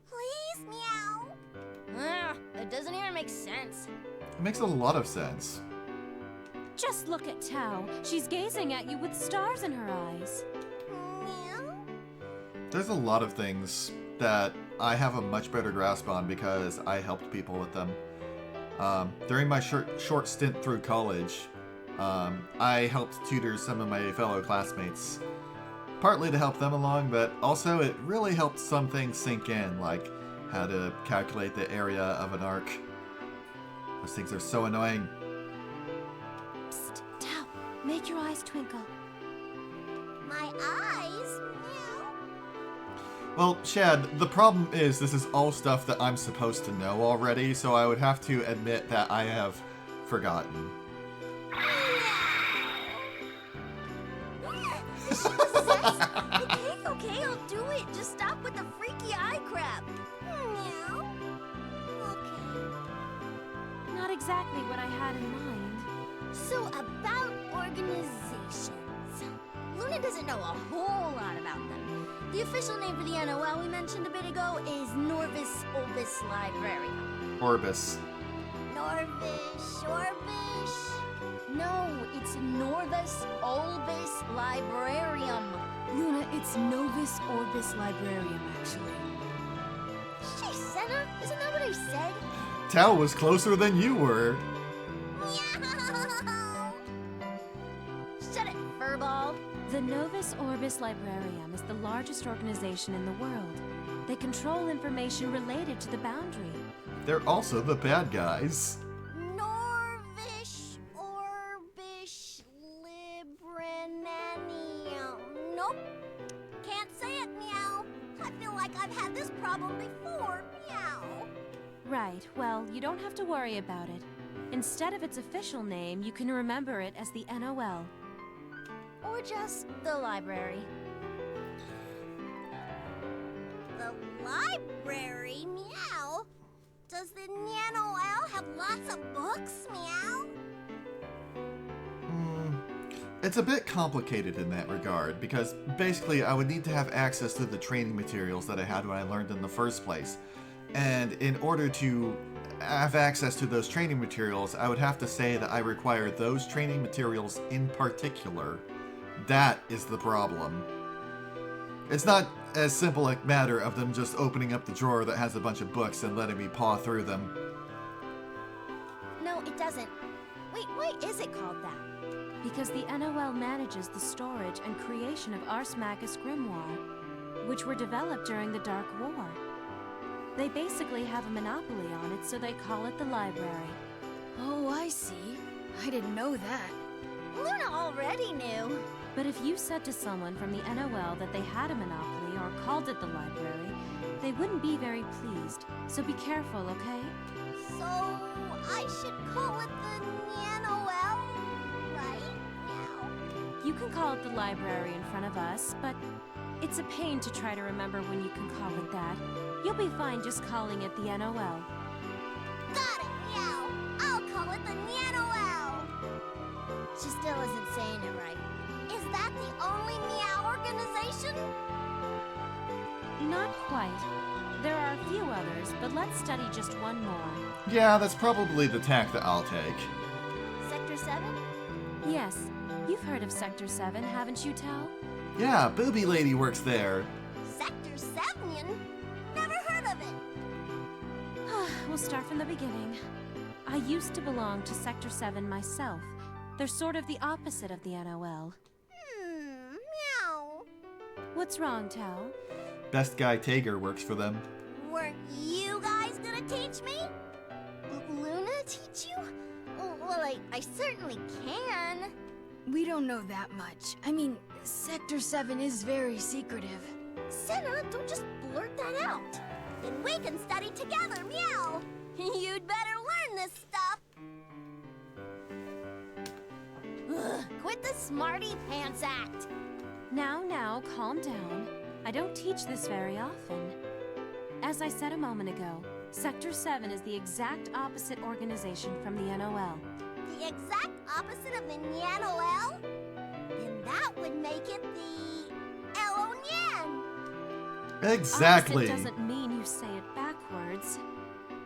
Please, meow. That doesn't even make sense. It makes a lot of sense. Just look at Tao. She's gazing at you with stars in her eyes. Meow. There's a lot of things that I have a much better grasp on because I helped people with them. During my short stint through college, I helped tutor some of my fellow classmates. Partly to help them along, but also it really helped some things sink in, like how to calculate the area of an arc. Those things are so annoying. Psst, Tao, make your eyes twinkle. My eyes? Meow. Well, Shad, the problem is this is all stuff that I'm supposed to know already, so I would have to admit that I have forgotten. Okay, I'll do it. Just stop with the freaky eye crap. Meow. Okay. Not exactly what I had in mind. So about organizations. Luna doesn't know a whole lot about them. The official name for the NOL we mentioned a bit ago is Norvis Orbis Librarium. Orbis. Orbish? No, it's Norvis Orbis Librarium. Luna, it's Novus Orbis Librarium, actually. She Senna? Isn't that what I said? Tao was closer than you were. Meow. Shut it, furball. The Novus Orbis Librarium is the largest organization in the world. They control information related to the boundary. They're also the bad guys. Norvish Orbish Librananium. Nope. Can't say it, meow. I feel like I've had this problem before, meow. Right, well, you don't have to worry about it. Instead of its official name, you can remember it as the NOL. Or just the library. The library, meow? Does the NOL have lots of books, meow? It's a bit complicated in that regard, because basically I would need to have access to the training materials that I had when I learned in the first place. And in order to have access to those training materials, I would have to say that I require those training materials in particular. That is the problem. It's not as simple a matter of them just opening up the drawer that has a bunch of books and letting me paw through them. No, it doesn't. Wait, why is it called that? Because the NOL manages the storage and creation of Ars Magus Grimoire, which were developed during the Dark War. They basically have a monopoly on it, so they call it the library. Oh, I see. I didn't know that. Luna already knew. But if you said to someone from the NOL that they had a monopoly or called it the library, they wouldn't be very pleased. So be careful, okay? So, I should call it the NOL, right? Meow. You can call it the library in front of us, but it's a pain to try to remember when you can call it that. You'll be fine just calling it the NOL. Got it, meow. I'll call it the NOL. She still isn't saying it right. Is that the only meow organization? Not quite. There are a few others, but let's study just one more. Yeah, that's probably the tack that I'll take. Sector 7? Yes, you've heard of Sector 7, haven't you, Tao? Yeah, Booby Lady works there. Sector 7? Never heard of it. We'll start from the beginning. I used to belong to Sector 7 myself. They're sort of the opposite of the NOL. Meow. What's wrong, Tao? Best guy Tager works for them. Weren't you guys gonna teach me? Luna teach you? Well, I certainly can. We don't know that much. I mean, Sector 7 is very secretive. Senna, don't just blurt that out. Then we can study together, meow. You'd better learn this stuff. Ugh, quit the smarty pants act. Now, calm down. I don't teach this very often. As I said a moment ago, Sector 7 is the exact opposite organization from the NOL. The exact opposite of the NOL? Then that would make it the Elonian. Exactly. Opposite doesn't mean you say it backwards.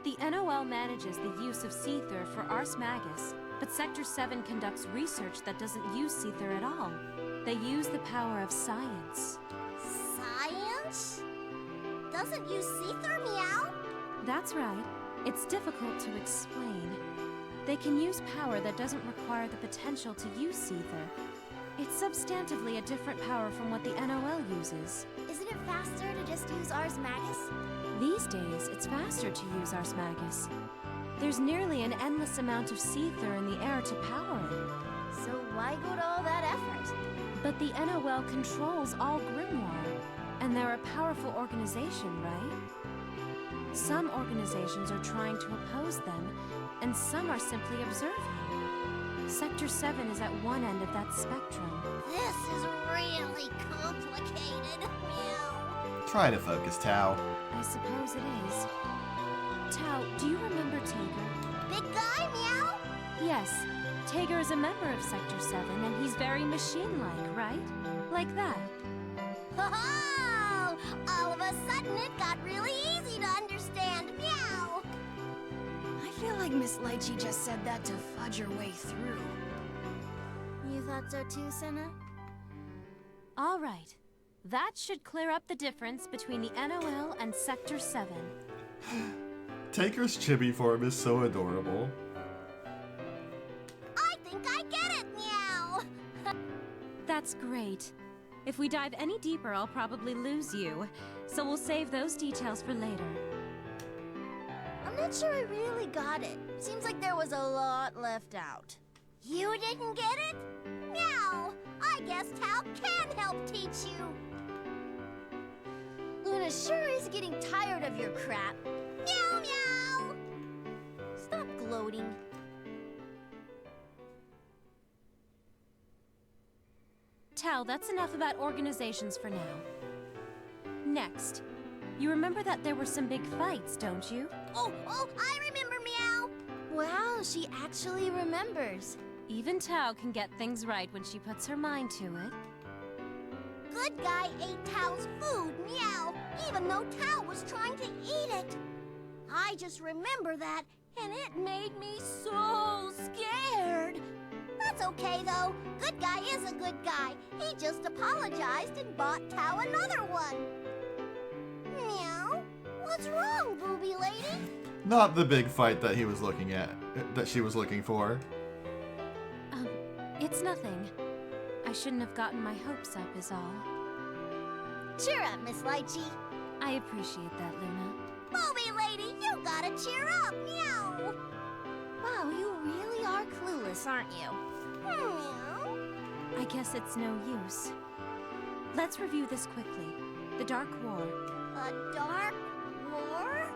The NOL manages the use of Seether for Ars Magus, but Sector 7 conducts research that doesn't use Seether at all. They use the power of science. Science? Doesn't use Seether, meow? That's right. It's difficult to explain. They can use power that doesn't require the potential to use Seether. It's substantively a different power from what the NOL uses. Isn't it faster to just use Ars Magus? These days, it's faster to use Ars Magus. There's nearly an endless amount of Seether in the air to power it. So why go to all that effort? But the NOL controls all Grimoire, and they're a powerful organization, right? Some organizations are trying to oppose them, and some are simply observing. Sector 7 is at one end of that spectrum. This is really complicated, meow. Try to focus, Tao. I suppose it is. Tao, do you remember Tager? Big guy, meow? Yes. Tager is a member of Sector 7, and he's very machine-like, right? Like that. Oh! All of a sudden it got really easy to understand, meow. I feel like Miss Lychee just said that to fudge her way through. You thought so too, Senna? All right. That should clear up the difference between the NOL and Sector 7. Taker's chibi form is so adorable. I think I get it, meow. That's great. If we dive any deeper, I'll probably lose you. So we'll save those details for later. I'm not sure I really got it. Seems like there was a lot left out. You didn't get it? Meow! I guess Tao can help teach you. Luna sure is getting tired of your crap. Meow meow! Stop gloating. Tao, that's enough about organizations for now. Next, you remember that there were some big fights, don't you? Oh, I remember, meow! Wow, she actually remembers. Even Tao can get things right when she puts her mind to it. Good guy ate Tao's food, meow, even though Tao was trying to eat it. I just remember that, and it made me so scared. That's okay, though. Good guy is a good guy. He just apologized and bought Tao another one. Meow? What's wrong, booby lady? Not the big fight that he was looking at, that she was looking for. It's nothing. I shouldn't have gotten my hopes up is all. Cheer up, Miss Lychee. I appreciate that, Luna. Booby lady, you gotta cheer up, meow. Wow, you really are clueless, aren't you? Meow. I guess it's no use. Let's review this quickly. The Dark War. A dark war?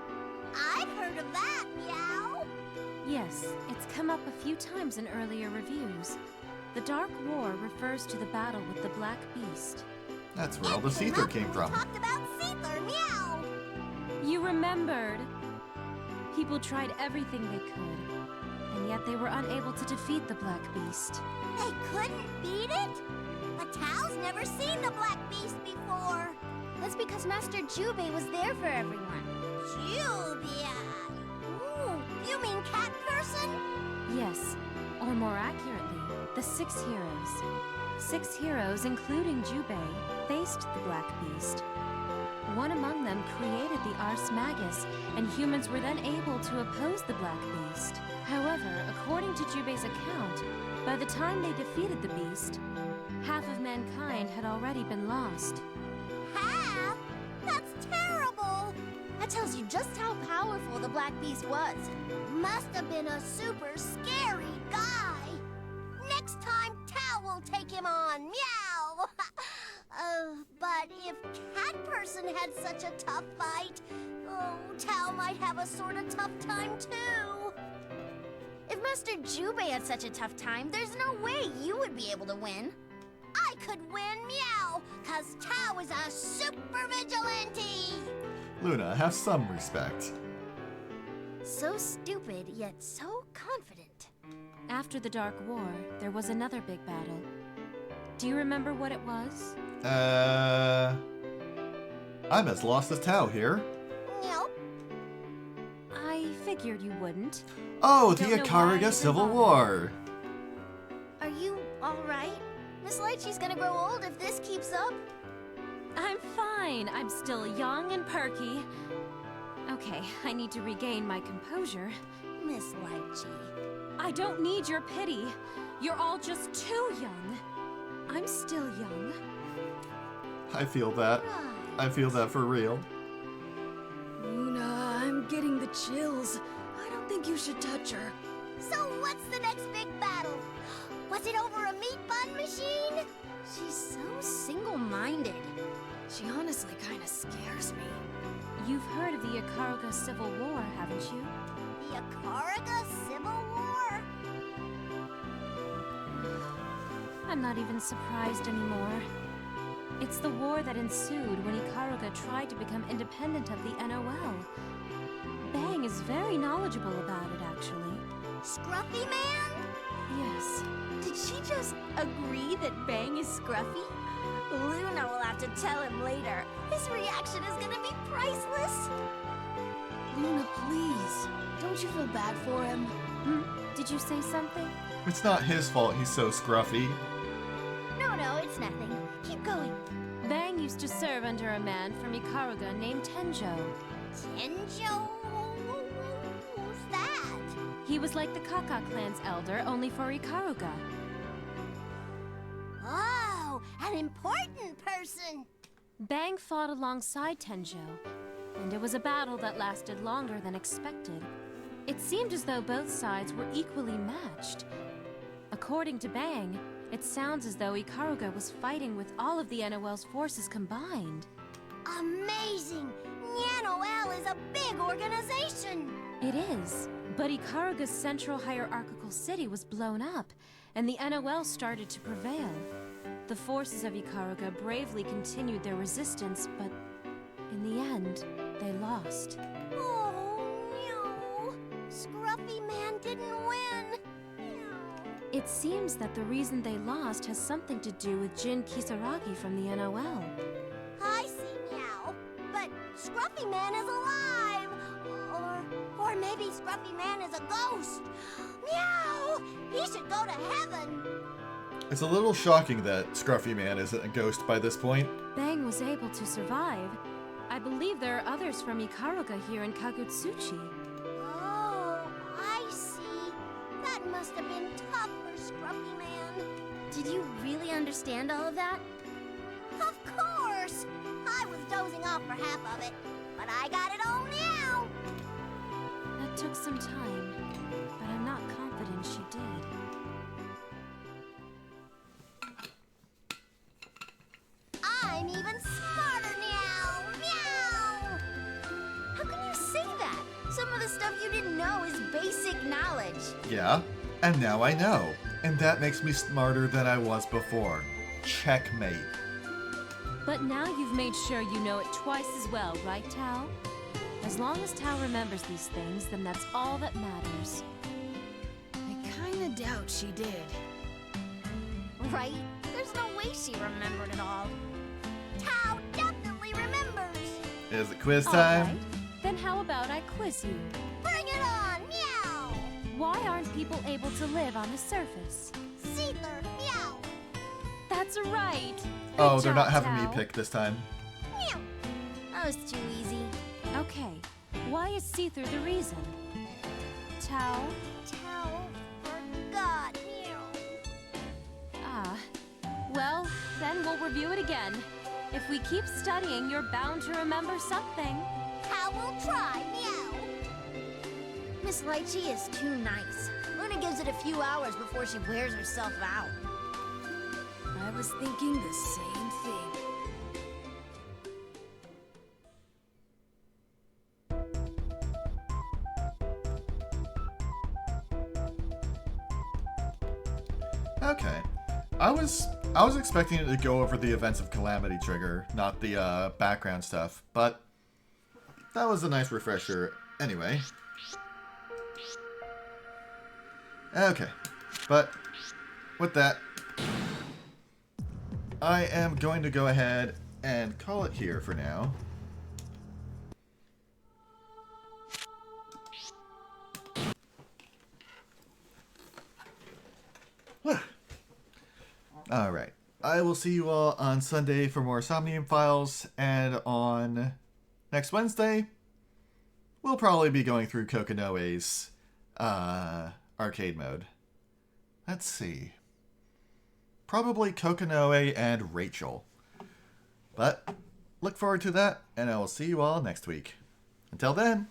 I've heard of that, meow. Yes, it's come up a few times in earlier reviews. The Dark War refers to the battle with the Black Beast. That's where all the Seether came from. We talked about Seether, meow. You remembered! People tried everything they could, and yet they were unable to defeat the Black Beast. They couldn't beat it? But Tao's never seen the Black Beast before. That's because Master Jubei was there for everyone. Jubei? Ooh, you mean Cat Person? Yes, or more accurately, the 6 heroes. 6 heroes, including Jubei, faced the Black Beast. One among them created the Ars Magus, and humans were then able to oppose the Black Beast. However, according to Jubei's account, by the time they defeated the beast, half of mankind had already been lost. Half? That's terrible! That tells you just how powerful the Black Beast was. Must have been a super scary guy. Next time, Tao will take him on, meow! person had such a tough fight. Oh, Tao might have a sort of tough time too. If Master Jubei had such a tough time, there's no way you would be able to win. I could win, meow, cause Tao is a super vigilante. Luna, have some respect. So stupid, yet so confident. After the Dark War, there was another big battle. Do you remember what it was? I'm as lost as Tao here. Nope. I figured you wouldn't. Oh, Don't the know why Ikaruga even Civil bother. War. Are you alright? Miss Lychee's gonna grow old if this keeps up. I'm fine. I'm still young and perky. Okay, I need to regain my composure. Miss Lychee. I don't need your pity. You're all just too young. I'm still young. I feel that. I feel that for real. Luna, I'm getting the chills. I don't think you should touch her. So what's the next big battle? Was it over a meat bun machine? She's so single-minded. She honestly kind of scares me. You've heard of the Ikaruga Civil War, haven't you? The Ikaruga Civil War? I'm not even surprised anymore. It's the war that ensued when Ikaruga tried to become independent of the NOL. Bang is very knowledgeable about it, actually. Scruffy Man? Yes. Did she just agree that Bang is scruffy? Luna will have to tell him later. His reaction is gonna be priceless. Luna, please. Don't you feel bad for him? Did you say something? It's not his fault he's so scruffy. No, it's nothing. Keep going. Bang used to serve under a man from Ikaruga named Tenjo. Tenjo? Who's that? He was like the Kaka clan's elder, only for Ikaruga. Oh, an important person. Bang fought alongside Tenjo, and it was a battle that lasted longer than expected. It seemed as though both sides were equally matched. According to Bang, it sounds as though Ikaruga was fighting with all of the NOL's forces combined. Amazing! NOL is a big organization! It is, but Ikaruga's central hierarchical city was blown up, and the NOL started to prevail. The forces of Ikaruga bravely continued their resistance, but in the end, they lost. Oh, no! Scruffy Man didn't win! It seems that the reason they lost has something to do with Jin Kisaragi from the NOL. I see, Meow. But Scruffy Man is alive! Or maybe Scruffy Man is a ghost! Meow! He should go to heaven! It's a little shocking that Scruffy Man isn't a ghost by this point. Bang was able to survive. I believe there are others from Ikaruga here in Kagutsuchi. Oh, I see. That must have been tough for Scruffy Man. Did you really understand all of that? Of course! I was dozing off for half of it, but I got it all now! That took some time, but I'm not confident she did. I'm even smarter now! Meow! How can you say that? Some of the stuff you didn't know is basic knowledge. Yeah, and now I know. And that makes me smarter than I was before. Checkmate. But now you've made sure you know it twice as well, right, Tao? As long as Tao remembers these things, then that's all that matters. I kinda doubt she did. Right? There's no way she remembered it all. Tao definitely remembers! Is it quiz All time? right. Then how about I quiz you? Bring it on! Meow! Why aren't people able to live on the surface? Seether! Meow! That's right! Oh, Good they're not job, having Tao. me pick this time. Meow! That was too easy. Okay, why is see-through the reason? Tao? Tao forgot. Meow! Ah. Well, then we'll review it again. If we keep studying, you're bound to remember something. Tao will try. Meow! Miss Lychee is too nice. Luna gives it a few hours before she wears herself out. I was thinking the same thing. Okay. I was expecting it to go over the events of Calamity Trigger, not the background stuff, but that was a nice refresher anyway. Okay, but with that, I am going to go ahead and call it here for now. Alright, I will see you all on Sunday for more Somnium Files, and on next Wednesday, we'll probably be going through Kokonoe's arcade mode. Let's see. Probably Kokonoe and Rachel. But look forward to that, and I will see you all next week. Until then,